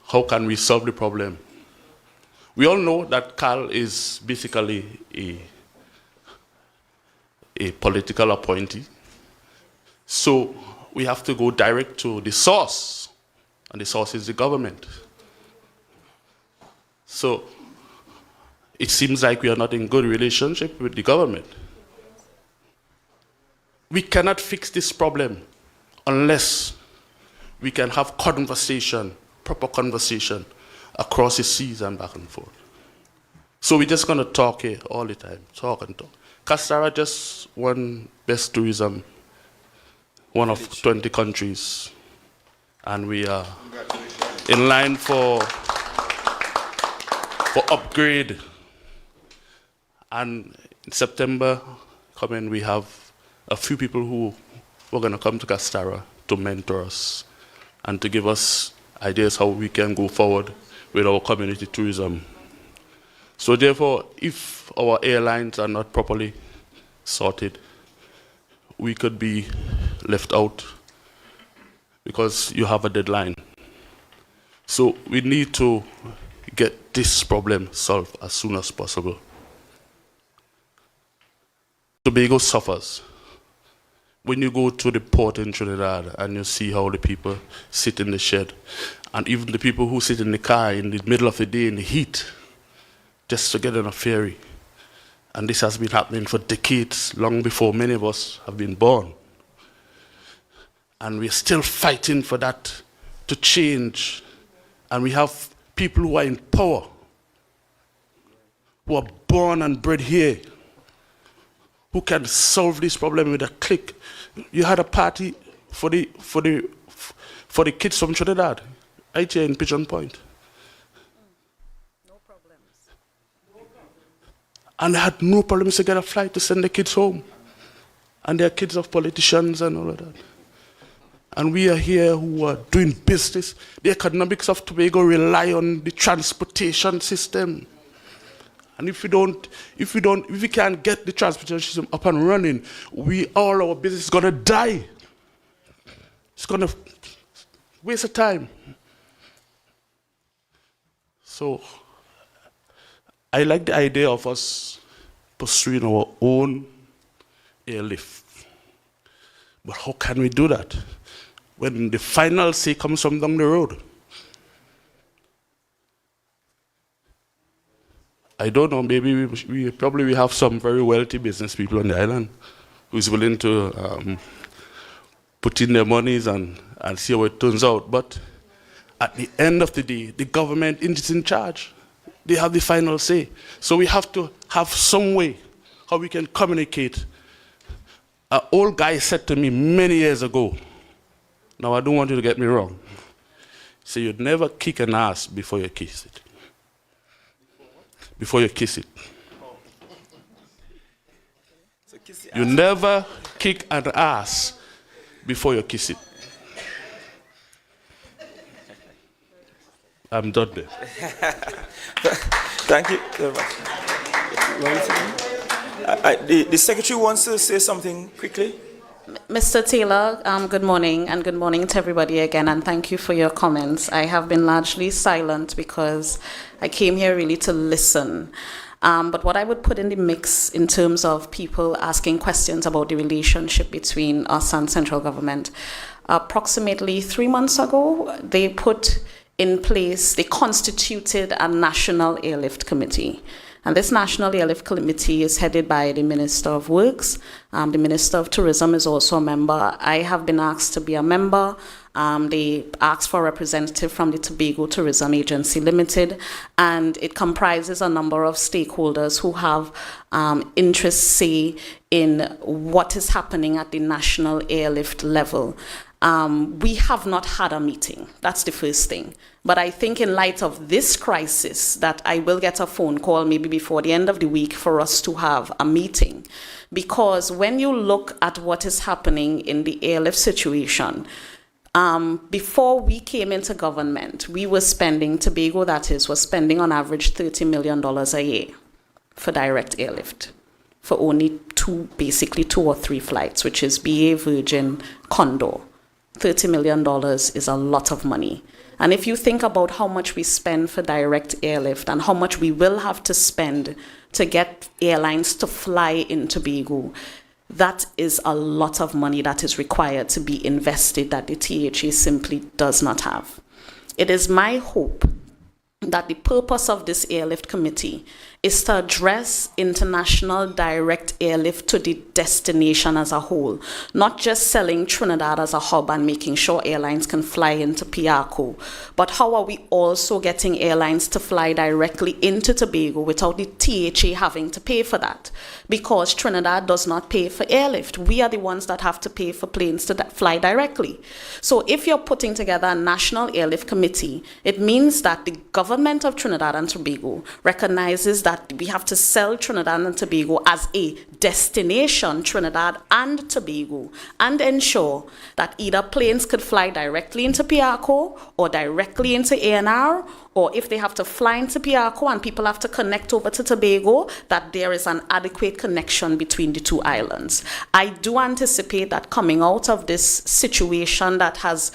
How can we solve the problem? We all know that CAL is basically a political appointee. So we have to go direct to the source, and the source is the government. So it seems like we are not in good relationship with the government. We cannot fix this problem unless we can have conversation, proper conversation, across the seas and back and forth. So we're just going to talk here all the time, talk and talk. Castara just won Best Tourism, one of 20 countries, and we are in line for upgrade. And in September coming, we have a few people who were going to come to Castara to mentor us and to give us ideas how we can go forward with our community tourism. So therefore, if our airlines are not properly sorted, we could be left out because you have a deadline. So we need to get this problem solved as soon as possible. Tobago suffers. When you go to the port in Trinidad and you see how the people sit in the shed, and even the people who sit in the car in the middle of the day in the heat, just to get on a ferry. And this has been happening for decades, long before many of us have been born. And we're still fighting for that to change. And we have people who are in power, who are born and bred here, who can solve this problem with a click. You had a party for the kids from Trinidad, right here in Pigeon Point. No problems. And they had no problems to get a flight to send the kids home. And they're kids of politicians and all of that. And we are here who are doing business. The economics of Tobago rely on the transportation system. And if we can't get the transportation system up and running, all our business is gonna die. It's gonna waste of time. So I like the idea of us pursuing our own airlift. But how can we do that when the final say comes from down the road? I don't know, maybe we have some very wealthy business people on the island who's willing to put in their monies and see how it turns out. But at the end of the day, the government is in charge. They have the final say. So we have to have some way how we can communicate. An old guy said to me many years ago, now I don't want you to get me wrong, he said, you'd never kick an ass before you kiss it. Before you kiss it. You never kick an ass before you kiss it. I'm done there. Thank you very much. The Secretary wants to say something quickly. Mr. Taylor, good morning, and good morning to everybody again, and thank you for your comments. I have been largely silent because I came here really to listen. But what I would put in the mix in terms of people asking questions about the relationship between us and central government, approximately 3 months ago, they constituted a national airlift committee. And this National Airlift Committee is headed by the Minister of Works. The Minister of Tourism is also a member. I have been asked to be a member. They asked for a representative from the Tobago Tourism Agency Limited, and it comprises a number of stakeholders who have interests, say, in what is happening at the national airlift level. We have not had a meeting. That's the first thing. But I think in light of this crisis that I will get a phone call maybe before the end of the week for us to have a meeting. Because when you look at what is happening in the airlift situation, before we came into government, we were spending, Tobago that is, was spending on average $30 million a year for direct airlift for only basically two or three flights, which is BA, Virgin, Condor. $30 million is a lot of money. And if you think about how much we spend for direct airlift and how much we will have to spend to get airlines to fly in Tobago, that is a lot of money that is required to be invested that the THA simply does not have. It is my hope that the purpose of this airlift committee is to address international direct airlift to the destination as a whole, not just selling Trinidad as a hub and making sure airlines can fly into Piarco, but how are we also getting airlines to fly directly into Tobago without the THA having to pay for that? Because Trinidad does not pay for airlift. We are the ones that have to pay for planes to fly directly. So if you're putting together a national airlift committee, it means that the government of Trinidad and Tobago recognizes that we have to sell Trinidad and Tobago as a destination, Trinidad and Tobago, and ensure that either planes could fly directly into Piarco or directly into ANR, or if they have to fly into Piarco and people have to connect over to Tobago, that there is an adequate connection between the two islands. I do anticipate that coming out of this situation that has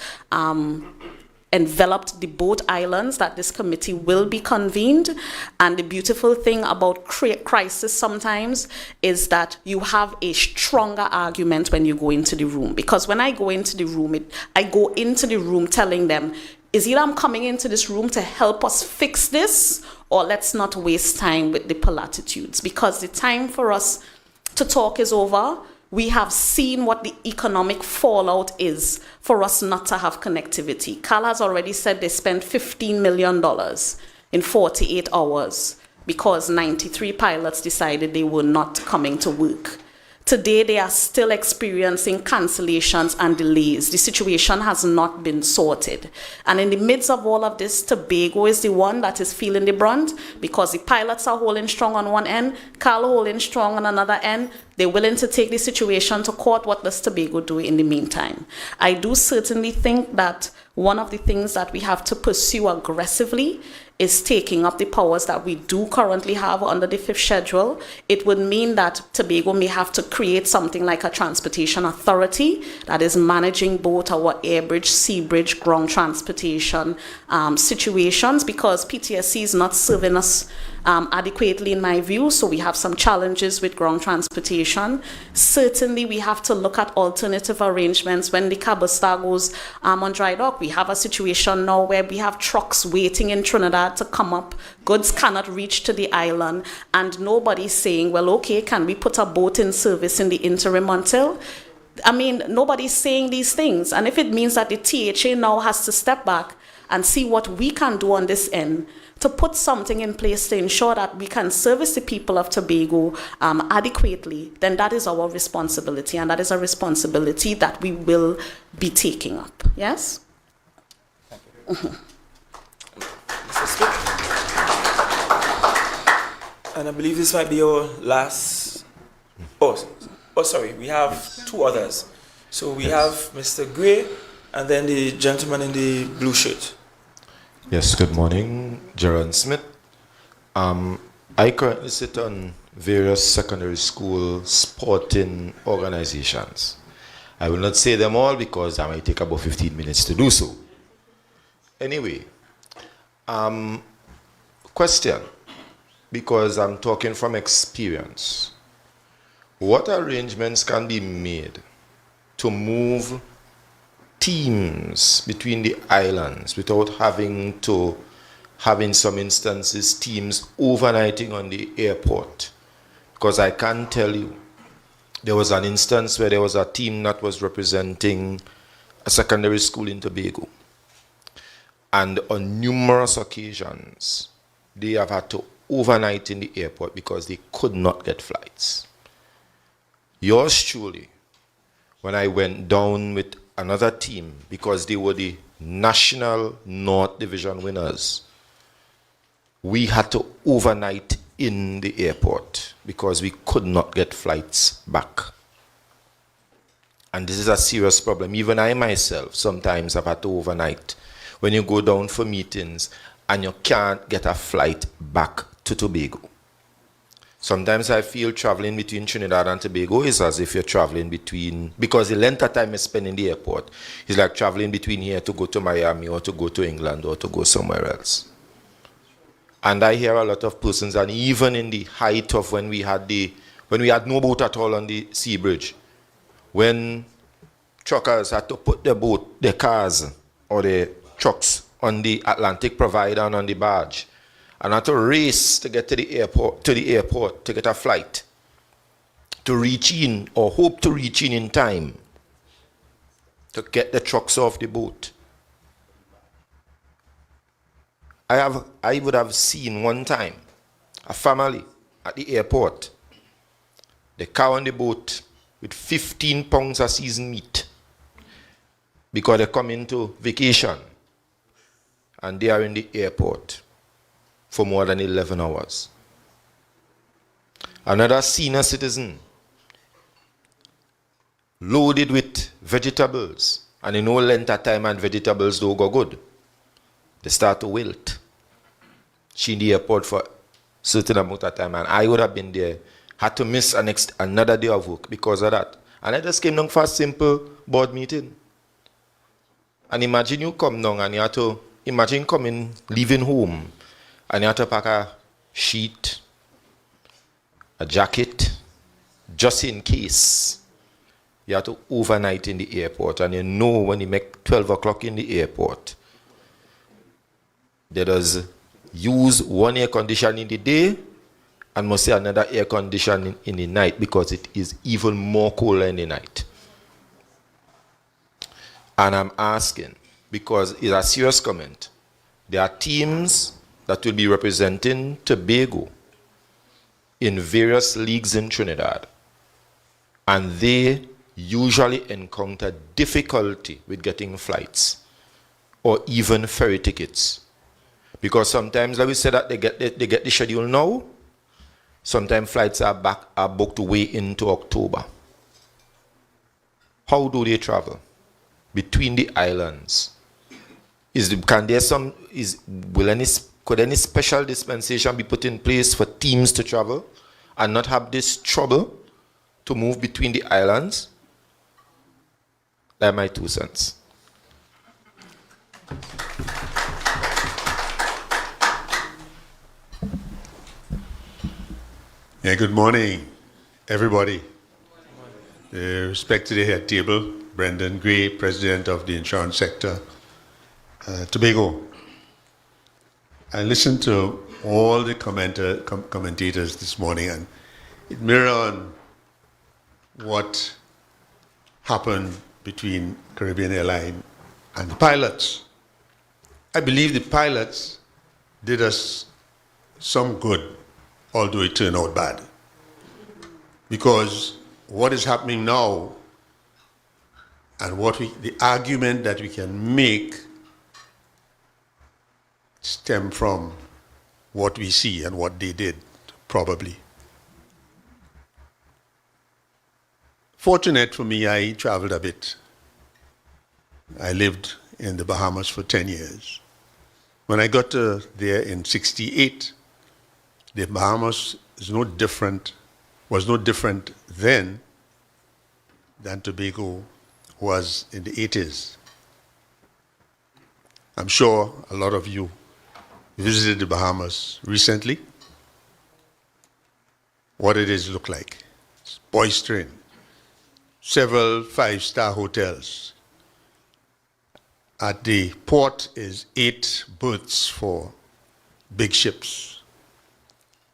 enveloped the both islands, that this committee will be convened. And the beautiful thing about crisis sometimes is that you have a stronger argument when you go into the room. Because when I go into the room, I go into the room telling them, is either I'm coming into this room to help us fix this, or let's not waste time with the platitudes, because the time for us to talk is over. We have seen what the economic fallout is for us not to have connectivity. Carl has already said they spent $15 million in 48 hours because 93 pilots decided they were not coming to work. Today, they are still experiencing cancellations and delays. The situation has not been sorted. And in the midst of all of this, Tobago is the one that is feeling the brunt because the pilots are holding strong on one end, Carl holding strong on another end. They're willing to take the situation to court. What does Tobago do in the meantime? I do certainly think that one of the things that we have to pursue aggressively is taking up the powers that we do currently have under the 5th schedule. It would mean that Tobago may have to create something like a transportation authority that is managing both our air bridge, sea bridge, ground transportation situations, because PTSC is not serving us adequately in my view, so we have some challenges with ground transportation. Certainly we have to look at alternative arrangements. When the Cabo Star goes on dry dock, we have a situation now where we have trucks waiting in Trinidad to come up. Goods cannot reach to the island, and nobody's saying, well, okay, can we put a boat in service in the interim until? I mean, nobody's saying these things. And if it means that the THA now has to step back and see what we can do on this end to put something in place to ensure that we can service the people of Tobago adequately, then that is our responsibility, and that is a responsibility that we will be taking up. Yes? Thank you. And I believe this might be our last. Oh, sorry, we have two others. So we have Mr. Gray and then the gentleman in the blue shirt. Yes, good morning, Gerard Smith. I currently sit on various secondary school sporting organizations. I will not say them all because I might take about 15 minutes to do so. Anyway, question, because I'm talking from experience. What arrangements can be made to move teams between the islands without having to have, in some instances, teams overnighting on the airport? Because I can tell you, there was an instance where there was a team that was representing a secondary school in Tobago. And on numerous occasions, they have had to overnight in the airport because they could not get flights. Yours truly, when I went down with another team, because they were the National North Division winners, we had to overnight in the airport because we could not get flights back. And this is a serious problem. Even I myself sometimes have had to overnight when you go down for meetings and you can't get a flight back to Tobago. Sometimes I feel traveling between Trinidad and Tobago is as if you're traveling between, because the length of time you spend in the airport is like traveling between here to go to Miami or to go to England or to go somewhere else. And I hear a lot of persons, and even in the height of when we had no boat at all on the sea bridge, when truckers had to put their cars or their trucks on the Atlantic provider and on the barge, and had to race to get to the airport to get a flight, to reach in or hope to reach in time to get the trucks off the boat. I would have seen one time a family at the airport, the cow on the boat with 15 pounds of seasoned meat because they come into vacation and they are in the airport for more than 11 hours. Another senior citizen loaded with vegetables, and in no length of time and vegetables don't go good. They start to wilt. She in the airport for a certain amount of time, and I would have been there, had to miss another day of work because of that. And I just came down for a simple board meeting. And imagine you come down and you have to, imagine leaving home, and you have to pack a sheet, a jacket, just in case. You have to overnight in the airport, and you know when you make 12 o'clock in the airport, there does use one air conditioner in the day and must say another air conditioner in the night because it is even more colder in the night. And I'm asking, because it's a serious comment, there are teams that will be representing Tobago in various leagues in Trinidad, and they usually encounter difficulty with getting flights or even ferry tickets. Because sometimes, like we said, that they get the schedule now. Sometimes flights are booked way into October. How do they travel between the islands? Could any special dispensation be put in place for teams to travel and not have this trouble to move between the islands? That's my 2 cents. Yeah, good morning, everybody. Respect to the head table, Brendan Gray, President of the Insurance Sector, Tobago. I listened to all the commentators this morning, and it mirrored on what happened between Caribbean Airlines and the pilots. I believe the pilots did us some good, although it turned out bad. Because what is happening now and the argument that we can make stem from what we see and what they did, probably. Fortunate for me, I traveled a bit. I lived in the Bahamas for 10 years. When I got there in '68, the Bahamas was no different then than Tobago was in the '80s. I'm sure a lot of you visited the Bahamas recently. What it is look like. It's boistering. Several 5-star hotels. At the port is 8 berths for big ships.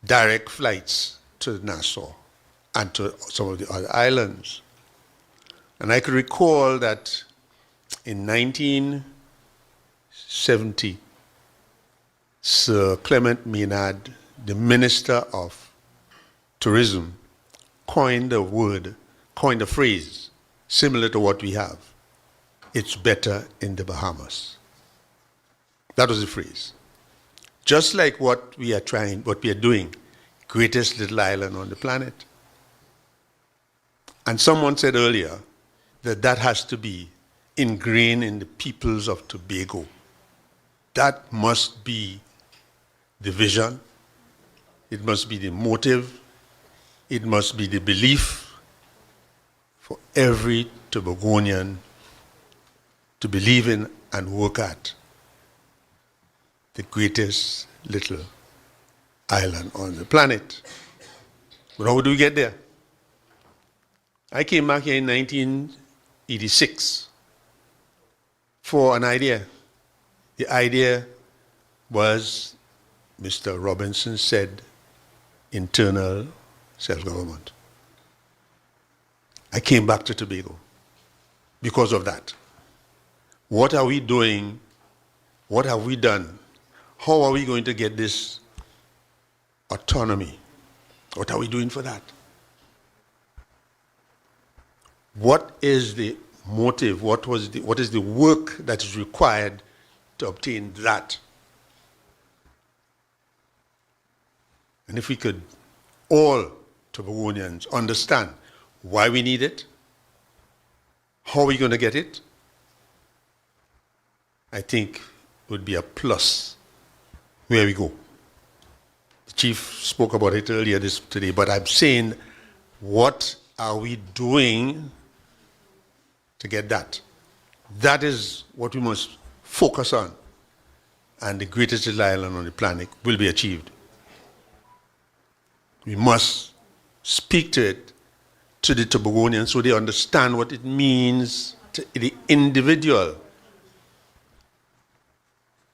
Direct flights to Nassau and to some of the other islands. And I could recall that in 1970, Sir Clement Maynard, the Minister of Tourism, coined a phrase similar to what we have. It's better in the Bahamas. That was the phrase. Just like what we are doing, greatest little island on the planet. And someone said earlier that has to be ingrained in the peoples of Tobago. That must be the vision, it must be the motive, it must be the belief for every Tobagonian to believe in and work at the greatest little island on the planet. But how do we get there? I came back here in 1986 for an idea. The idea was, Mr. Robinson said, internal self-government. I came back to Tobago because of that. What are we doing? What have we done? How are we going to get this autonomy? What are we doing for that? What is the motive? What is the work that is required to obtain that? And if we could, all Tobagonians, understand why we need it, how are we going to get it, I think it would be a plus where we go. The chief spoke about it earlier today, but I'm saying, what are we doing to get that? That is what we must focus on, and the greatest little island on the planet will be achieved. We must speak to it, to the Tobagonians, so they understand what it means to the individual.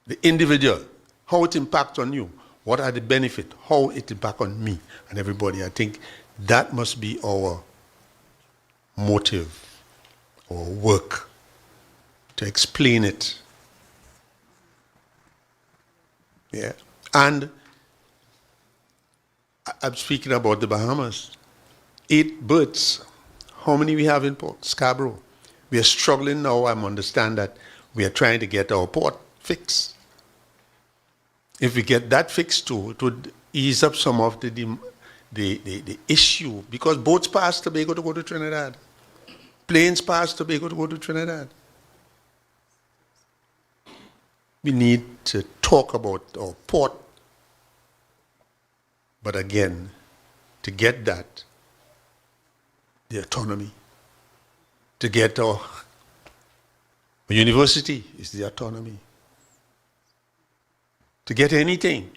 The individual, how it impacts on you, what are the benefits, how it impacts on me and everybody. I think that must be our motive, our work, to explain it. Yeah. And I'm speaking about the Bahamas. 8 berths. How many we have in Port Scarborough? We are struggling now. I understand that we are trying to get our port fixed. If we get that fixed too, it would ease up some of the issue, because boats pass Tobago to go to Trinidad. Planes pass Tobago to go to Trinidad. We need to talk about our port. But again, to get that, the autonomy, to get our university is the autonomy. To get anything,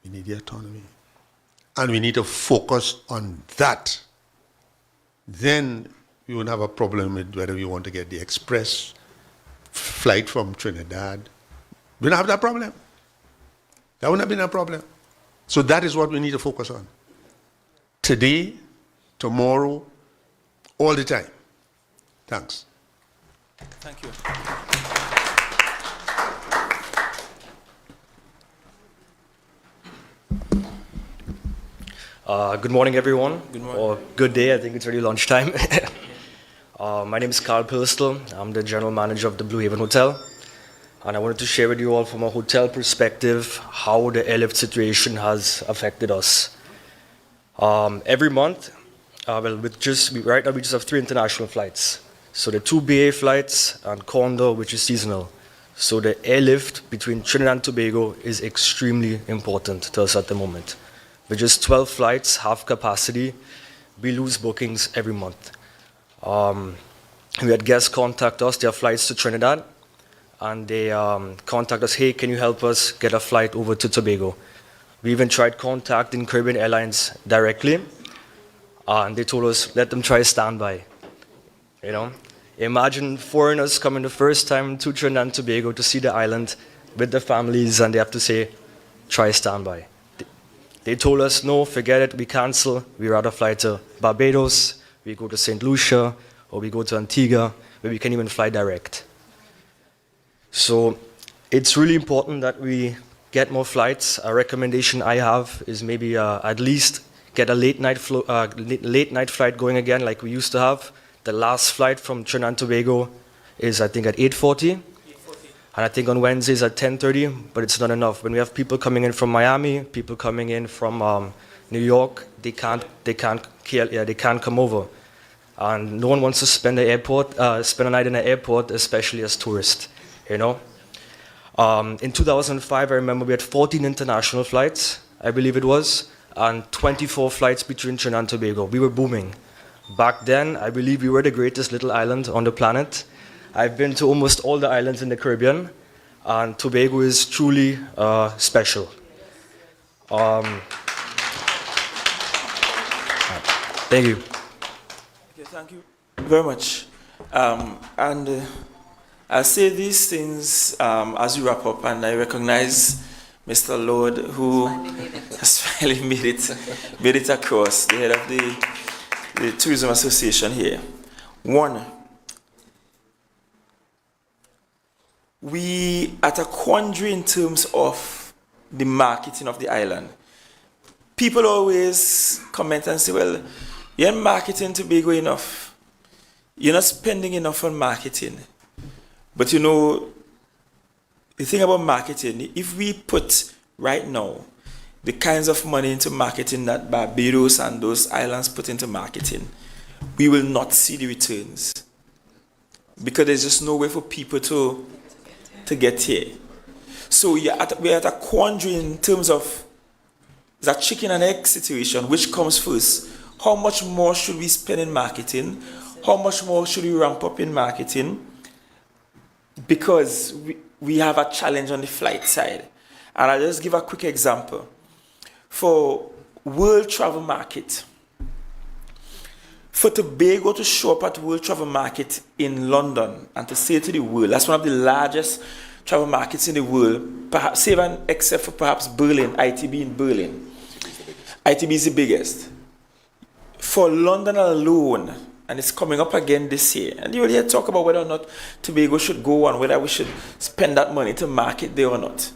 we need the autonomy. And we need to focus on that. Then we won't have a problem with whether we want to get the express flight from Trinidad. We don't have that problem. That wouldn't have been a problem. So that is what we need to focus on. Today, tomorrow, all the time. Thanks. Thank you. Good morning, everyone. Good morning. Or good day, I think it's already lunchtime. My name is Carl Pirstel. I'm the general manager of the Blue Haven Hotel. And I wanted to share with you all from a hotel perspective how the airlift situation has affected us. Every month, right now we just have 3 international flights. So the 2 BA flights and Condor, which is seasonal. So the airlift between Trinidad and Tobago is extremely important to us at the moment. With just 12 flights, half capacity, we lose bookings every month. We had guests contact us, their flights to Trinidad, and they contact us, hey, can you help us get a flight over to Tobago? We even tried contacting Caribbean Airlines directly, and they told us, let them try standby. You know, imagine foreigners coming the first time to Trinidad and Tobago to see the island with their families, and they have to say, try standby. They told us, no, forget it, we cancel. We rather fly to Barbados, we go to St. Lucia, or we go to Antigua, where we can even fly direct. So it's really important that we get more flights. A recommendation I have is maybe at least get a late night flight going again, like we used to have. The last flight from Trinidad and Tobago is, I think, at 8:40. And I think on Wednesdays at 10:30, but it's not enough. When we have people coming in from Miami, people coming in from New York, they can't come over. And no one wants to spend a night in the airport, especially as tourists, you know. In 2005, I remember we had 14 international flights, I believe it was, and 24 flights between Trinidad and Tobago. We were booming. Back then, I believe we were the greatest little island on the planet. I've been to almost all the islands in the Caribbean, and Tobago is truly special. Thank you. Okay, thank you very much. I'll say these things as we wrap up, and I recognize Mr. Lord, who has finally made it across, the head of the Tourism Association here. One, we at a quandary in terms of the marketing of the island. People always comment and say, well, you're not marketing Tobago enough. You're not spending enough on marketing. But you know, the thing about marketing, if we put right now the kinds of money into marketing that Barbados and those islands put into marketing, we will not see the returns. Because there's just no way for people to get here. So we're at a quandary in terms of that chicken and egg situation. Which comes first? How much more should we spend in marketing? How much more should we ramp up in marketing? Because we have a challenge on the flight side. And I'll just give a quick example. For world travel market, for Tobago to show up at World Travel Market in London and to say to the world, that's one of the largest travel markets in the world, perhaps, save and except for perhaps Berlin, ITB in Berlin. ITB is the biggest. For London alone, and it's coming up again this year, and you will hear talk about whether or not Tobago should go on, whether we should spend that money to market there or not.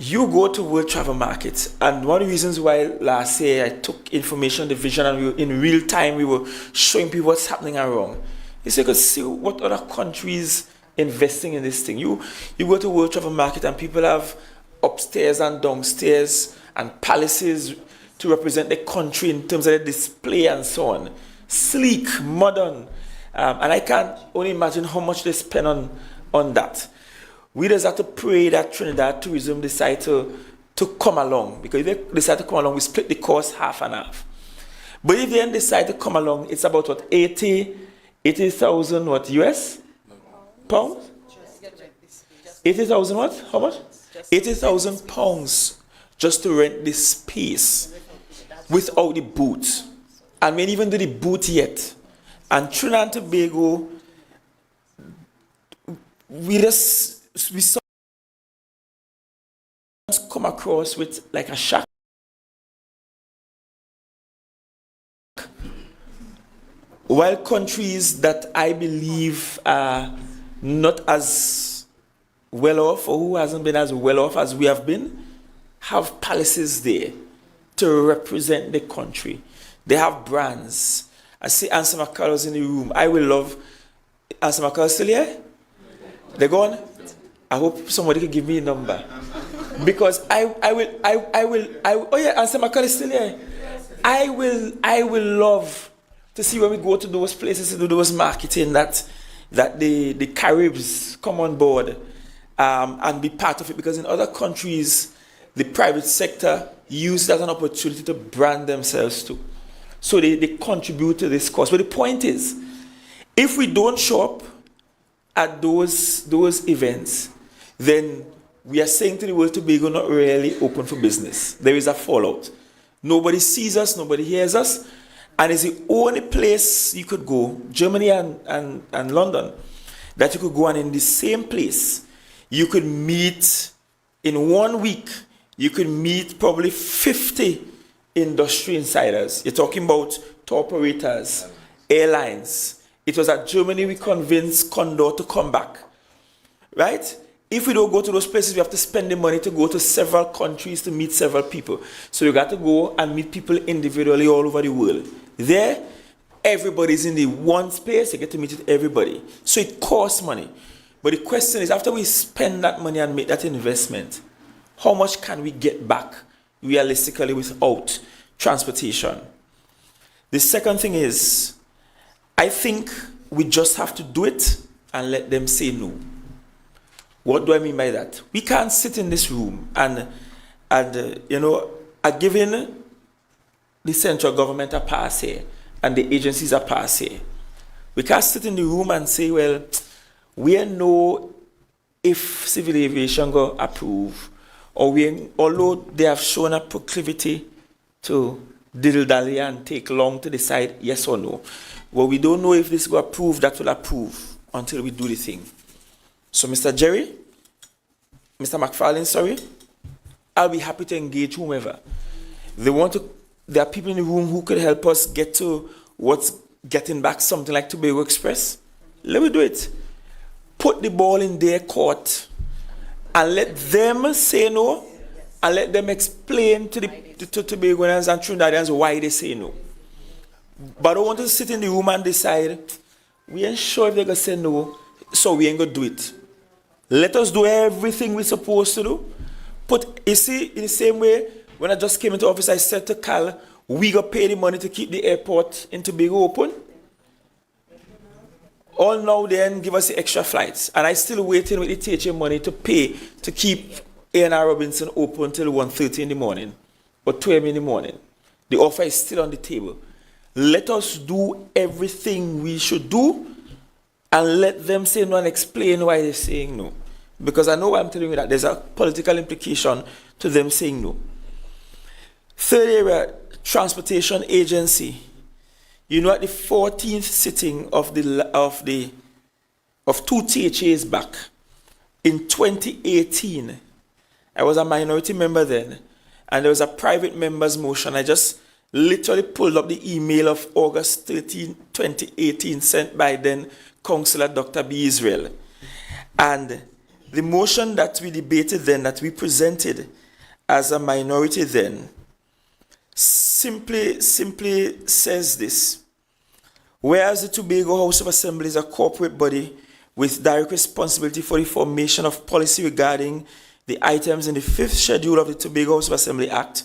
You go to World Travel Market, and one of the reasons why last year I took information division and in real time we were showing people what's happening around. You say, you could see what other countries investing in this thing. You go to World Travel Market and people have upstairs and downstairs and palaces to represent the country in terms of the display and so on. Sleek, modern, and I can't only imagine how much they spend on that. We just have to pray that Trinidad tourism decide to come along, because if they decide to come along, we split the cost half and half. But if they then decide to come along, it's about what, 80,000 what, US pounds? 80,000 what? How much? 80,000 pounds just to rent this space without the booth. And we didn't even do the booth yet. And Trinidad and Tobago, we saw come across with like a shock. While countries that I believe are not as well off, or who hasn't been as well off as we have been, have palaces there to represent the country. They have brands. I see Ansa McCullough's in the room. I will love Ansa McCullough still here? They're gone? I hope somebody can give me a number. Because oh yeah, Ansa McCullough is still here. I will love to see when we go to those places to do those marketing that the Caribs come on board and be part of it, because in other countries the private sector use that as an opportunity to brand themselves too. So they contribute to this cause. But the point is, if we don't show up at those events, then we are saying to the world Tobago not really open for business. There is a fallout. Nobody sees us, nobody hears us, and it's the only place you could go, Germany and London, that you could go, and in the same place, you could meet, in 1 week, you could meet probably 50 industry insiders. You're talking about tour operators, airlines. It was at Germany we convinced Condor to come back, right? If we don't go to those places, we have to spend the money to go to several countries to meet several people. So you got to go and meet people individually all over the world. There, everybody's in the one space, you get to meet with everybody. So it costs money. But the question is, after we spend that money and make that investment, how much can we get back realistically without transportation? The second thing is, I think we just have to do it and let them say no. What do I mean by that? We can't sit in this room and giving the central government a pass here and the agencies a pass here. We can't sit in the room and say, well, we know if civil aviation go approve, or although they have shown a proclivity to diddle-dally and take long to decide yes or no. Well, we don't know if this will approve, that will approve until we do the thing. So Mr. Jerry, Mr. McFarlane, sorry, I'll be happy to engage whomever. There are people in the room who could help us get to what's getting back something like Tobago Express. Let me do it. Put the ball in their court and let them say no, and let them explain to the Tobagoans and Trinidadians why they say no. But I don't want to sit in the room and decide, we ain't sure if they're going to say no, so we ain't going to do it. Let us do everything we're supposed to do. You see, in the same way, when I just came into office, I said to Cal, we got to pay the money to keep the airport in Tobago open. All now then give us the extra flights. And I still waiting with the THA money to pay to keep A&R Robinson open till 1:30 in the morning or 2 a.m. in the morning. The offer is still on the table. Let us do everything we should do and let them say no and explain why they're saying no. Because I know I'm telling you that there's a political implication to them saying no. Third area, transportation agency. You know, at the 14th sitting of two THAs back in 2018, I was a minority member then, and there was a private member's motion. I just literally pulled up the email of August 13, 2018, sent by then Councillor Dr. B. Israel. And the motion that we debated then, that we presented as a minority then, simply says this. Whereas the Tobago House of Assembly is a corporate body with direct responsibility for the formation of policy regarding the items in the 5th schedule of the Tobago House of Assembly Act,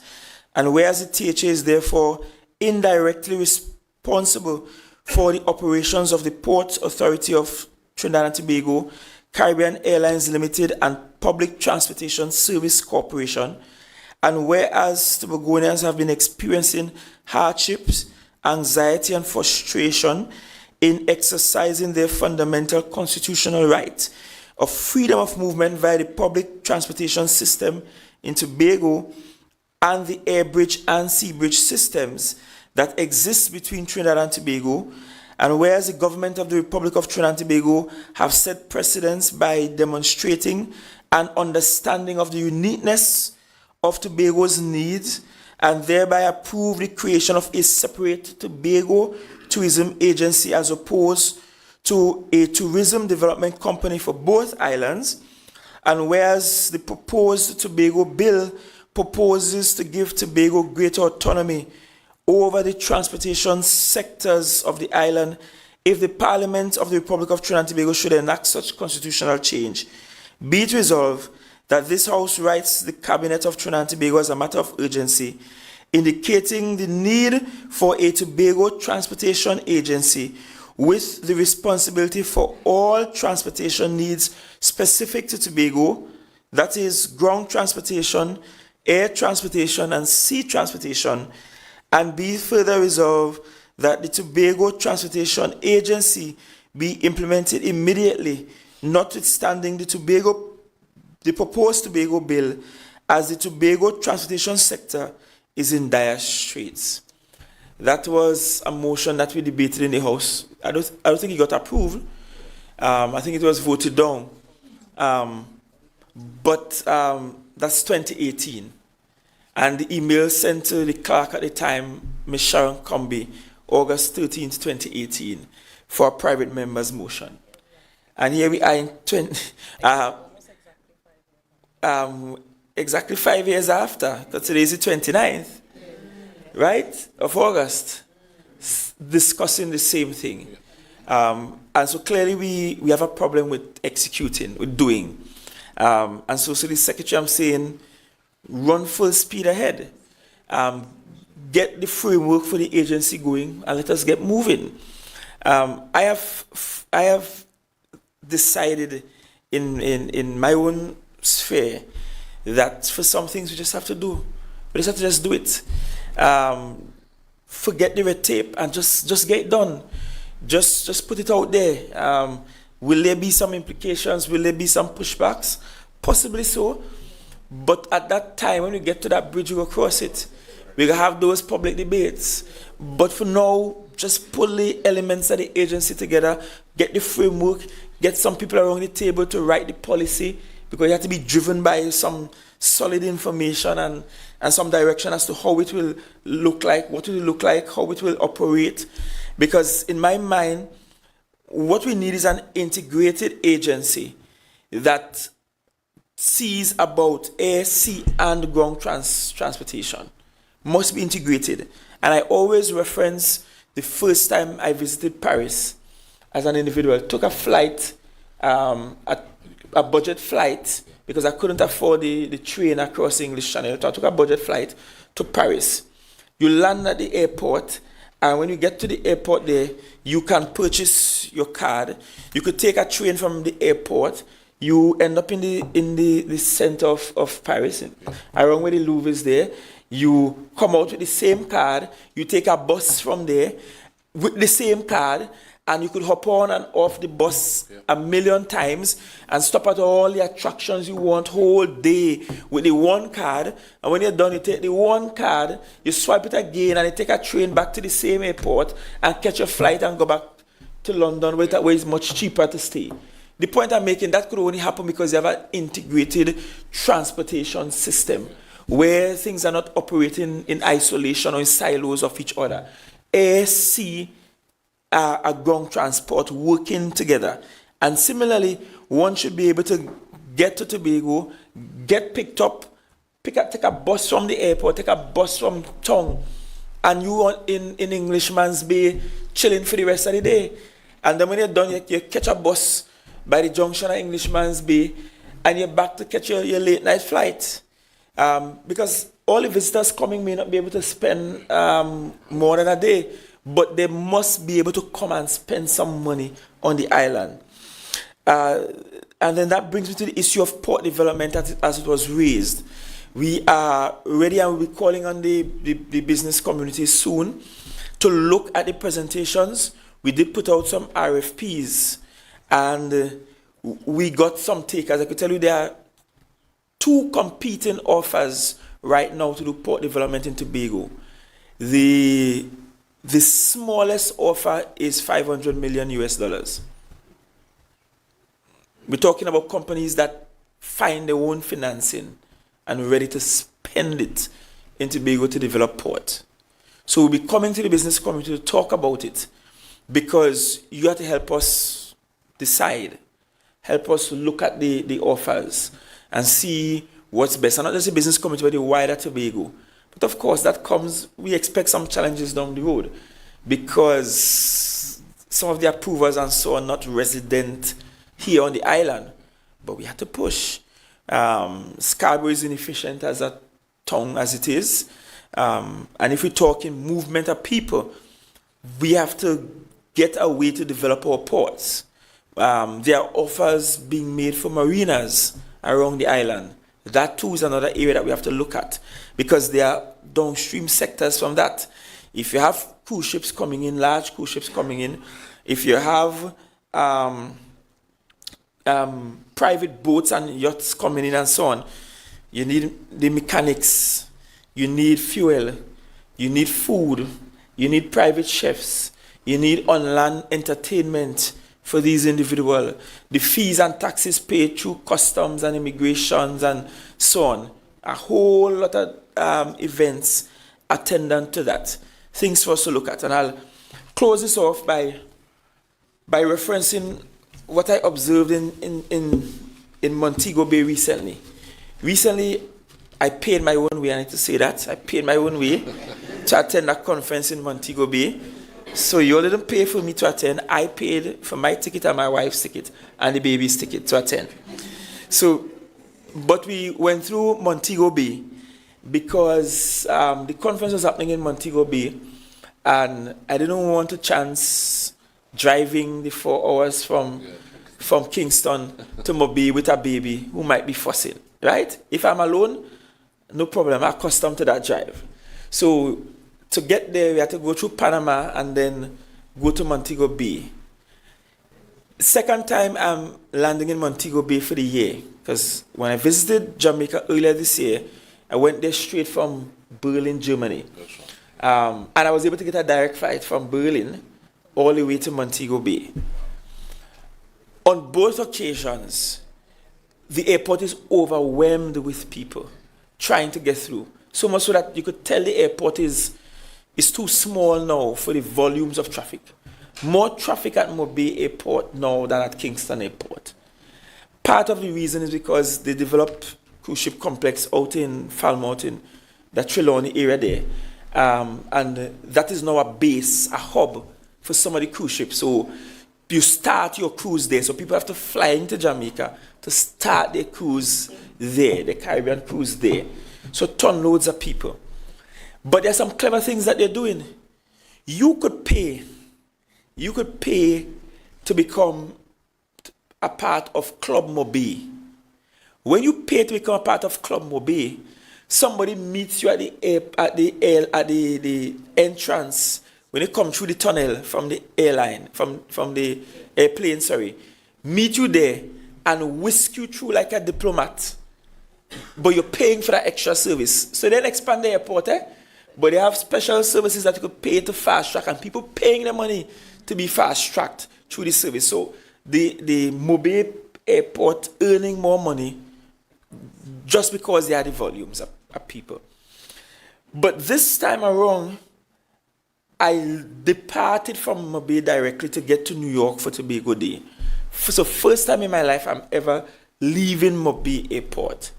and whereas the THA is therefore indirectly responsible for the operations of the Port Authority of Trinidad and Tobago, Caribbean Airlines Limited, and Public Transportation Service Corporation, and whereas Tobagonians have been experiencing hardships, anxiety, and frustration in exercising their fundamental constitutional right of freedom of movement via the public transportation system in Tobago and the air bridge and sea bridge systems that exist between Trinidad and Tobago, and whereas the government of the Republic of Trinidad and Tobago have set precedents by demonstrating an understanding of the uniqueness of Tobago's needs and thereby approve the creation of a separate Tobago tourism agency as opposed to a tourism development company for both islands, and whereas the proposed Tobago bill proposes to give Tobago greater autonomy over the transportation sectors of the island if the Parliament of the Republic of Trinidad and Tobago should enact such constitutional change. Be it resolved that this House writes the Cabinet of Trinidad and Tobago as a matter of urgency, indicating the need for a Tobago transportation agency with the responsibility for all transportation needs specific to Tobago, that is, ground transportation, air transportation, and sea transportation, and be further resolved that the Tobago Transportation Agency be implemented immediately, notwithstanding the proposed Tobago bill, as the Tobago transportation sector is in dire straits. That was a motion that we debated in the House. I don't think it got approved. I think it was voted down. But that's 2018. And the email sent to the clerk at the time, Ms. Sharon Comby, August 13, 2018, for a private member's motion. And here we are in exactly 5 years after, because today is the 29th, right, of August, discussing the same thing. And so clearly we have a problem with executing, with doing. And so the Secretary, I'm saying, run full speed ahead. Get the framework for the agency going and let us get moving. I have decided in my own sphere that for some things we just have to do. We just have to just do it. Forget the red tape and just get it done. Just put it out there. Will there be some implications? Will there be some pushbacks? Possibly so. But at that time, when we get to that bridge, we will cross it. We will have those public debates. But for now, just pull the elements of the agency together, get the framework, get some people around the table to write the policy, because you have to be driven by some solid information and some direction as to how it will look like, what it will look like, how it will operate. Because in my mind, what we need is an integrated agency that sees about air, sea, and ground transportation. Must be integrated. And I always reference the first time I visited Paris as an individual. Took a flight, a budget flight, because I couldn't afford the train across the English Channel. So I took a budget flight to Paris. You land at the airport, and when you get to the airport there, you can purchase your card. You could take a train from the airport. You end up in the center of Paris, around where the Louvre is there. You come out with the same card. You take a bus from there with the same card, and you could hop on and off the bus a million times and stop at all the attractions you want whole day with the one card. And when you're done, you take the one card, you swipe it again, and you take a train back to the same airport and catch a flight and go back to London, where it's much cheaper to stay. The point I'm making, that could only happen because you have an integrated transportation system where things are not operating in isolation or in silos of each other. Air, sea, a ground transport working together. And similarly, one should be able to get to Tobago, get picked up, take a bus from the airport, take a bus from town, and you are in Englishman's Bay chilling for the rest of the day. And then when you're done, you catch a bus by the junction of Englishman's Bay, and you're back to catch your late night flight. Because all the visitors coming may not be able to spend more than a day, but they must be able to come and spend some money on the island. And then that brings me to the issue of port development as it was raised. We are ready, and we'll be calling on the business community soon to look at the presentations. We did put out some RFPs, and we got some takers. I could tell you there are 2 competing offers right now to do port development in Tobago. The smallest offer is $500 million US. We're talking about companies that find their own financing and ready to spend it in Tobago to develop port. So we'll be coming to the business community to talk about it, because you have to help us decide, help us look at the offers and see what's best. And not just the business community, but the wider Tobago. But of course, we expect some challenges down the road, because some of the approvers and so are not resident here on the island. But we have to push. Scarborough is inefficient as a town as it is. And if we're talking movement of people, we have to get a way to develop our ports. There are offers being made for marinas around the island. That too is another area that we have to look at, because there are downstream sectors from that. If you have cruise ships coming in, large cruise ships coming in, if you have private boats and yachts coming in and so on, you need the mechanics, you need fuel, you need food, you need private chefs, you need on-land entertainment for these individuals, the fees and taxes paid through customs and immigrations and so on. A whole lot of events attendant to that. Things for us to look at. And I'll close this off by referencing what I observed in Montego Bay recently. Recently, I paid my own way. I need to say that. I paid my own way to attend a conference in Montego Bay. So you all didn't pay for me to attend. I paid for my ticket and my wife's ticket and the baby's ticket to attend. So, but we went through Montego Bay because the conference was happening in Montego Bay, and I didn't want to chance driving the 4 hours from Kingston to Mobile with a baby who might be fussing, right? If I'm alone, no problem. I'm accustomed to that drive. So to get there, we had to go through Panama and then go to Montego Bay. Second time I'm landing in Montego Bay for the year, because when I visited Jamaica earlier this year, I went there straight from Berlin, Germany. And I was able to get a direct flight from Berlin all the way to Montego Bay. On both occasions, the airport is overwhelmed with people trying to get through. So much so that you could tell the airport is too small now for the volumes of traffic. More traffic at Mobay Airport now than at Kingston Airport. Part of the reason is because they developed cruise ship complex out in Falmouth, in the Trelawney area there. And that is now a base, a hub for some of the cruise ships. So you start your cruise there. So people have to fly into Jamaica to start their cruise there, the Caribbean cruise there. So ton loads of people. But there's some clever things that they're doing. You could pay to become a part of Club Mobay. When you pay to become a part of Club Mobay, somebody meets you at the entrance when you come through the tunnel from the airline, from the airplane, meet you there and whisk you through like a diplomat. But you're paying for that extra service. So they expand the airport, but they have special services that you could pay to fast track, and people paying the money to be fast tracked through the service. So the Mobay Airport earning more money just because they had the volumes of people. But this time around, I departed from Mobay directly to get to New York for Tobago Day. So first time in my life I'm ever leaving Mobay Airport.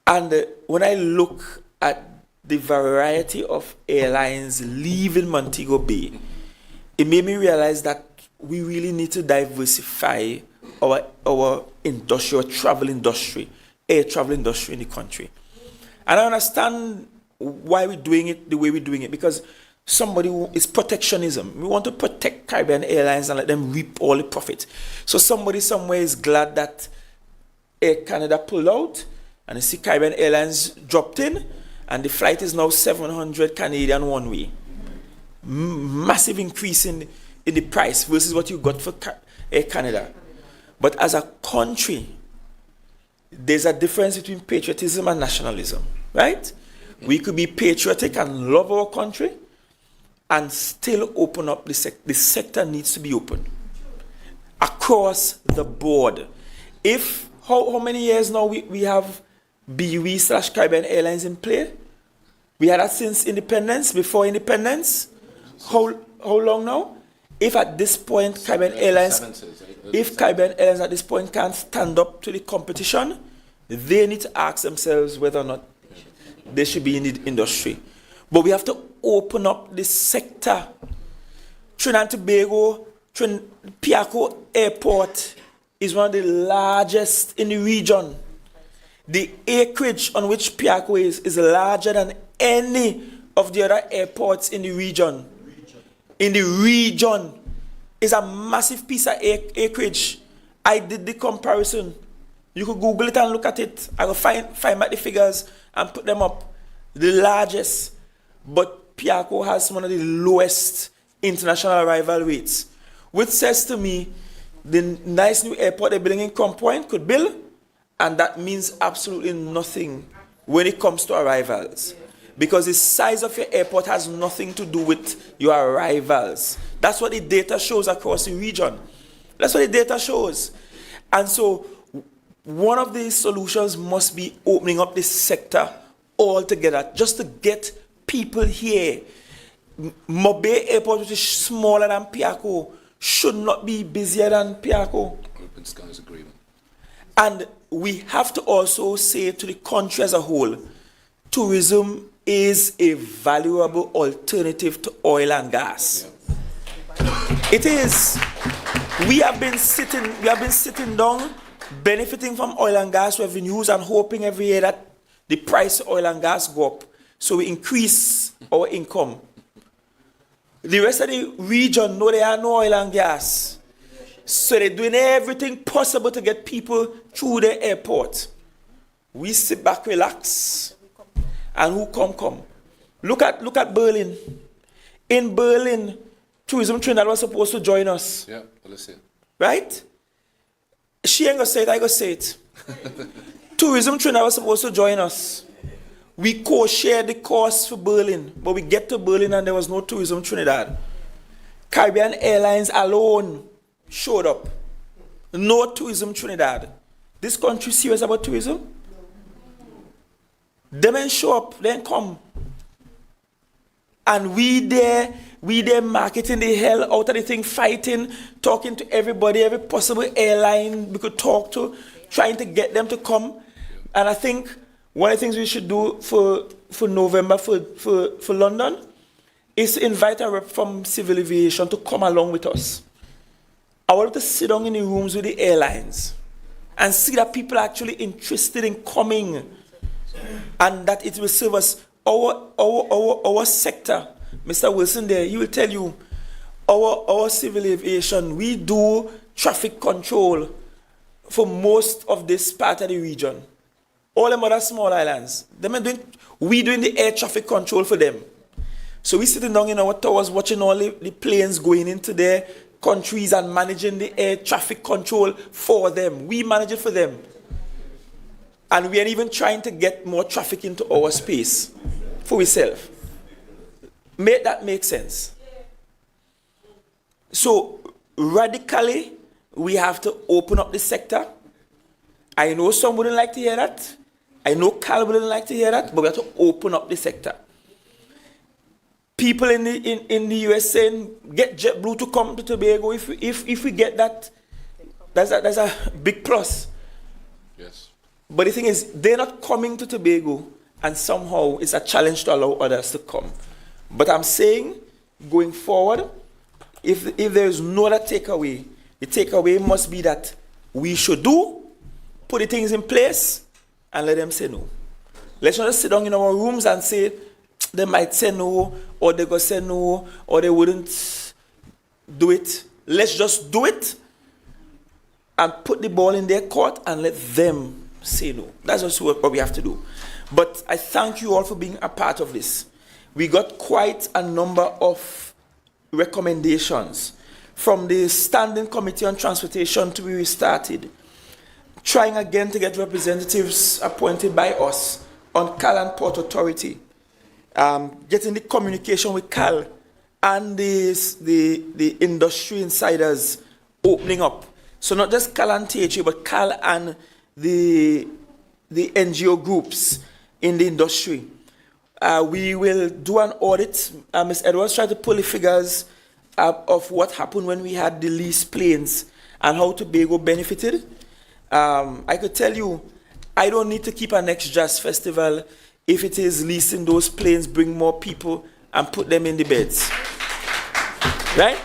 And when I look at the variety of airlines leaving Montego Bay, it made me realize that we really need to diversify our industry, our travel industry, air travel industry in the country. And I understand why we're doing it the way we're doing it, because it's protectionism. We want to protect Caribbean Airlines and let them reap all the profit. So somebody somewhere is glad that Air Canada pulled out, and you see Caribbean Airlines dropped in, and the flight is now 700 Canadian one way. Massive increase in the price versus what you got for Air Canada. But as a country, there's a difference between patriotism and nationalism, right? We could be patriotic and love our country and still open up the sector needs to be open across the board. How many years now we have BUE/Caribbean Airlines in play? We had that since independence, before independence. How long now? If at this point Caribbean Airlines at this point can't stand up to the competition, they need to ask themselves whether or not they should be in the industry. But we have to open up this sector. Trinidad and Tobago, Piaco Airport is one of the largest in the region. The acreage on which Piaco is larger than any of the other airports in the region. In the region is a massive piece of acreage. I did the comparison. You could Google it and look at it. I will find back the figures and put them up. The largest. But Piaco has one of the lowest international arrival rates, which says to me the nice new airport they're building in Crown Point could build, and that means absolutely nothing when it comes to arrivals. Because the size of your airport has nothing to do with your arrivals. That's what the data shows across the region. That's what the data shows. And so one of the solutions must be opening up this sector altogether, just to get people here. Mobay Airport, which is smaller than Piaco, should not be busier than Piaco. Open Skies Agreement. And we have to also say to the country as a whole, tourism is a valuable alternative to oil and gas. Yeah. It is. We have been sitting down, benefiting from oil and gas revenues and hoping every year that the price of oil and gas go up, so we increase our income. The rest of the region know there are no oil and gas, so they're doing everything possible to get people through the airport. We sit back, relax. And who come? Look at Berlin. In Berlin, Tourism Trinidad was supposed to join us. Yeah, well, let's see it. Right? She ain't gonna say it, I gonna say it. Tourism Trinidad was supposed to join us. we co-shared the cost for Berlin, but we get to Berlin and there was no tourism Trinidad. Caribbean Airlines alone showed up. No tourism Trinidad. This country serious about tourism? Them ain't show up, then come. And we there marketing the hell out of the thing, fighting, talking to everybody, every possible airline we could talk to, trying to get them to come. And I think one of the things we should do for November for London is to invite a rep from civil aviation to come along with us. I want to sit down in the rooms with the airlines and see that people are actually interested in coming and that it will serve us. Our sector, Mr. Wilson there, he will tell you, our civil aviation, we do traffic control for most of this part of the region. All them other small islands, we doing the air traffic control for them. So we sitting down in our towers watching all the planes going into their countries and managing the air traffic control for them. We manage it for them. And we are even trying to get more traffic into our space for ourselves. Make that make sense. So radically, we have to open up the sector. I know some wouldn't like to hear that. I know Cal wouldn't like to hear that, but we have to open up the sector. People in the US saying, get JetBlue to come to Tobago. If we get that, that's a big plus. Yes. But the thing is, they're not coming to Tobago, and somehow it's a challenge to allow others to come. But I'm saying, going forward, if there is no other takeaway, the takeaway must be that we should put the things in place, and let them say no. Let's not just sit down in our rooms and say, they might say no, or they go say no, or they wouldn't do it. Let's just do it, and put the ball in their court, and let them say no. That's just what we have to do. But I thank you all for being a part of this. We got quite a number of recommendations from the Standing Committee on Transportation to be restarted, trying again to get representatives appointed by us on Cal and Port Authority, getting the communication with Cal and the industry insiders opening up. So not just Cal and THA, but Cal and the NGO groups in the industry. We will do an audit. Ms. Edwards tried to pull the figures of what happened when we had the leased planes and how Tobago benefited. I could tell you, I don't need to keep a next jazz festival if it is leasing those planes, bring more people and put them in the beds. Right?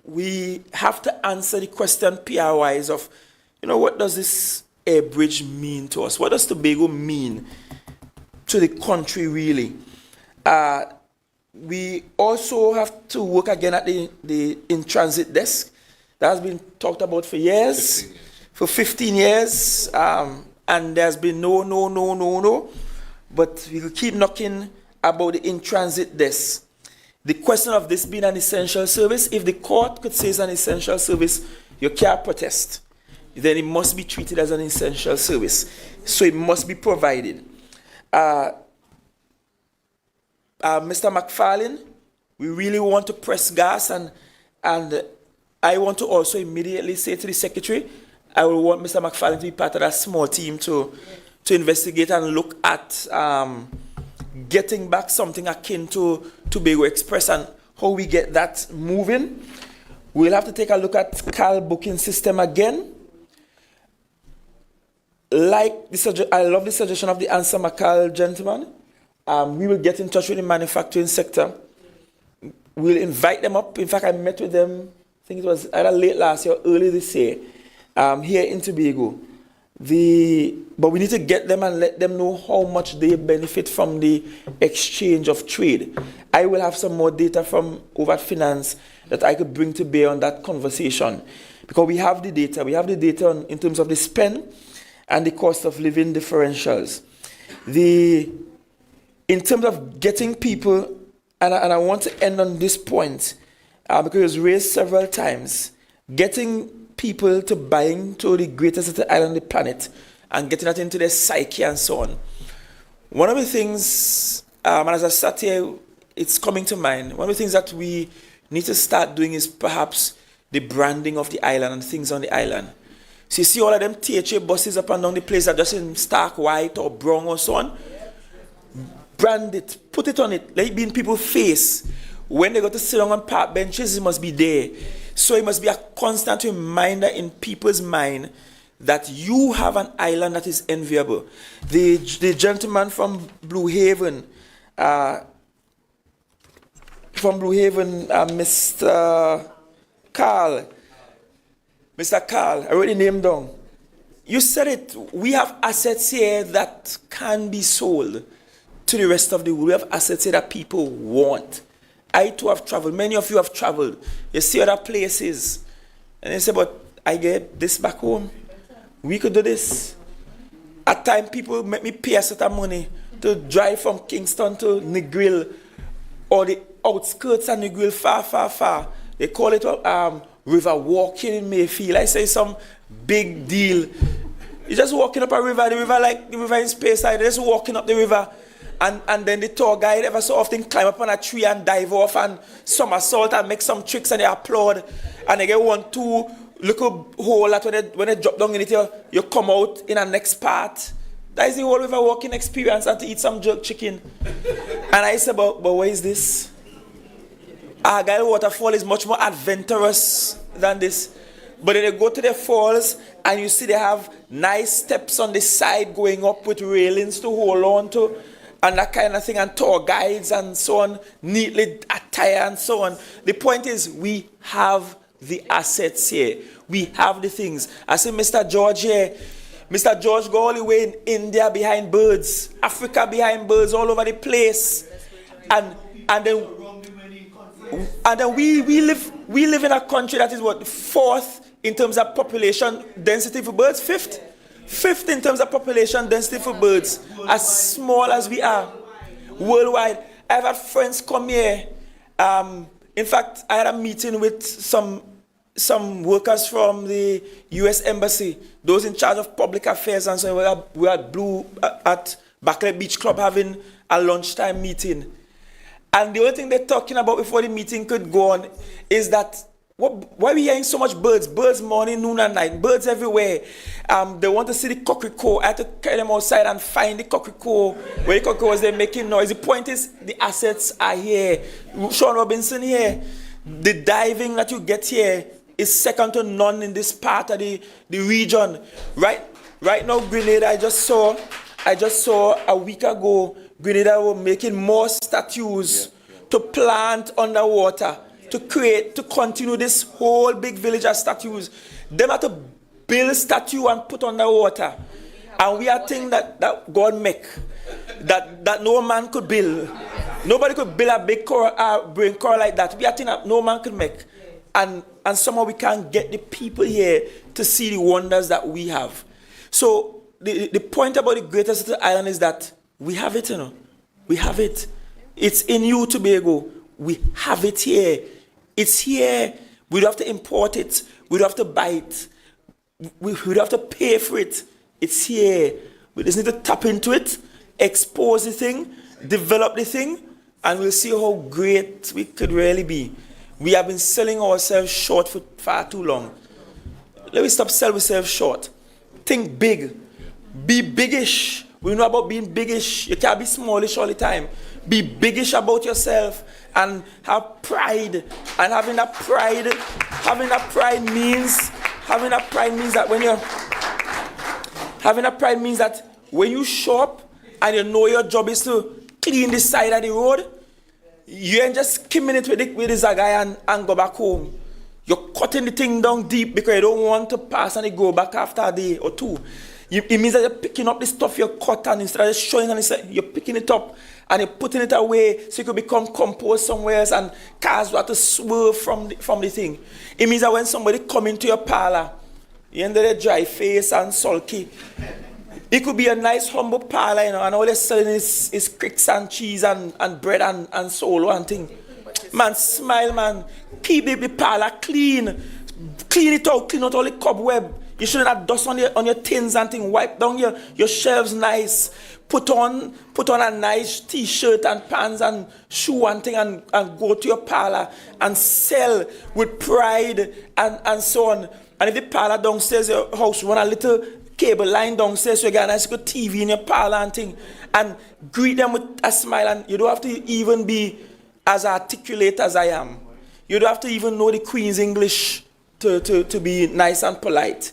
We have to answer the question PR-wise of, what does this air bridge mean to us? What does Tobago mean to the country, really? We also have to work again at the in-transit desk. That has been talked about for years. 15 years. For 15 years. And there's been no. But we will keep knocking about the in-transit desk. The question of this being an essential service, if the court could say it's an essential service, you can't protest. Then it must be treated as an essential service. So it must be provided. Mr. McFarlane, we really want to press gas, and I want to also immediately say to the Secretary, I will want Mr. McFarlane to be part of that small team to investigate and look at getting back something akin to Tobago Express and how we get that moving. We'll have to take a look at Cal booking system again. I love the suggestion of the Answer McCall gentleman. We will get in touch with the manufacturing sector. We'll invite them up. In fact, I met with them, I think it was either late last year or early this year, here in Tobago. But we need to get them and let them know how much they benefit from the exchange of trade. I will have some more data from Overt Finance that I could bring to bear on that conversation. Because we have the data. We have the data in terms of the spend and the cost of living differentials. In terms of getting people, and I want to end on this point, because it was raised several times, getting people to buy into the greatest city island on the planet and getting that into their psyche and so on. One of the things, and as I sat here, it's coming to mind, one of the things that we need to start doing is perhaps the branding of the island and things on the island. So you see all of them THA buses up and down the place that just in stark white or brown or so on. Brand it, put it on it, let it be in people's face. When they go to sit down on park benches, it must be there. So it must be a constant reminder in people's mind that you have an island that is enviable. The gentleman from Blue Haven, Mr. Carl, I wrote the name down. You said it, we have assets here that can be sold to the rest of the world. We have assets here that people want. I too have traveled, many of you have traveled. You see other places, and you say, but I get this back home. We could do this. At times, people make me pay a certain money to drive from Kingston to Negril or the outskirts of Negril, far, far, far. They call it river walking in Mayfield. I say some big deal. You're just walking up a river, the river in space, they're just walking up the river. And then the tour guide ever so often climb up on a tree and dive off and somersault and make some tricks and they applaud. And they get 1-2 little hole that when they drop down in it, you come out in the next part. That is the whole river walking experience and to eat some jerk chicken. And I said, but what is this? Argyle Waterfall is much more adventurous than this. But then they go to the falls and you see they have nice steps on the side going up with railings to hold on to and that kind of thing, and tour guides and so on, neatly attired and so on. The point is we have the assets here. We have the things. I see Mr. George here. Mr. George go all the way in India behind birds, Africa behind birds, all over the place. And then we live in a country that is what, 4th in terms of population density for birds, 5th in terms of population density for birds, as small as we are worldwide. I've had friends come here. In fact, I had a meeting with some workers from the U.S. Embassy, those in charge of public affairs, and so we were at Backlet Beach Club having a lunchtime meeting. And the only thing they're talking about before the meeting could go on is that why are we hearing so much birds? Birds morning, noon, and night. Birds everywhere. They want to see the cockrico. I had to carry them outside and find the cockrico. Where the cockrico was there making noise. The point is, the assets are here. Sean Robinson here. The diving that you get here is second to none in this part of the region. Right now, Grenada, I just saw a week ago, Grenada were making more statues to plant underwater. To continue this whole big village of statues. Them have to build statue and put underwater. And we are things that God make, that no man could build. Nobody could build a big brain core like that. We are things that no man could make. And somehow we can't get the people here to see the wonders that we have. So the point about the greatest little island is that we have it, We have it. It's in you, Tobago. We have it here. It's here. We don't have to import it. We don't have to buy it. We don't have to pay for it. It's here. We just need to tap into it, expose the thing, develop the thing, and we'll see how great we could really be. We have been selling ourselves short for far too long. Let me stop selling ourselves short. Think big. Be biggish. We know about being biggish. You can't be smallish all the time. Be biggish about yourself and have pride. And having that pride means that when you show up and you know your job is to clean the side of the road, you ain't just skimming it with the zagay and go back home. You're cutting the thing down deep because you don't want to pass and go back after a day or two. It means that you're picking up the stuff you cut and instead of just showing and you're picking it up and you're putting it away so it could become compost somewhere else and cars will have to swerve from the thing. It means that when somebody come into your parlor, you end up dry face and sulky. It could be a nice humble parlor, and all they're selling is cricks and cheese and bread and solo and thing. Man, smile, man. Keep the parlor clean. Clean it out, clean out all the cobweb. You shouldn't have dust on your tins and things. Wipe down your shelves nice. Put on a nice t-shirt and pants and shoe and thing and go to your parlor and sell with pride and so on. And if the parlor downstairs your house run a little cable line downstairs, so you got a nice good TV in your parlor and thing, and greet them with a smile, and you don't have to even be as articulate as I am. You don't have to even know the Queen's English to be nice and polite.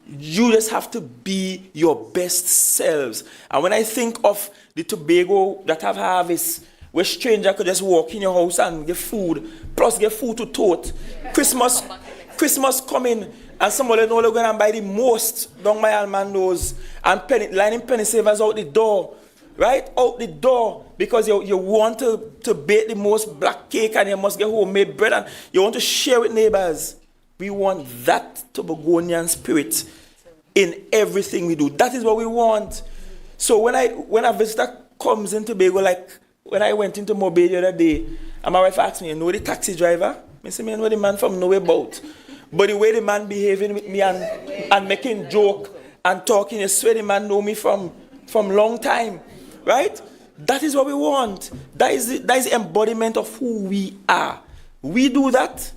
You just have to be your best selves. And when I think of the Tobago that have harvest, where stranger could just walk in your house and get food, plus get food to tote. Christmas coming, and somebody know they're going to buy the most down my alman nose, and lining penny savers out the door, right? Out the door, because you want to bake the most black cake, and you must get homemade bread, and you want to share with neighbors. We want that Tobagonian spirit in everything we do. That is what we want. So when a visitor comes in Tobago, like when I went into Mobile the other day, and my wife asked me, you know the taxi driver? I said, I know the man from nowhere about. But the way the man behaving with me and making joke and talking, I swear the man know me from long time, right? That is what we want. That is the embodiment of who we are. We do that,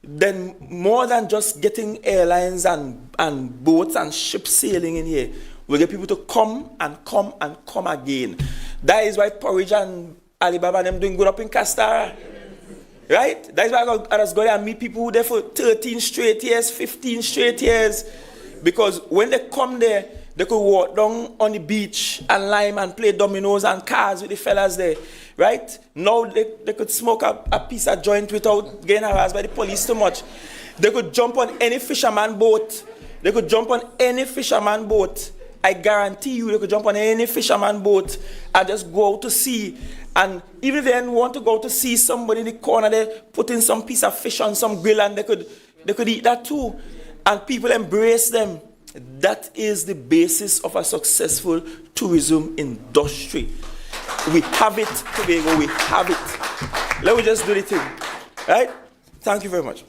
then more than just getting airlines and boats and ships sailing in here, we'll get people to come and come and come again. That is why Porridge and Alibaba and them doing good up in Castara. Right? That is why I just go there and meet people who there for 13 straight years, 15 straight years. Because when they come there, they could walk down on the beach and lime and play dominoes and cards with the fellas there. Right? Now they could smoke a piece of joint without getting harassed by the police too much. They could jump on any fisherman boat. I guarantee you they could jump on any fisherman boat and just go out to sea. And even if they didn't want to go to see somebody in the corner, they put in some piece of fish on some grill and they could eat that too. And people embrace them. That is the basis of a successful tourism industry. We have it, Tobago, we have it. Let me just do the thing. Right? Thank you very much.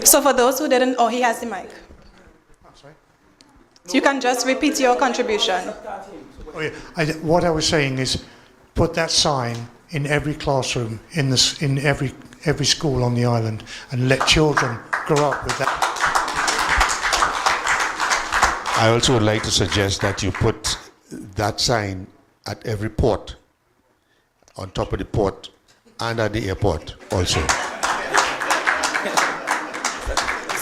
So for those who didn't, he has the mic. So you can just repeat your contribution. Oh, yeah. What I was saying is, put that sign in every classroom, in every school on the island, and let children grow up with that. I also would like to suggest that you put that sign at every port, on top of the port, and at the airport also.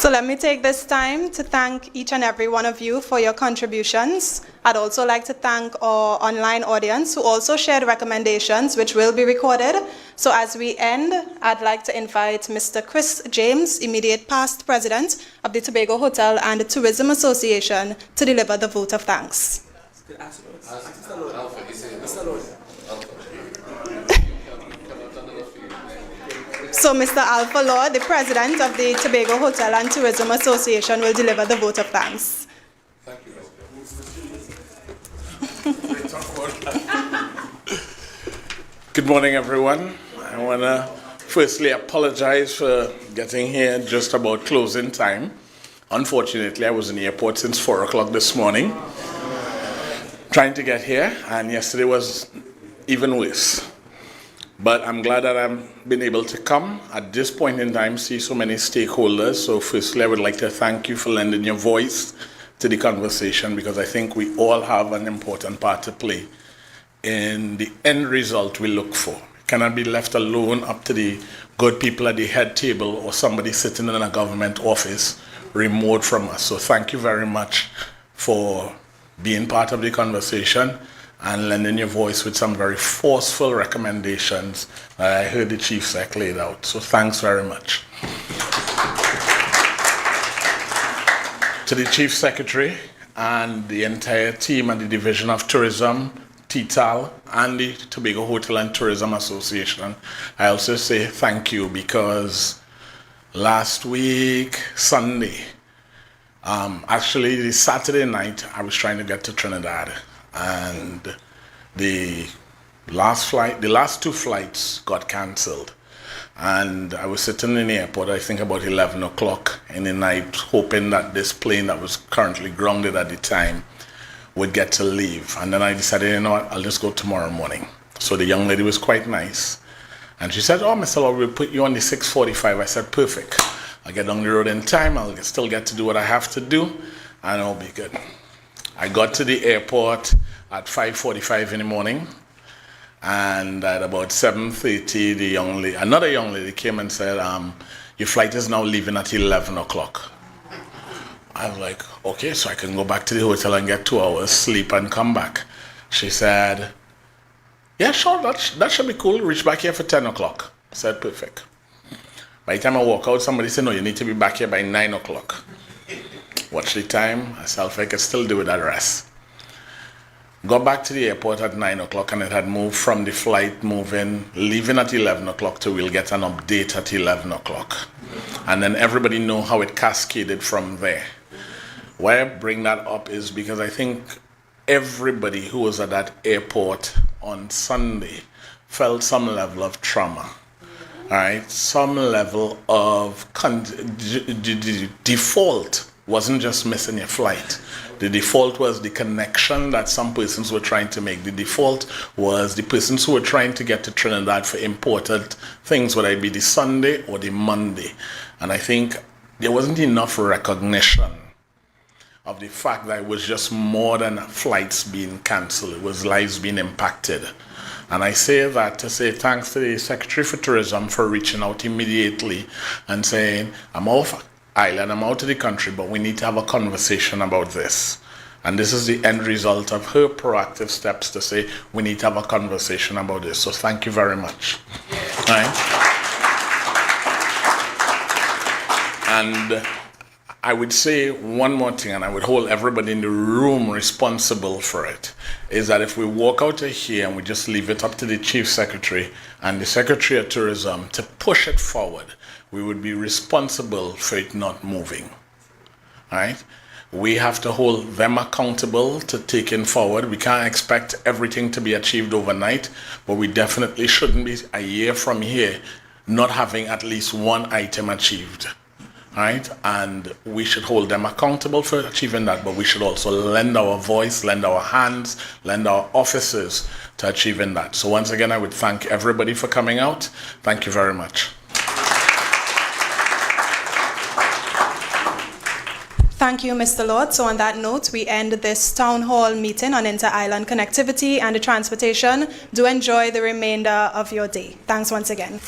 So let me take this time to thank each and every one of you for your contributions. I'd also like to thank our online audience who also shared recommendations which will be recorded. So as we end, I'd like to invite Mr. Chris James, immediate past president of the Tobago Hotel and Tourism Association, to deliver the vote of thanks. So Mr. Alpha Law, the president of the Tobago Hotel and Tourism Association, will deliver the vote of thanks. Thank you. Good morning, everyone. I want to firstly apologize for getting here just about closing time. Unfortunately, I was in the airport since 4 o'clock this morning, trying to get here, and yesterday was even worse. But I'm glad that I've been able to come at this point in time, see so many stakeholders. So firstly, I would like to thank you for lending your voice to the conversation, because I think we all have an important part to play in the end result we look for. It cannot be left alone up to the good people at the head table or somebody sitting in a government office remote from us. So thank you very much for being part of the conversation and lending your voice with some very forceful recommendations that I heard the Chief Sec laid out. So thanks very much. To the Chief Secretary and the entire team at the Division of Tourism, THA, and the Tobago Hotel and Tourism Association, I also say thank you, because last week, Sunday, Actually, the Saturday night, I was trying to get to Trinidad, and the last two flights got cancelled. And I was sitting in the airport, I think about 11 o'clock in the night, hoping that this plane that was currently grounded at the time would get to leave. And then I decided, you know what, I'll just go tomorrow morning. So the young lady was quite nice. And she said, oh, Mr. Lord, we'll put you on the 6:45. I said, perfect. I'll get on the road in time. I'll still get to do what I have to do, and it'll be good. I got to the airport at 5:45 in the morning. And at about 7:30, another young lady came and said, your flight is now leaving at 11 o'clock. I was like, okay, so I can go back to the hotel and get 2 hours sleep and come back. She said, yeah, sure, that should be cool. Reach back here for 10 o'clock. I said, perfect. By the time I walk out, somebody said, no, you need to be back here by 9 o'clock. Watch the time. I said, I could still do it at rest. Got back to the airport at 9 o'clock, and it had moved from the flight leaving at 11 o'clock to we'll get an update at 11 o'clock. And then everybody know how it cascaded from there. Why I bring that up is because I think everybody who was at that airport on Sunday felt some level of trauma. All right, some level of default wasn't just missing your flight. The default was the connection that some persons were trying to make. The default was the persons who were trying to get to Trinidad for imported things, whether it be the Sunday or the Monday. And I think there wasn't enough recognition of the fact that it was just more than flights being cancelled. It was lives being impacted. And I say that to say thanks to the Secretary for Tourism for reaching out immediately and saying, I'm off island, I'm out of the country, but we need to have a conversation about this. And this is the end result of her proactive steps to say, we need to have a conversation about this. So thank you very much. All right. And I would say one more thing, and I would hold everybody in the room responsible for it, is that if we walk out of here and we just leave it up to the Chief Secretary and the Secretary of Tourism to push it forward, we would be responsible for it not moving. All right? We have to hold them accountable to taking forward. We can't expect everything to be achieved overnight, but we definitely shouldn't be a year from here not having at least one item achieved. All right? And we should hold them accountable for achieving that, but we should also lend our voice, lend our hands, lend our offices to achieving that. So once again, I would thank everybody for coming out. Thank you very much. Thank you, Mr. Lord. So on that note, we end this town hall meeting on inter-island connectivity and transportation. Do enjoy the remainder of your day. Thanks once again.